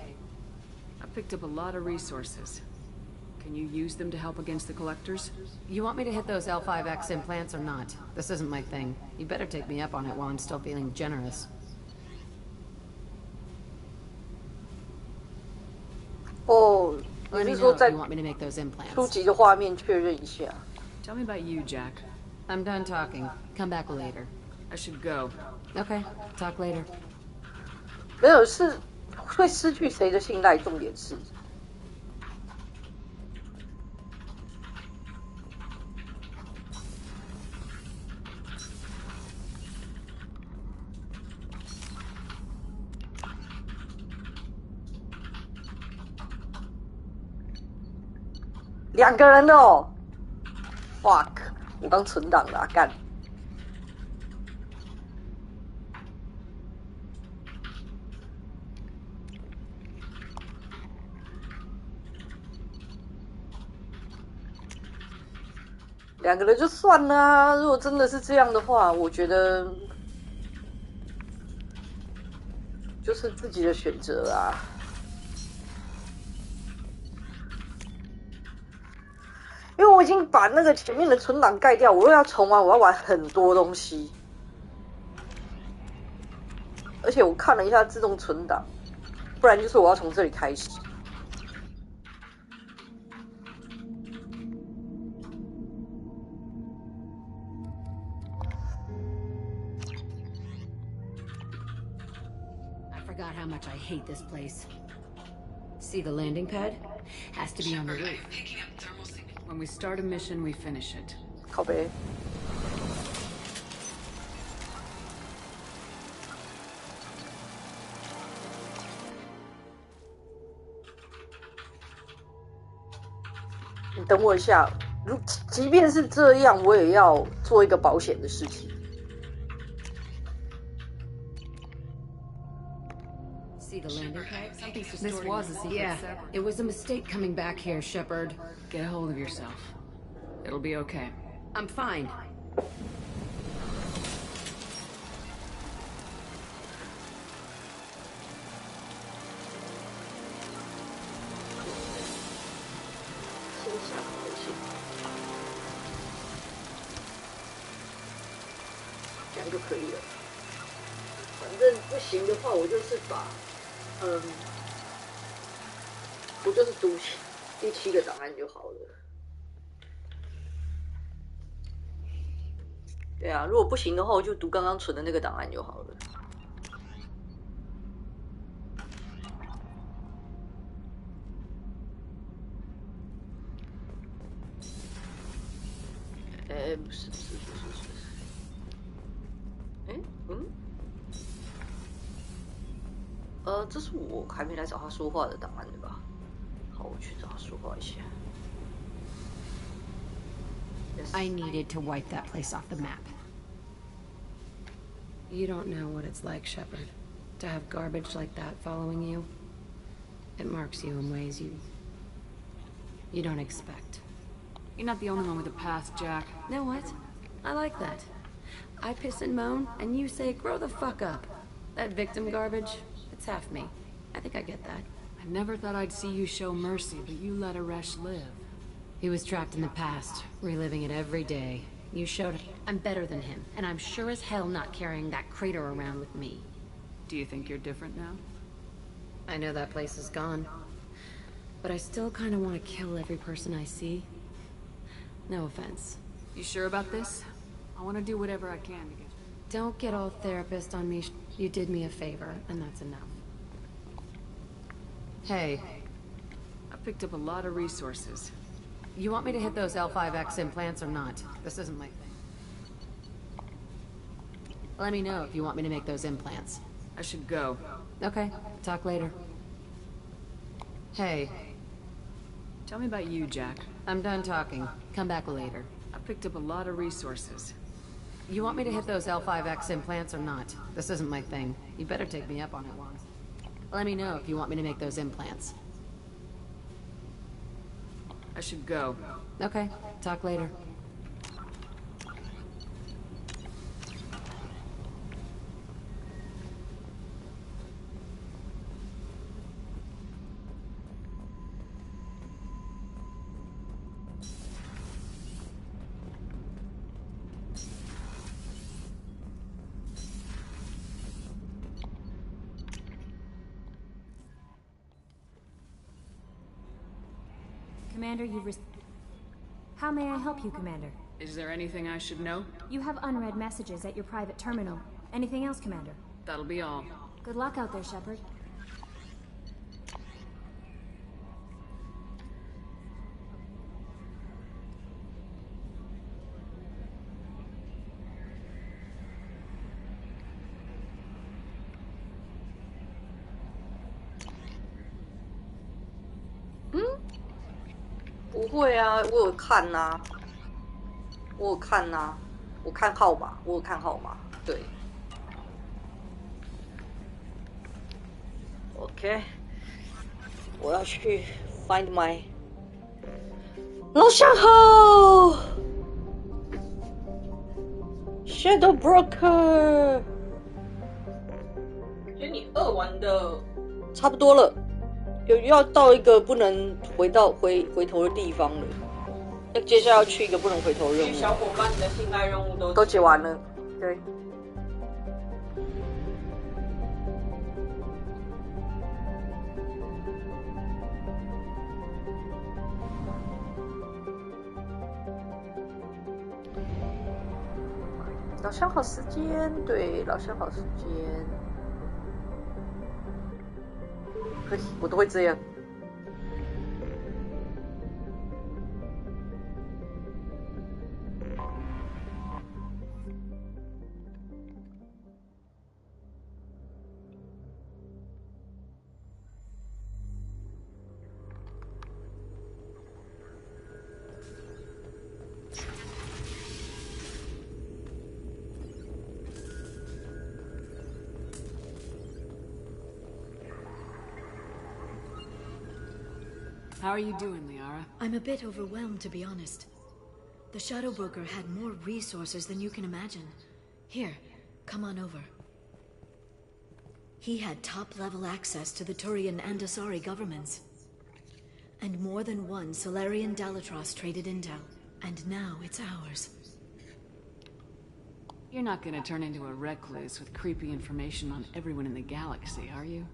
I picked up a lot of resources. Can you use them to help against the Collectors? You want me to hit those L5X implants or not? This isn't my thing. You better take me up on it while I'm still feeling generous. Oh, Let me 你是 know 说 if 在 you want me to make those implants. 初级的画面确认一下？ Tell me about you, Jack. I'm done talking. Come back later. I should go. Okay, talk later. 没有，是会失去谁的信赖，重点是。2个人的哦 ，fuck！ 我刚存档了，干。2个人就算了啊！如果真的是这样的话，我觉得就是自己的选择啊。因为我已经把那个前面的存档盖掉，我又要重玩，我要玩很多东西。而且我看了一下自动存档，不然就是我要从这里开始。I forgot how much I hate this place. See the landing pad? Has to be on the roof. When we start a mission, we finish it. 靠北。你等我一下，即便是这样，我也要做一个保险的事情。See the landing pad? This was a secret. Yeah, it was a mistake coming back here, Shepard. Get a hold of yourself. It'll be okay. I'm fine.这样就可以了。反正不行的话，我就是把，我就是读第7个档案就好了。对啊，如果不行的话，我就读刚刚存的那个档案就好了。不是。这是我还没来找他说话的档案对吧？好，我去找他说话一下。I needed to wipe that place off the map. You don't know what it's like, Shepard, to have garbage like that following you. It marks you in ways you don't expect. You're not the only one with a past, Jack. Know what? I like that. I piss and moan, and you say, grow the fuck up. That victim garbage, it's half me. I think I get that. I never thought I'd see you show mercy, but you let Aresh live. He was trapped in the past, reliving it every day. You showed it. I'm better than him, and I'm sure as hell not carrying that crater around with me. Do you think you're different now? I know that place is gone. But I still kind of want to kill every person I see. No offense. You sure about this? I want to do whatever I can to get you. Don't get all therapist on me. You did me a favor, and that's enough. Hey. I picked up a lot of resources. You want me to hit those L5X implants or not? This isn't my thing. Let me know if you want me to make those implants. I should go. Okay, talk later. Hey. Tell me about you, Jack. I'm done talking. Come back later. I picked up a lot of resources. You want me to hit those L5X implants or not? This isn't my thing. You better take me up on it once. Let me know if you want me to make those implants. I should go. Okay, talk later. Commander, How may I help you, Commander? Is there anything I should know? You have unread messages at your private terminal. Anything else, Commander? That'll be all. Good luck out there, Shepard. Hmm? 不会啊，我有看呐，我有看呐，我看号码，我有看号码，对。OK， 我要去 find my 老相好 Shadow Broker。觉得你2玩的差不多了。要到一个不能回头的地方了。接下来要去一个不能回头任务。小伙伴的信赖任务都解完了，对。老乡好时间，对，老乡好时间。嘿，我都会这样。How are you doing, Liara? I'm a bit overwhelmed, to be honest. The Shadow Broker had more resources than you can imagine. Here, come on over. He had top-level access to the Turian and Asari governments. And more than one Solarian Dalatros traded intel. And now it's ours. You're not gonna turn into a recluse with creepy information on everyone in the galaxy, are you?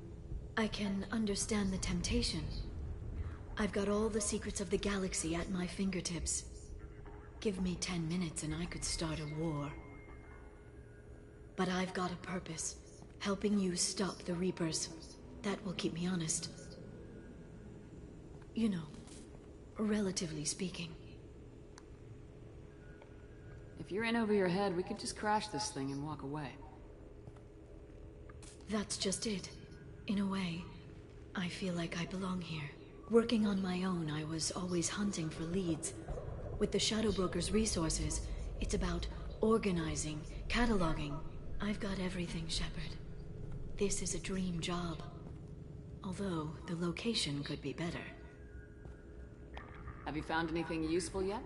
I can understand the temptation. I've got all the secrets of the galaxy at my fingertips. Give me 10 minutes and I could start a war. But I've got a purpose. Helping you stop the Reapers. That will keep me honest. You know, relatively speaking. If you're in over your head, we could just crash this thing and walk away. That's just it. In a way, I feel like I belong here. Working on my own, I was always hunting for leads. With the Shadow Broker's resources, it's about organizing, cataloging. I've got everything, Shepard. This is a dream job. Although, the location could be better. Have you found anything useful yet?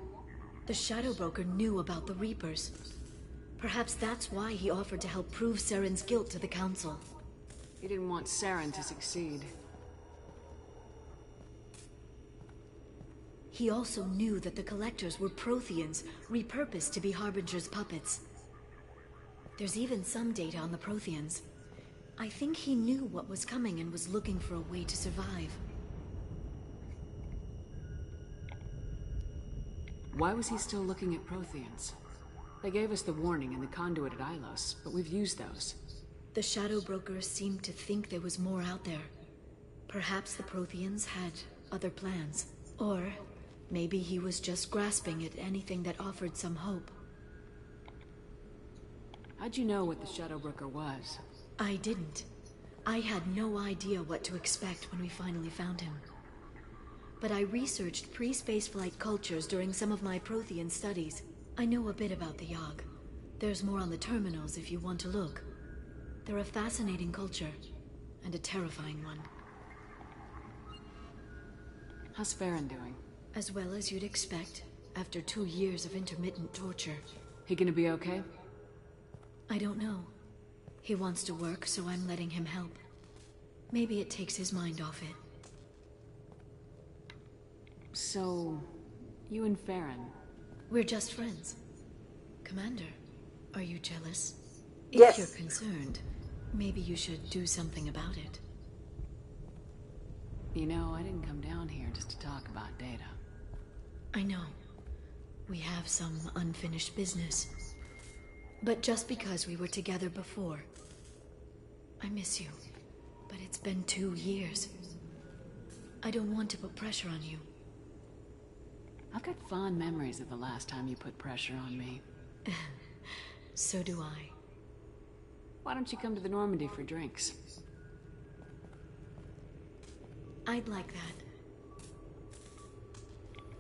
The Shadow Broker knew about the Reapers. Perhaps that's why he offered to help prove Saren's guilt to the Council. He didn't want Saren to succeed. He also knew that the Collectors were Protheans, repurposed to be Harbinger's puppets. There's even some data on the Protheans. I think he knew what was coming and was looking for a way to survive. Why was he still looking at Protheans? They gave us the warning in the conduit at Ilos, but we've used those. The Shadow Broker seemed to think there was more out there. Perhaps the Protheans had other plans. Or maybe he was just grasping at anything that offered some hope. How'd you know what the Shadow Broker was? I didn't. I had no idea what to expect when we finally found him. But I researched pre-spaceflight cultures during some of my Prothean studies. I know a bit about the Yogg. There's more on the terminals if you want to look. They're a fascinating culture, and a terrifying one. How's Farron doing? As well as you'd expect, after 2 years of intermittent torture. He gonna be okay? I don't know. He wants to work, so I'm letting him help. Maybe it takes his mind off it. So, you and Farron? We're just friends. Commander, are you jealous? Yes. If you're concerned, maybe you should do something about it. You know, I didn't come down here just to talk about Data. I know. We have some unfinished business. But just because we were together before, I miss you. But it's been 2 years. I don't want to put pressure on you. I've got fond memories of the last time you put pressure on me. So do I. Why don't you come to the Normandy for drinks? I'd like that.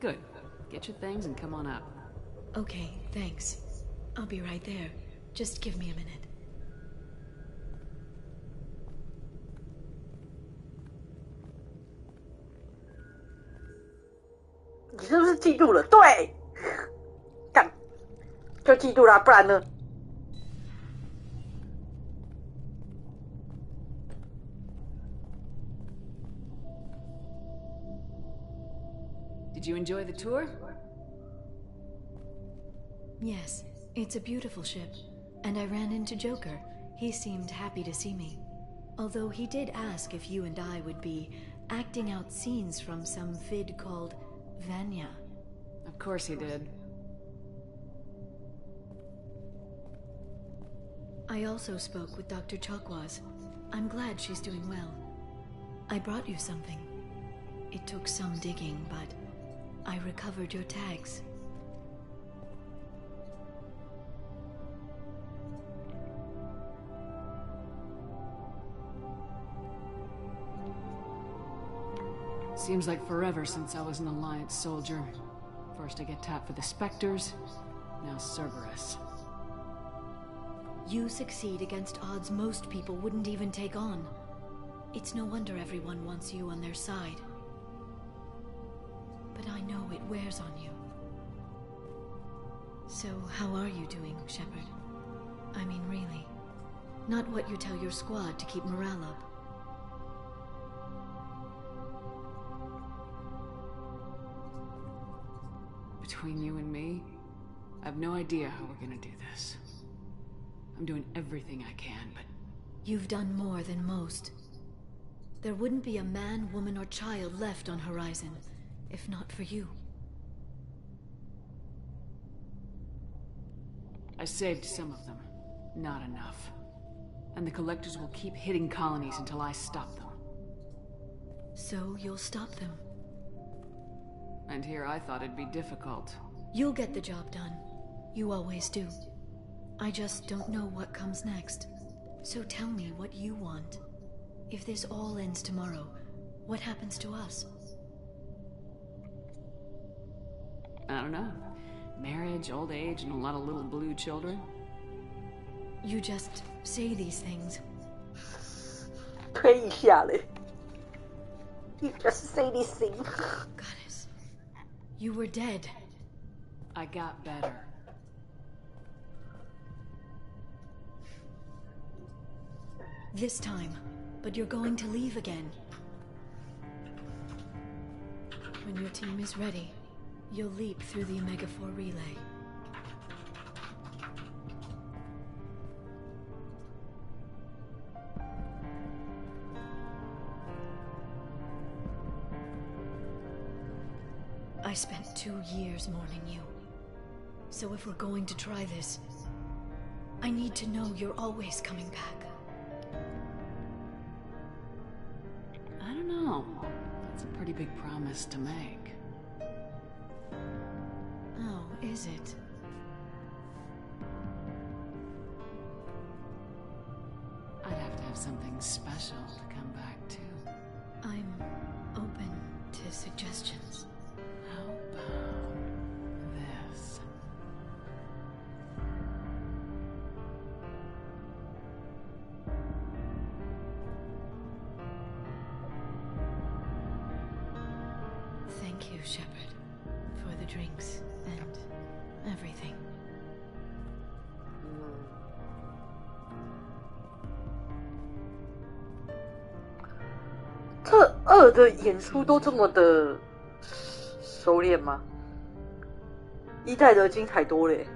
Good. Get your things and come on up. Okay, thanks. I'll be right there. Just give me a minute. 你是不是嫉妒了？对，干，就嫉妒啦，不然呢？ Did you enjoy the tour? Yes, it's a beautiful ship. And I ran into Joker. He seemed happy to see me. Although he did ask if you and I would be acting out scenes from some vid called Vanya. Of course he did. I also spoke with Dr. Chakwas. I'm glad she's doing well. I brought you something. It took some digging, but I recovered your tags. Seems like forever since I was an Alliance soldier. First I get tapped for the Spectres, now Cerberus. You succeed against odds most people wouldn't even take on. It's no wonder everyone wants you on their side. But I know it wears on you. So how are you doing, Shepard? I mean, really. Not what you tell your squad to keep morale up. Between you and me, I have no idea how we're gonna do this. I'm doing everything I can, but... You've done more than most. There wouldn't be a man, woman, or child left on Horizon, if not for you. I saved some of them. Not enough. And the Collectors will keep hitting colonies until I stop them. So you'll stop them? And here I thought it'd be difficult. You'll get the job done. You always do. I just don't know what comes next. So tell me what you want. If this all ends tomorrow, what happens to us? I don't know. Marriage, old age, and a lot of little blue children? You just say these things. 推一下嘞。You just say these things. Goddess, you were dead. I got better. This time, but you're going to leave again. When your team is ready, you'll leap through the Omega-4 relay. I spent 2 years mourning you. So if we're going to try this, I need to know you're always coming back. I don't know. That's a pretty big promise to make. Oh, is it? I'd have to have something special to come back to. I'm open to suggestions. How about this? Thank you, Shepard, for the drinks and everything. 这2的演出都这么的熟练吗？1代的精彩多嘞。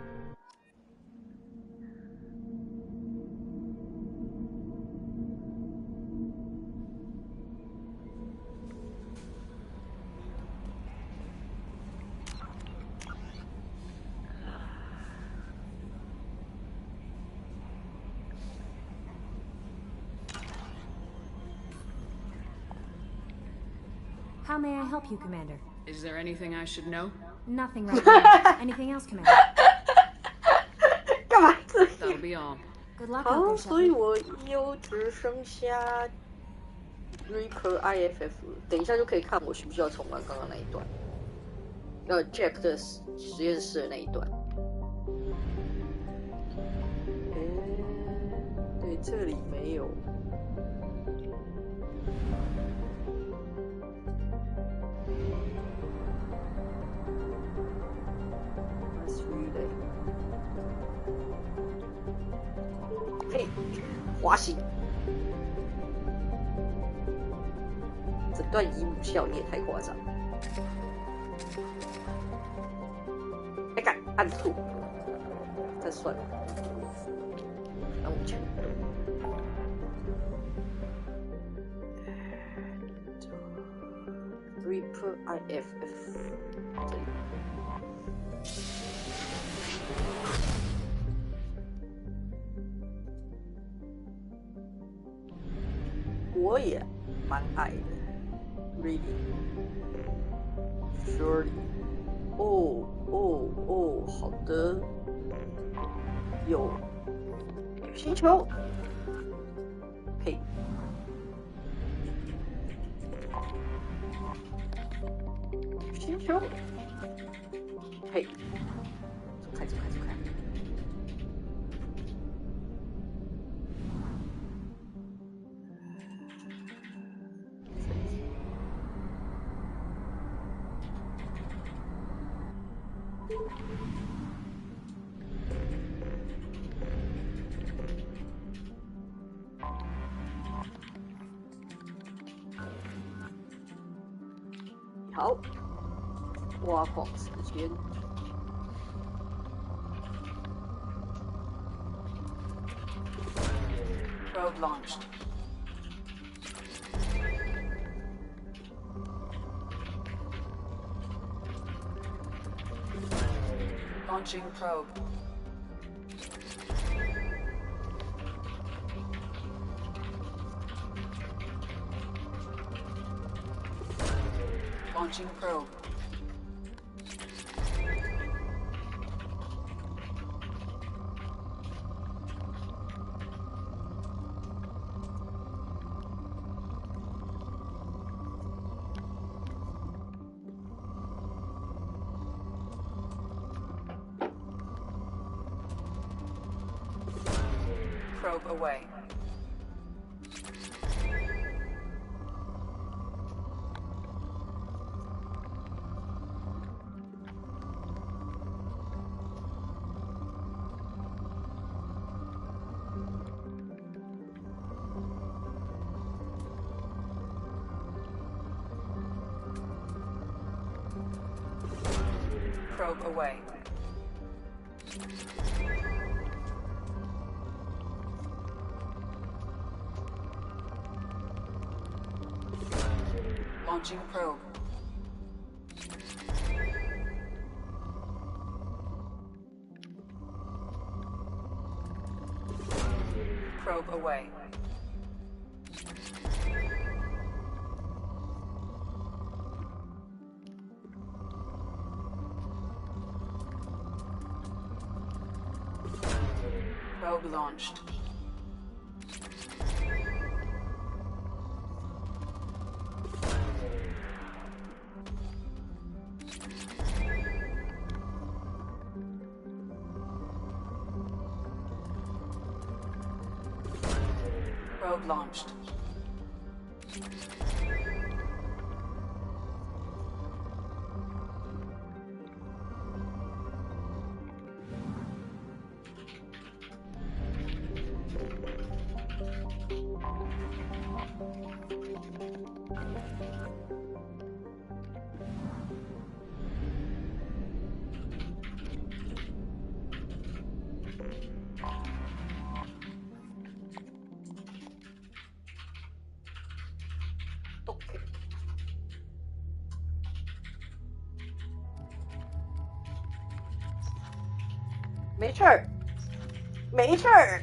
How may I help you, Commander? Is there anything I should know? Nothing right now. Anything else, Commander? 干嘛这 That'll be all. Good luck 好， out there, 所以 Shepard. 我又只剩下 Reaper IFF， 等一下就可以看我需不需要重玩刚刚那一段。Jack 的实验室的那一段。对，这里没有。嘿，滑行，整段姨母笑你也太夸张。哎干，按错。那算了，那我去。Reaper IFF 这里。我也蛮爱的 ，really surely。哦，好的，有星球，嘿，星球，嘿，走开。好，挖矿时间。Probe launched. Launching probe. Launching probe. Probe away. Probe away. Launching probe. Probe away. Probe launched. Probe launched. OK， 没事儿，没事儿。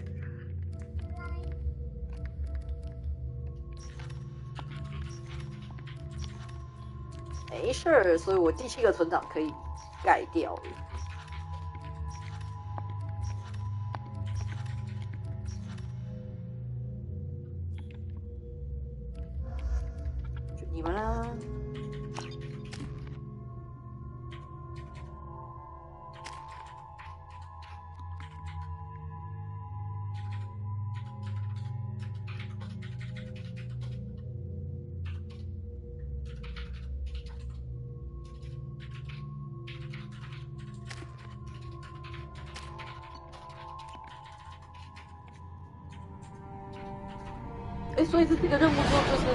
没事儿，所以我第7个存档可以盖掉了。就你们啦。所以是这个任务之后就是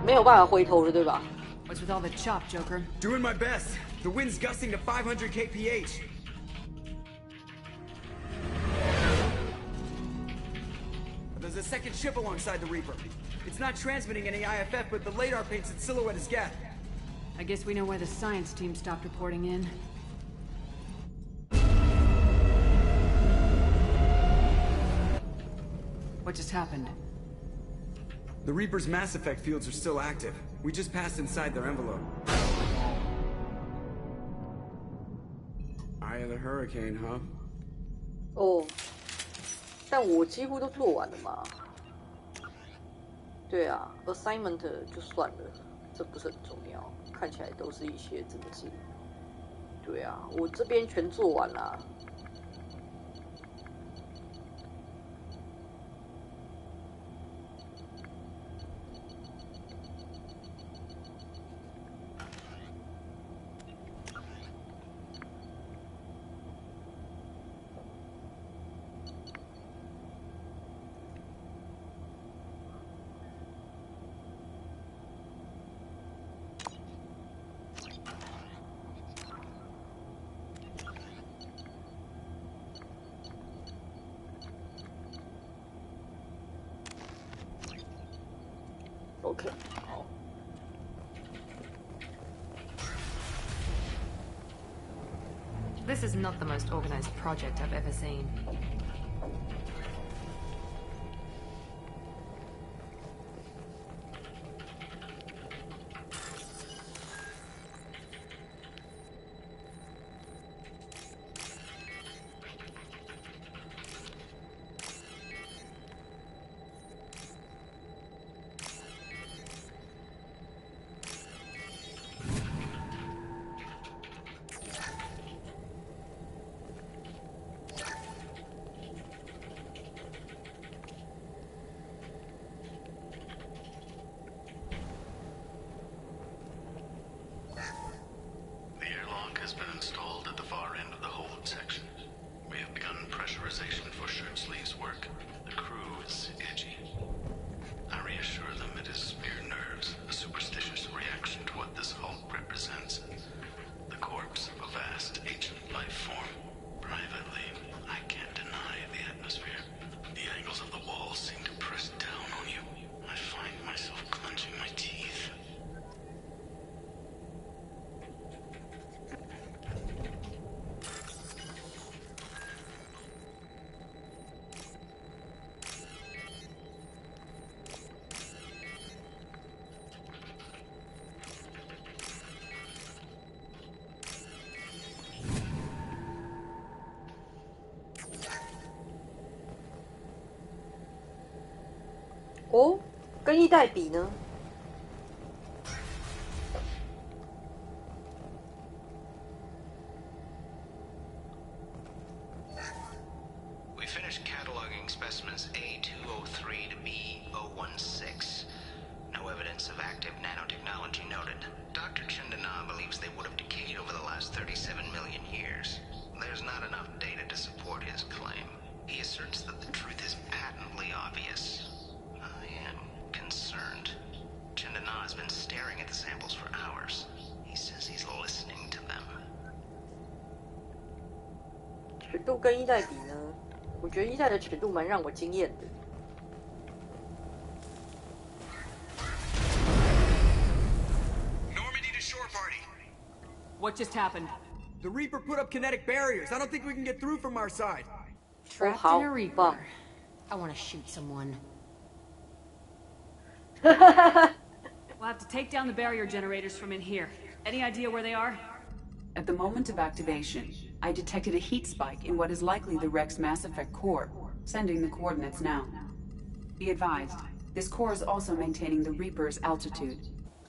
没有办法回头了，对吧？ What's with all the chop, Joker? Doing my best. The wind's gusting to 500 kph. There's a second ship alongside the Reaper. It's not transmitting any IFF, but the LADAR paints its silhouette as Geth. I guess we know why the science team stopped reporting in. What just happened? The Reaper's Mass Effect fields are still active. We just passed inside their envelope. Eye of the Hurricane, huh? 哦，但我几乎都做完了嘛。对啊 ，assignment 就算了，这不是很重要。看起来都是一些真的是，对啊，我这边全做完了。OK， 好。This is not the most organized project I've ever seen.哦，跟一代比呢？ We finished cataloging specimens A203 to B016. No evidence of active nanotechnology noted. Dr. Chandana believes they would have decayed over the last 37 million years. There's not enough data to support his claim. He asserts that the truth is patently obvious. I am concerned. Chandana has been staring at the samples for hours. He says he's listening to them. 尺度跟一代比呢？我觉得一代的尺度蛮让我惊艳的。Normandy to shore party. What just happened? The Reaper put up kinetic barriers. I don't think we can get through from our side. Trapped in a Reaper. I want to shoot someone. We'll have to take down the barrier generators from in here. Any idea where they are? At the moment of activation, I detected a heat spike in what is likely the Rex Mass Effect core, sending the coordinates now. Be advised, this core is also maintaining the Reaper's altitude.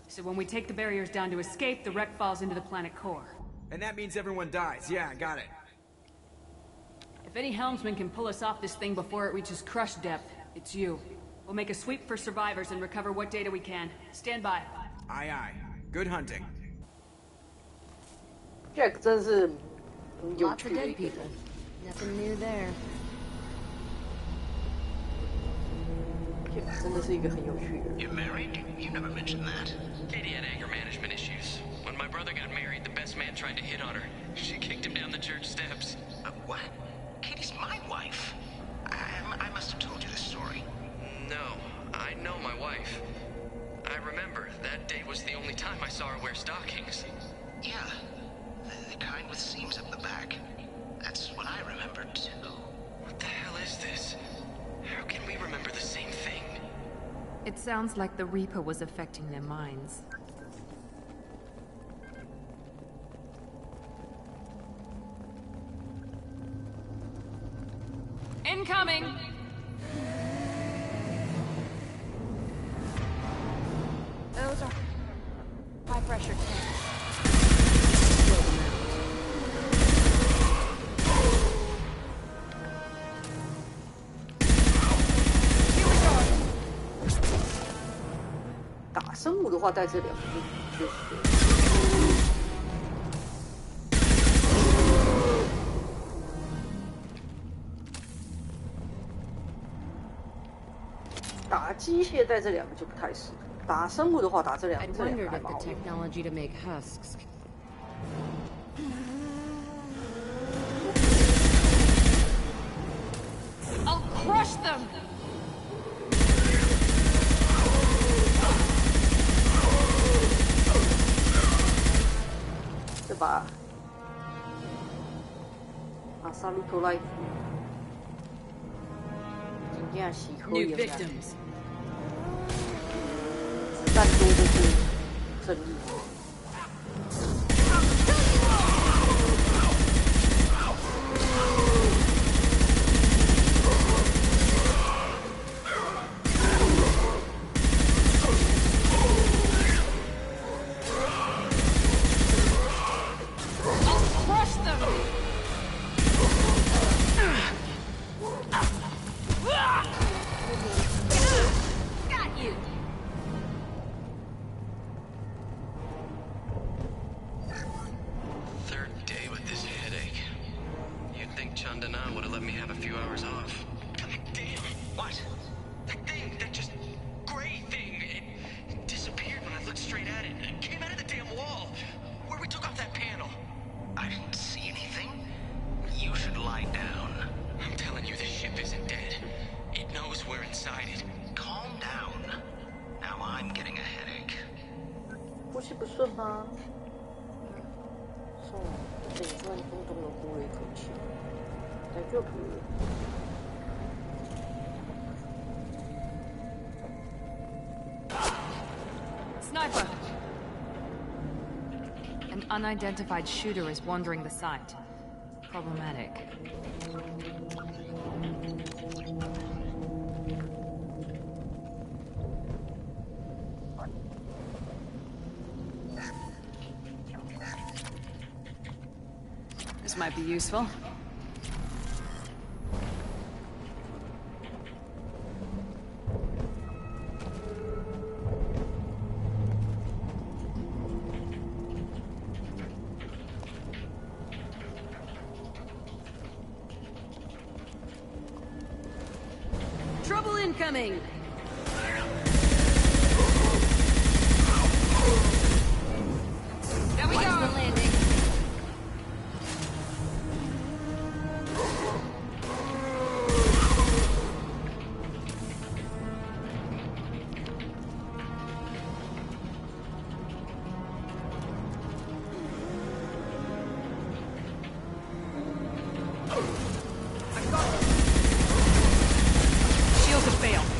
So when we take the barriers down to escape, the wreck falls into the planet core. And that means everyone dies. Yeah, I got it. If any helmsman can pull us off this thing before it reaches crush depth, it's you. We'll make a sweep for survivors and recover what data we can. Stand by. Aye, aye. Good hunting. Jack 真是有 Lots 趣 of 的 dead 一个人。 people. Nothing new there. Jack 真的是一个很有趣的人。 You're married? You never mentioned that. Katie had anger management issues. When my brother got married, the best man tried to hit on her. She kicked him down the church steps. What? Katie's my wife. I must have told you this story. time I saw her wear stockings. Yeah, the kind with seams up the back. That's what I remembered too. What the hell is this? How can we remember the same thing? It sounds like the Reaper was affecting their minds. Incoming! Those are high-pressure tanks.打生物的话，带这两个就是。打机械带这两个就不太适合，打生物的话打这两个还蛮好用。I'll crush them. 这把阿萨鲁托莱夫。New victims. 子弹多就是正义。呼吸不顺吗？そう、整段中东的呼了一口气，大丈夫。Sniper! An unidentified shooter is wandering the site. Problematic. This might be useful. Trouble incoming! There we go! Landing. Shields have failed.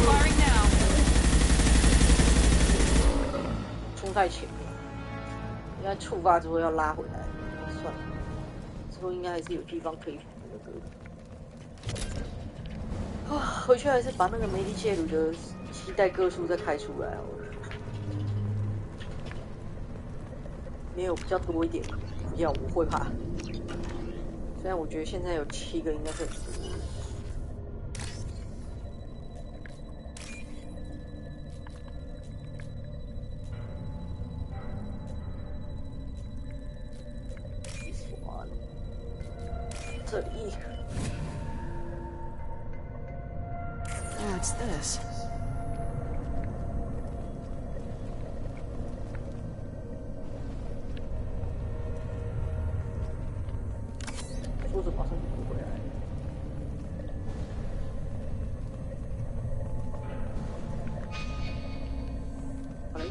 Firing now. 冲太前面，应该触发之后要拉回来，算了，之后应该还是有地方可以那个。啊，回去还是把那个梅利切鲁的期待个数再开出来好了，没有比较多一点，不要我会怕。虽然我觉得现在有7个应该是很多。这里。What's this? 桌子马上就不回来。好嘞。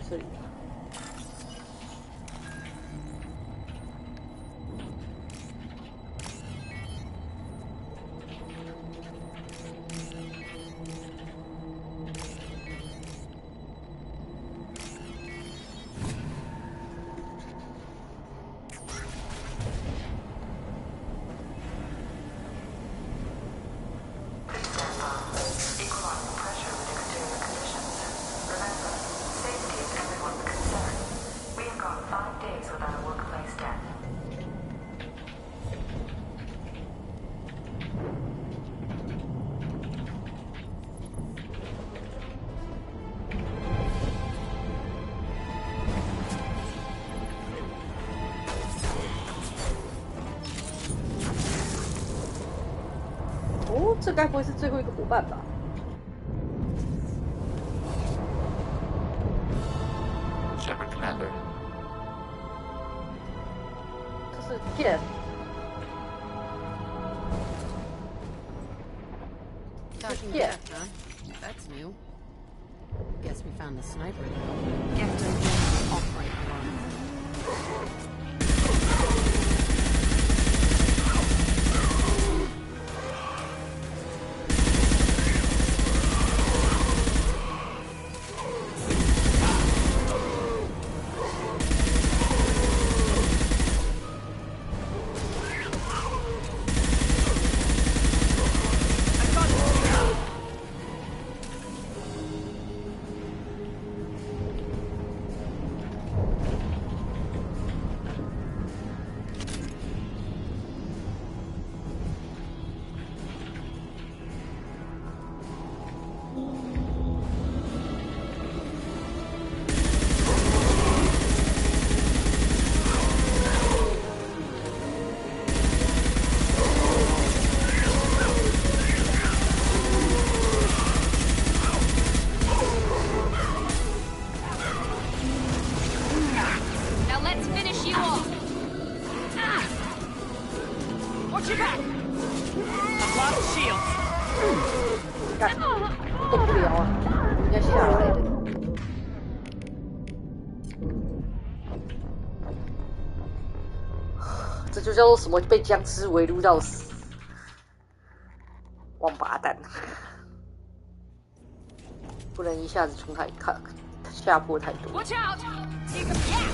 这里。这该不会是最后一个伙伴吧？Shepard Commander， 这是 Kid。Talking death, huh? That's new. Guess we found the sniper though. Get to operate alone. Watch your back! I've lost shields. 干，动不了啊！人家下来的。这就叫做什么？被僵尸围撸到死，王八蛋！不能一下子冲太看下坡太多。 Watch out! Take a gas!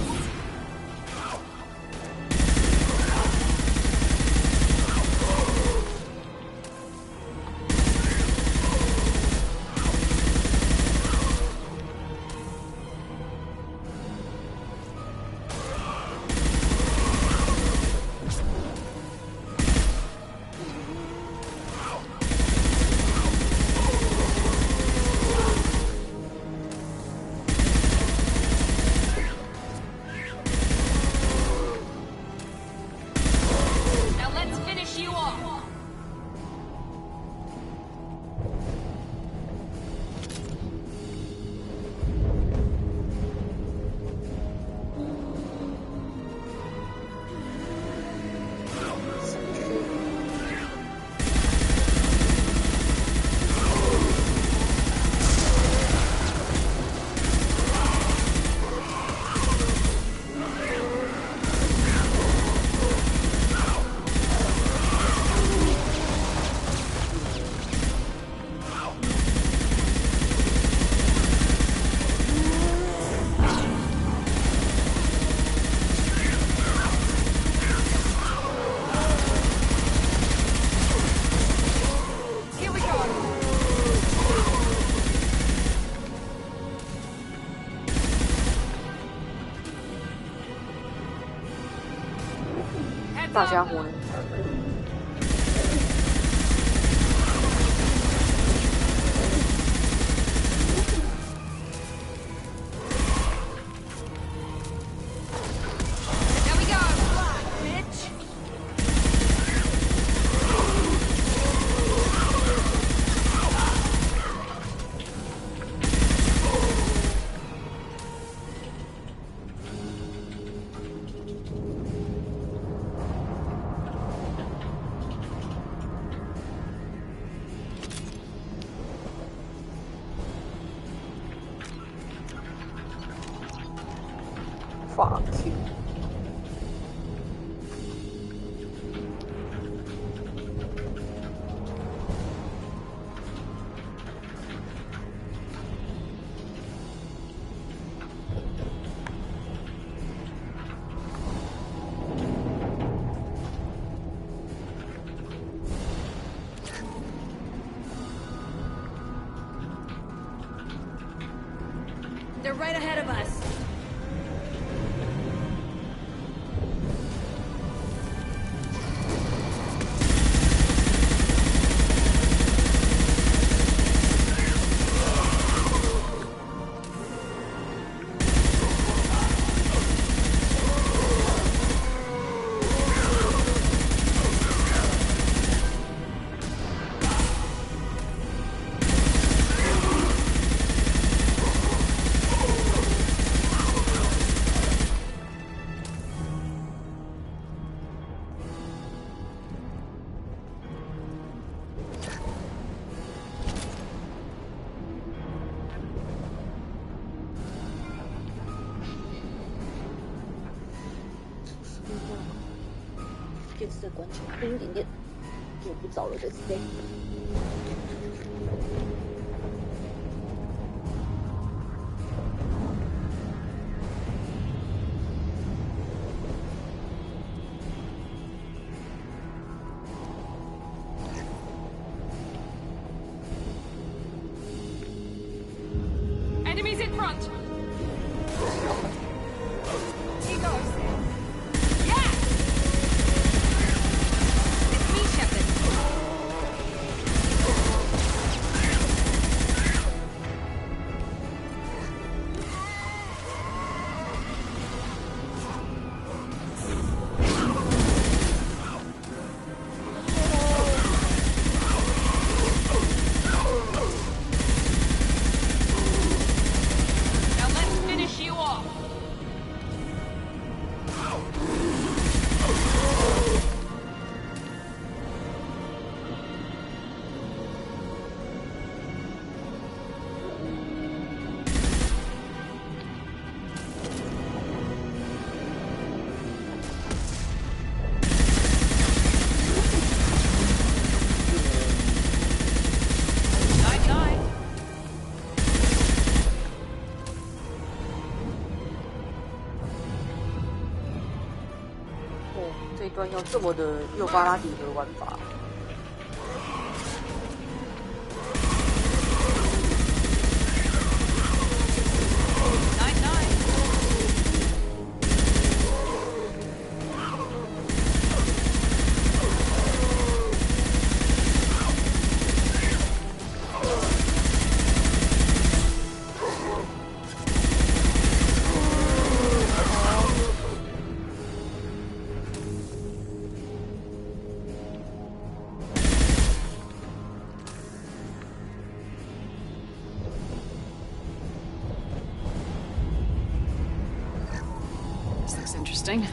大家伙呢？Fuck you. They're right ahead of us.电视的关起来，有一点点睡不着了的 stay。Enemies in front! He goes.这一段要这么的右巴拉底的玩法。This looks interesting.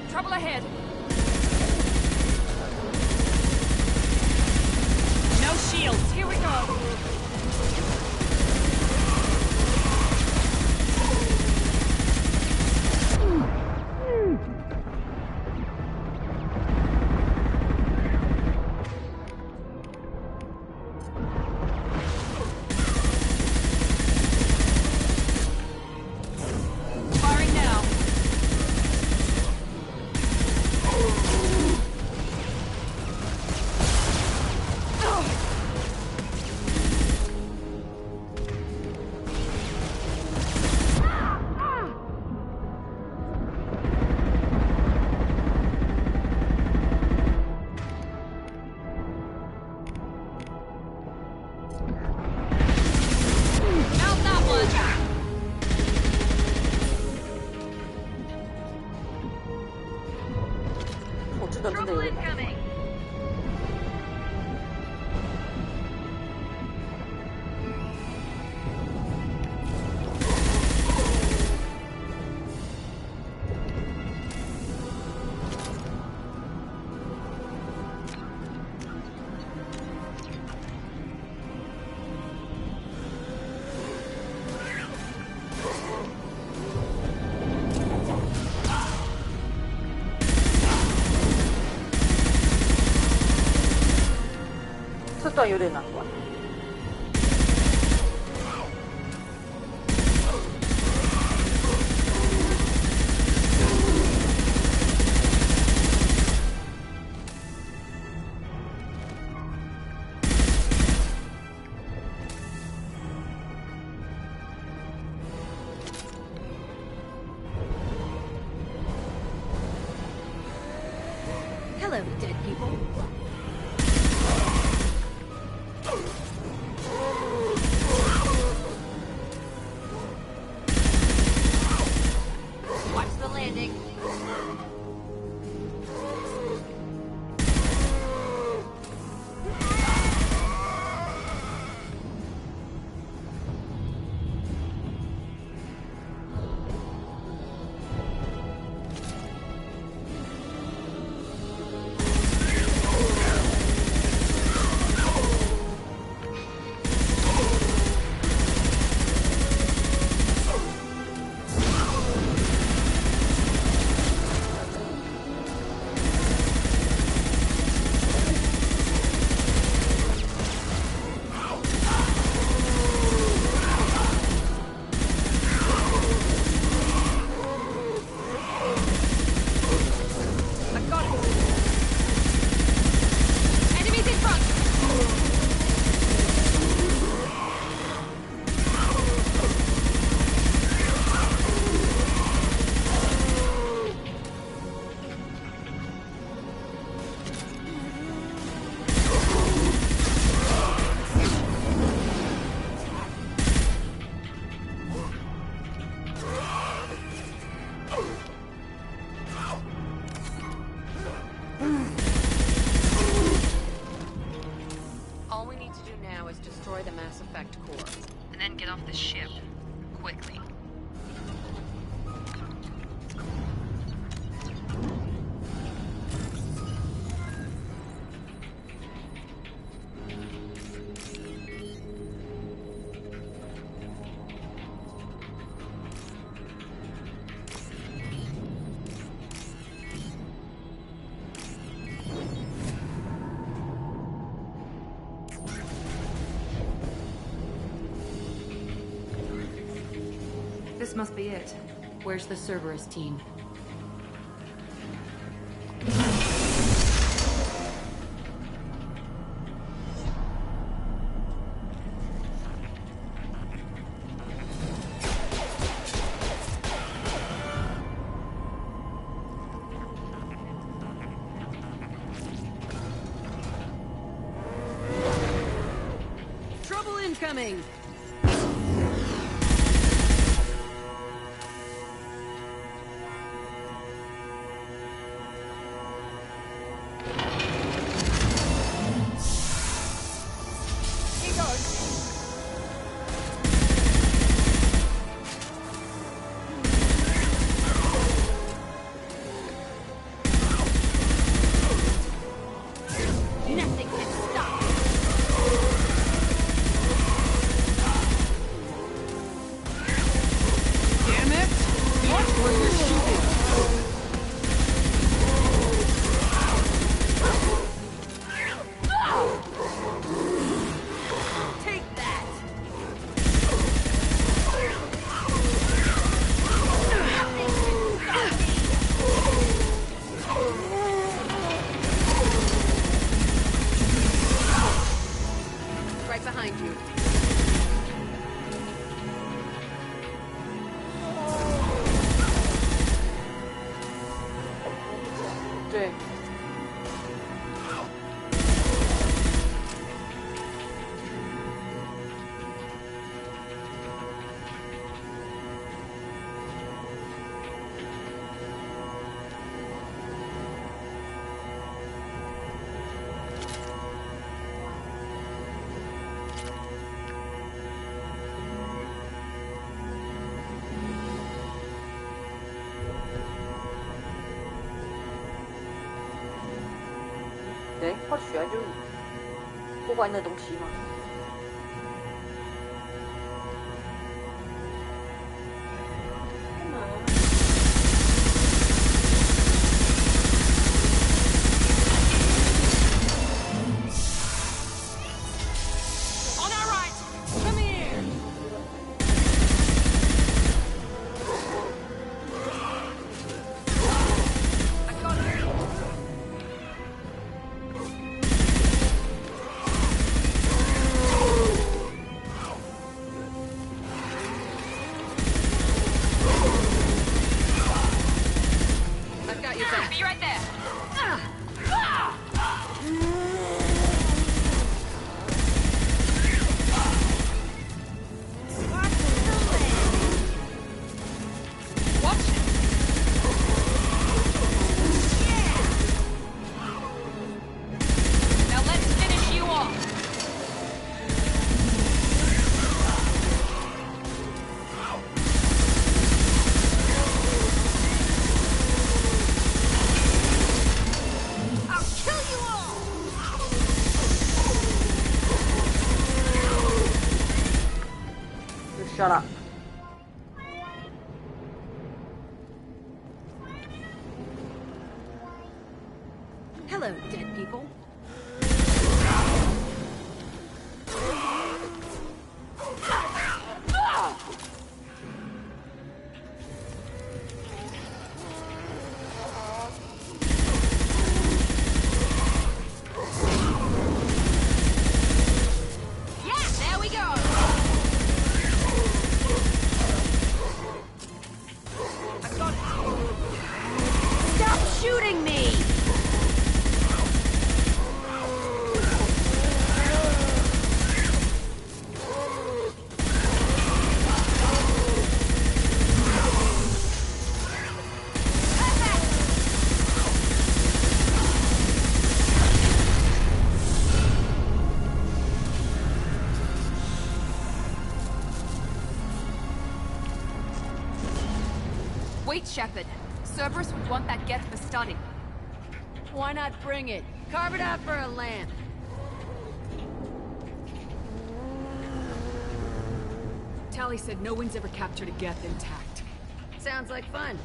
Trouble ahead. No shields. Here we go. 段有点难玩。Hello, dead people. Watch the landing. All we need to do now is destroy the Mass Effect core, and then get off the ship. Quickly. This must be it. Where's the Cerberus team? Trouble incoming! Nothing can stop it. Damn it! Watch where you're shooting. Take that. Right behind you.对。哎，他喜欢就是破坏那东西吗？ Shut up. Hello, dead people. Wait, Shepard. Cerberus would want that Geth for study. Why not bring it? Carve it out for a lamp. Tali said no one's ever captured a Geth intact. Sounds like fun.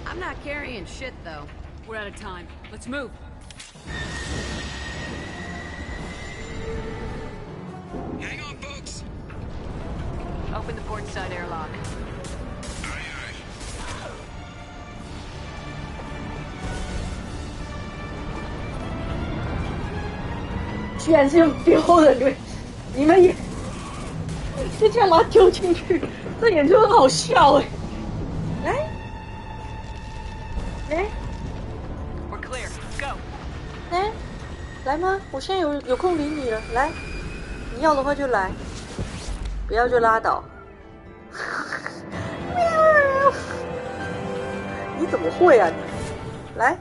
I'm not carrying shit, though. We're out of time. Let's move. Hang on, folks. Open the port side airlock. Aye. 居然是用丢的，你们也就这样把它丢进去，这演出很好笑哎！来，来， We're clear. Go. 来吗？我现在有空理你了，来，你要的话就来，不要就拉倒。你怎么会啊你？来，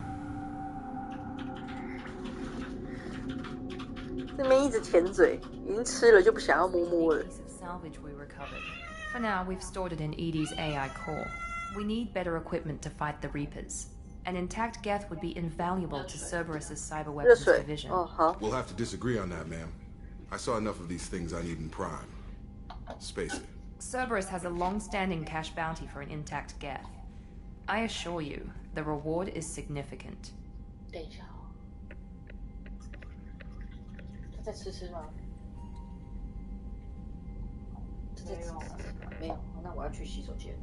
这边一直舔嘴，已经吃了就不想要摸摸了。Salvage we recovered. For now, we've stored it in EDI's AI core. We need better equipment to fight the Reapers. An intact Geth would be invaluable to Cerberus's cyber weapons division. We'll have to disagree on that, ma'am. I saw enough of these things I need in Prime. Space it. Cerberus has a long-standing cash bounty for an intact Geth. I assure you, the reward is significant. 等一下哦，他在吃吗？他在吃没有，那我要去洗手间。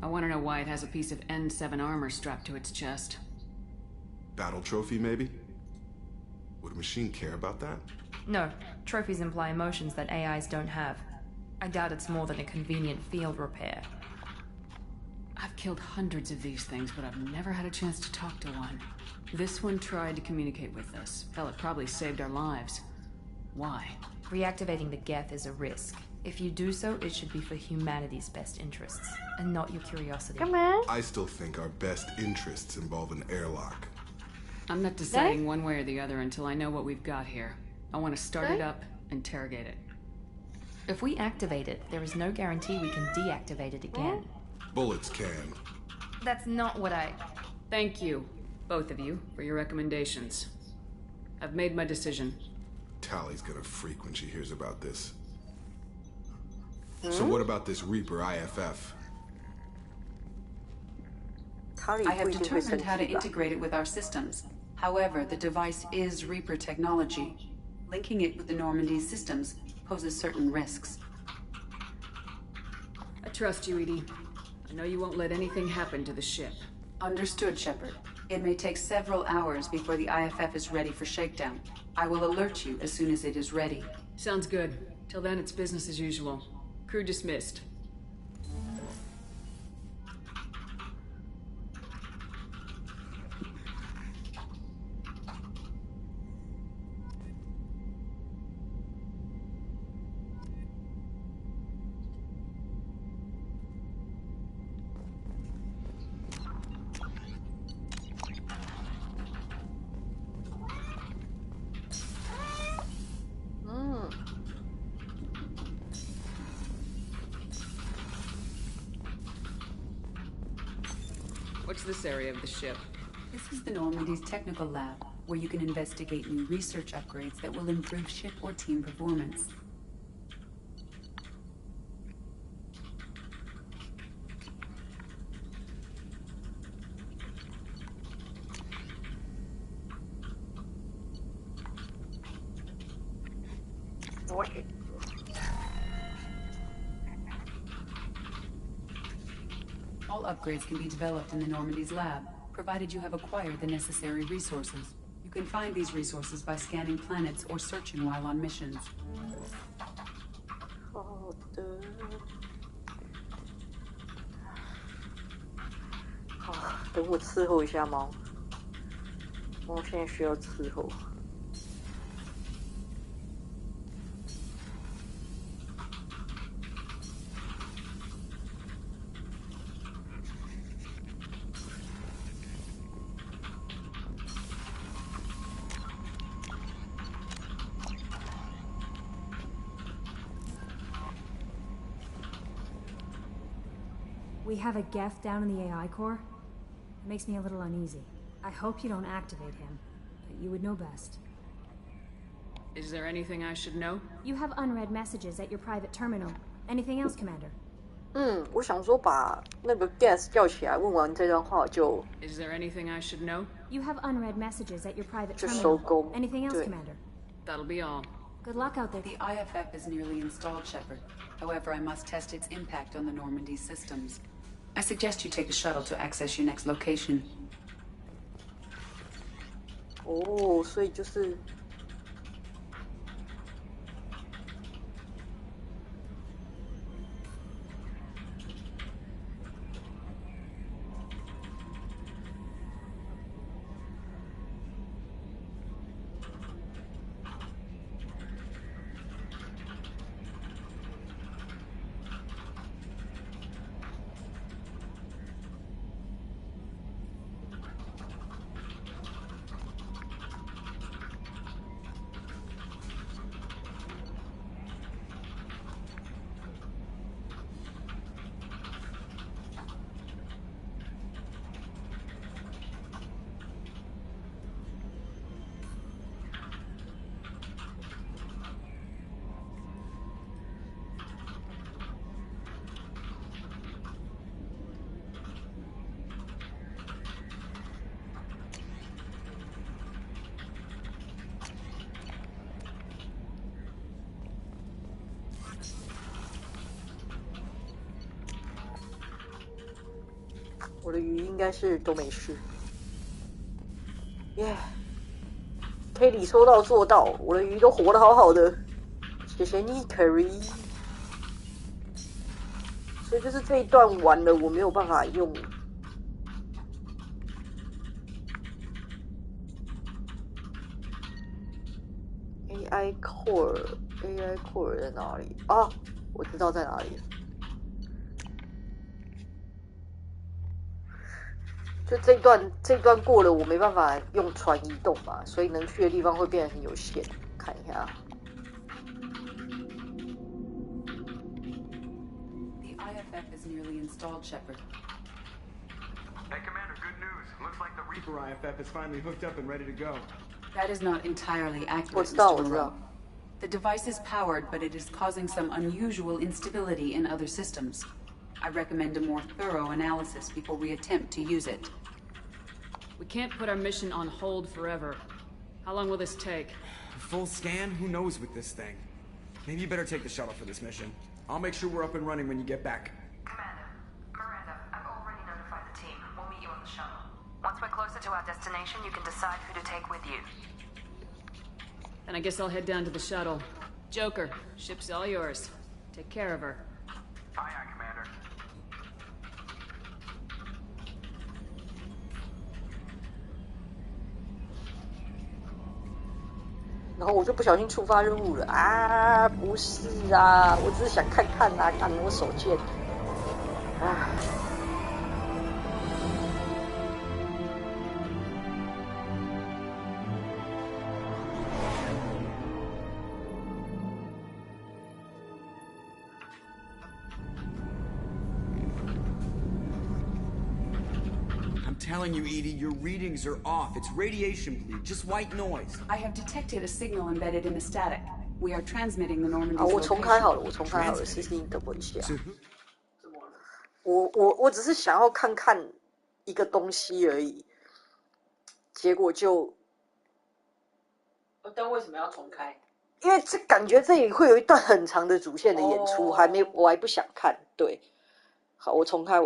I want to know why it has a piece of N7 armor strapped to its chest. Battle trophy, maybe? Would a machine care about that? No. Trophies imply emotions that AIs don't have. I doubt it's more than a convenient field repair. I've killed hundreds of these things, but I've never had a chance to talk to one. This one tried to communicate with us. Hell, it probably saved our lives. Why? Reactivating the Geth is a risk. If you do so, it should be for humanity's best interests, and not your curiosity. Come on. I still think our best interests involve an airlock. I'm not deciding one way or the other until I know what we've got here. I want to start it up, interrogate it. If we activate it, there is no guarantee we can deactivate it again. Bullets can. That's not what I... Thank you, both of you, for your recommendations. I've made my decision. Tally's gonna freak when she hears about this. So what about this Reaper IFF? I have determined how to integrate it with our systems. However, the device is Reaper technology. Linking it with the Normandy systems poses certain risks. I trust you, Edie. I know you won't let anything happen to the ship. Understood, Shepard. It may take several hours before the IFF is ready for shakedown. I will alert you as soon as it is ready. Sounds good. Till then, it's business as usual. Crew dismissed. What's this area of the ship? This is the Normandy's technical lab, where you can investigate new research upgrades that will improve ship or team performance. All upgrades can be developed in the Normandy's lab, provided you have acquired the necessary resources. You can find these resources by scanning planets or searching while on missions. 아, 等我伺候一下猫。猫现在需要伺候。We have a Geth down in the AI core. It makes me a little uneasy. I hope you don't activate him, but you would know best. Is there anything I should know? You have unread messages at your private terminal. Anything else, Commander? 我想说把那个 Gas 叫起来，问完这段话就。Is there anything I should know? You have unread messages at your private 就 terminal. 收工。 Anything else, 对。 Commander? That'll be all. Good luck out there. The IFF is nearly installed, Shepard. However, I must test its impact on the Normandy systems. I suggest you take the shuttle to access your next location. 哦，所以就是。我的鱼应该是都没事。耶、Kelly 说到做到，我的鱼都活得好好的，谢谢你 Kerry。所以就是这一段完了，我没有办法用。AI Core 在哪里啊？我知道在哪里了。就这段过了，我没办法用船移动嘛，所以能去的地方会变得很有限。看一下。The IFF is nearly installed, Shepard. Hey, Commander, good news. Looks like the Reaper IFF is finally hooked up and ready to go. That is not entirely accurate, What's that? Mr. Moreau. The device is powered, but it is causing some unusual instability in other systems. I recommend a more thorough analysis before we attempt to use it. We can't put our mission on hold forever. How long will this take? A full scan? Who knows with this thing? Maybe you better take the shuttle for this mission. I'll make sure we're up and running when you get back. Commander, Miranda, I've already notified the team. We'll meet you on the shuttle. Once we're closer to our destination, you can decide who to take with you. Then I guess I'll head down to the shuttle. Joker, ship's all yours. Take care of her. Aye, aye, Commander. 然后我就不小心触发任务了啊！不是啊，我只是想看看啊，看我手贱啊。Telling you, Edie, your readings are off. It's radiation bleed, just white noise. I have detected a signal embedded in the static. We are transmitting the Normandy's 啊，我 location. 重开好了，我重开好了，谢谢你等我一下。我只是想要看看一个东西而已，结果就……但为什么要重开？因为这感觉这里会有一段很长的主线的演出，我还不想看。对，好，我重开。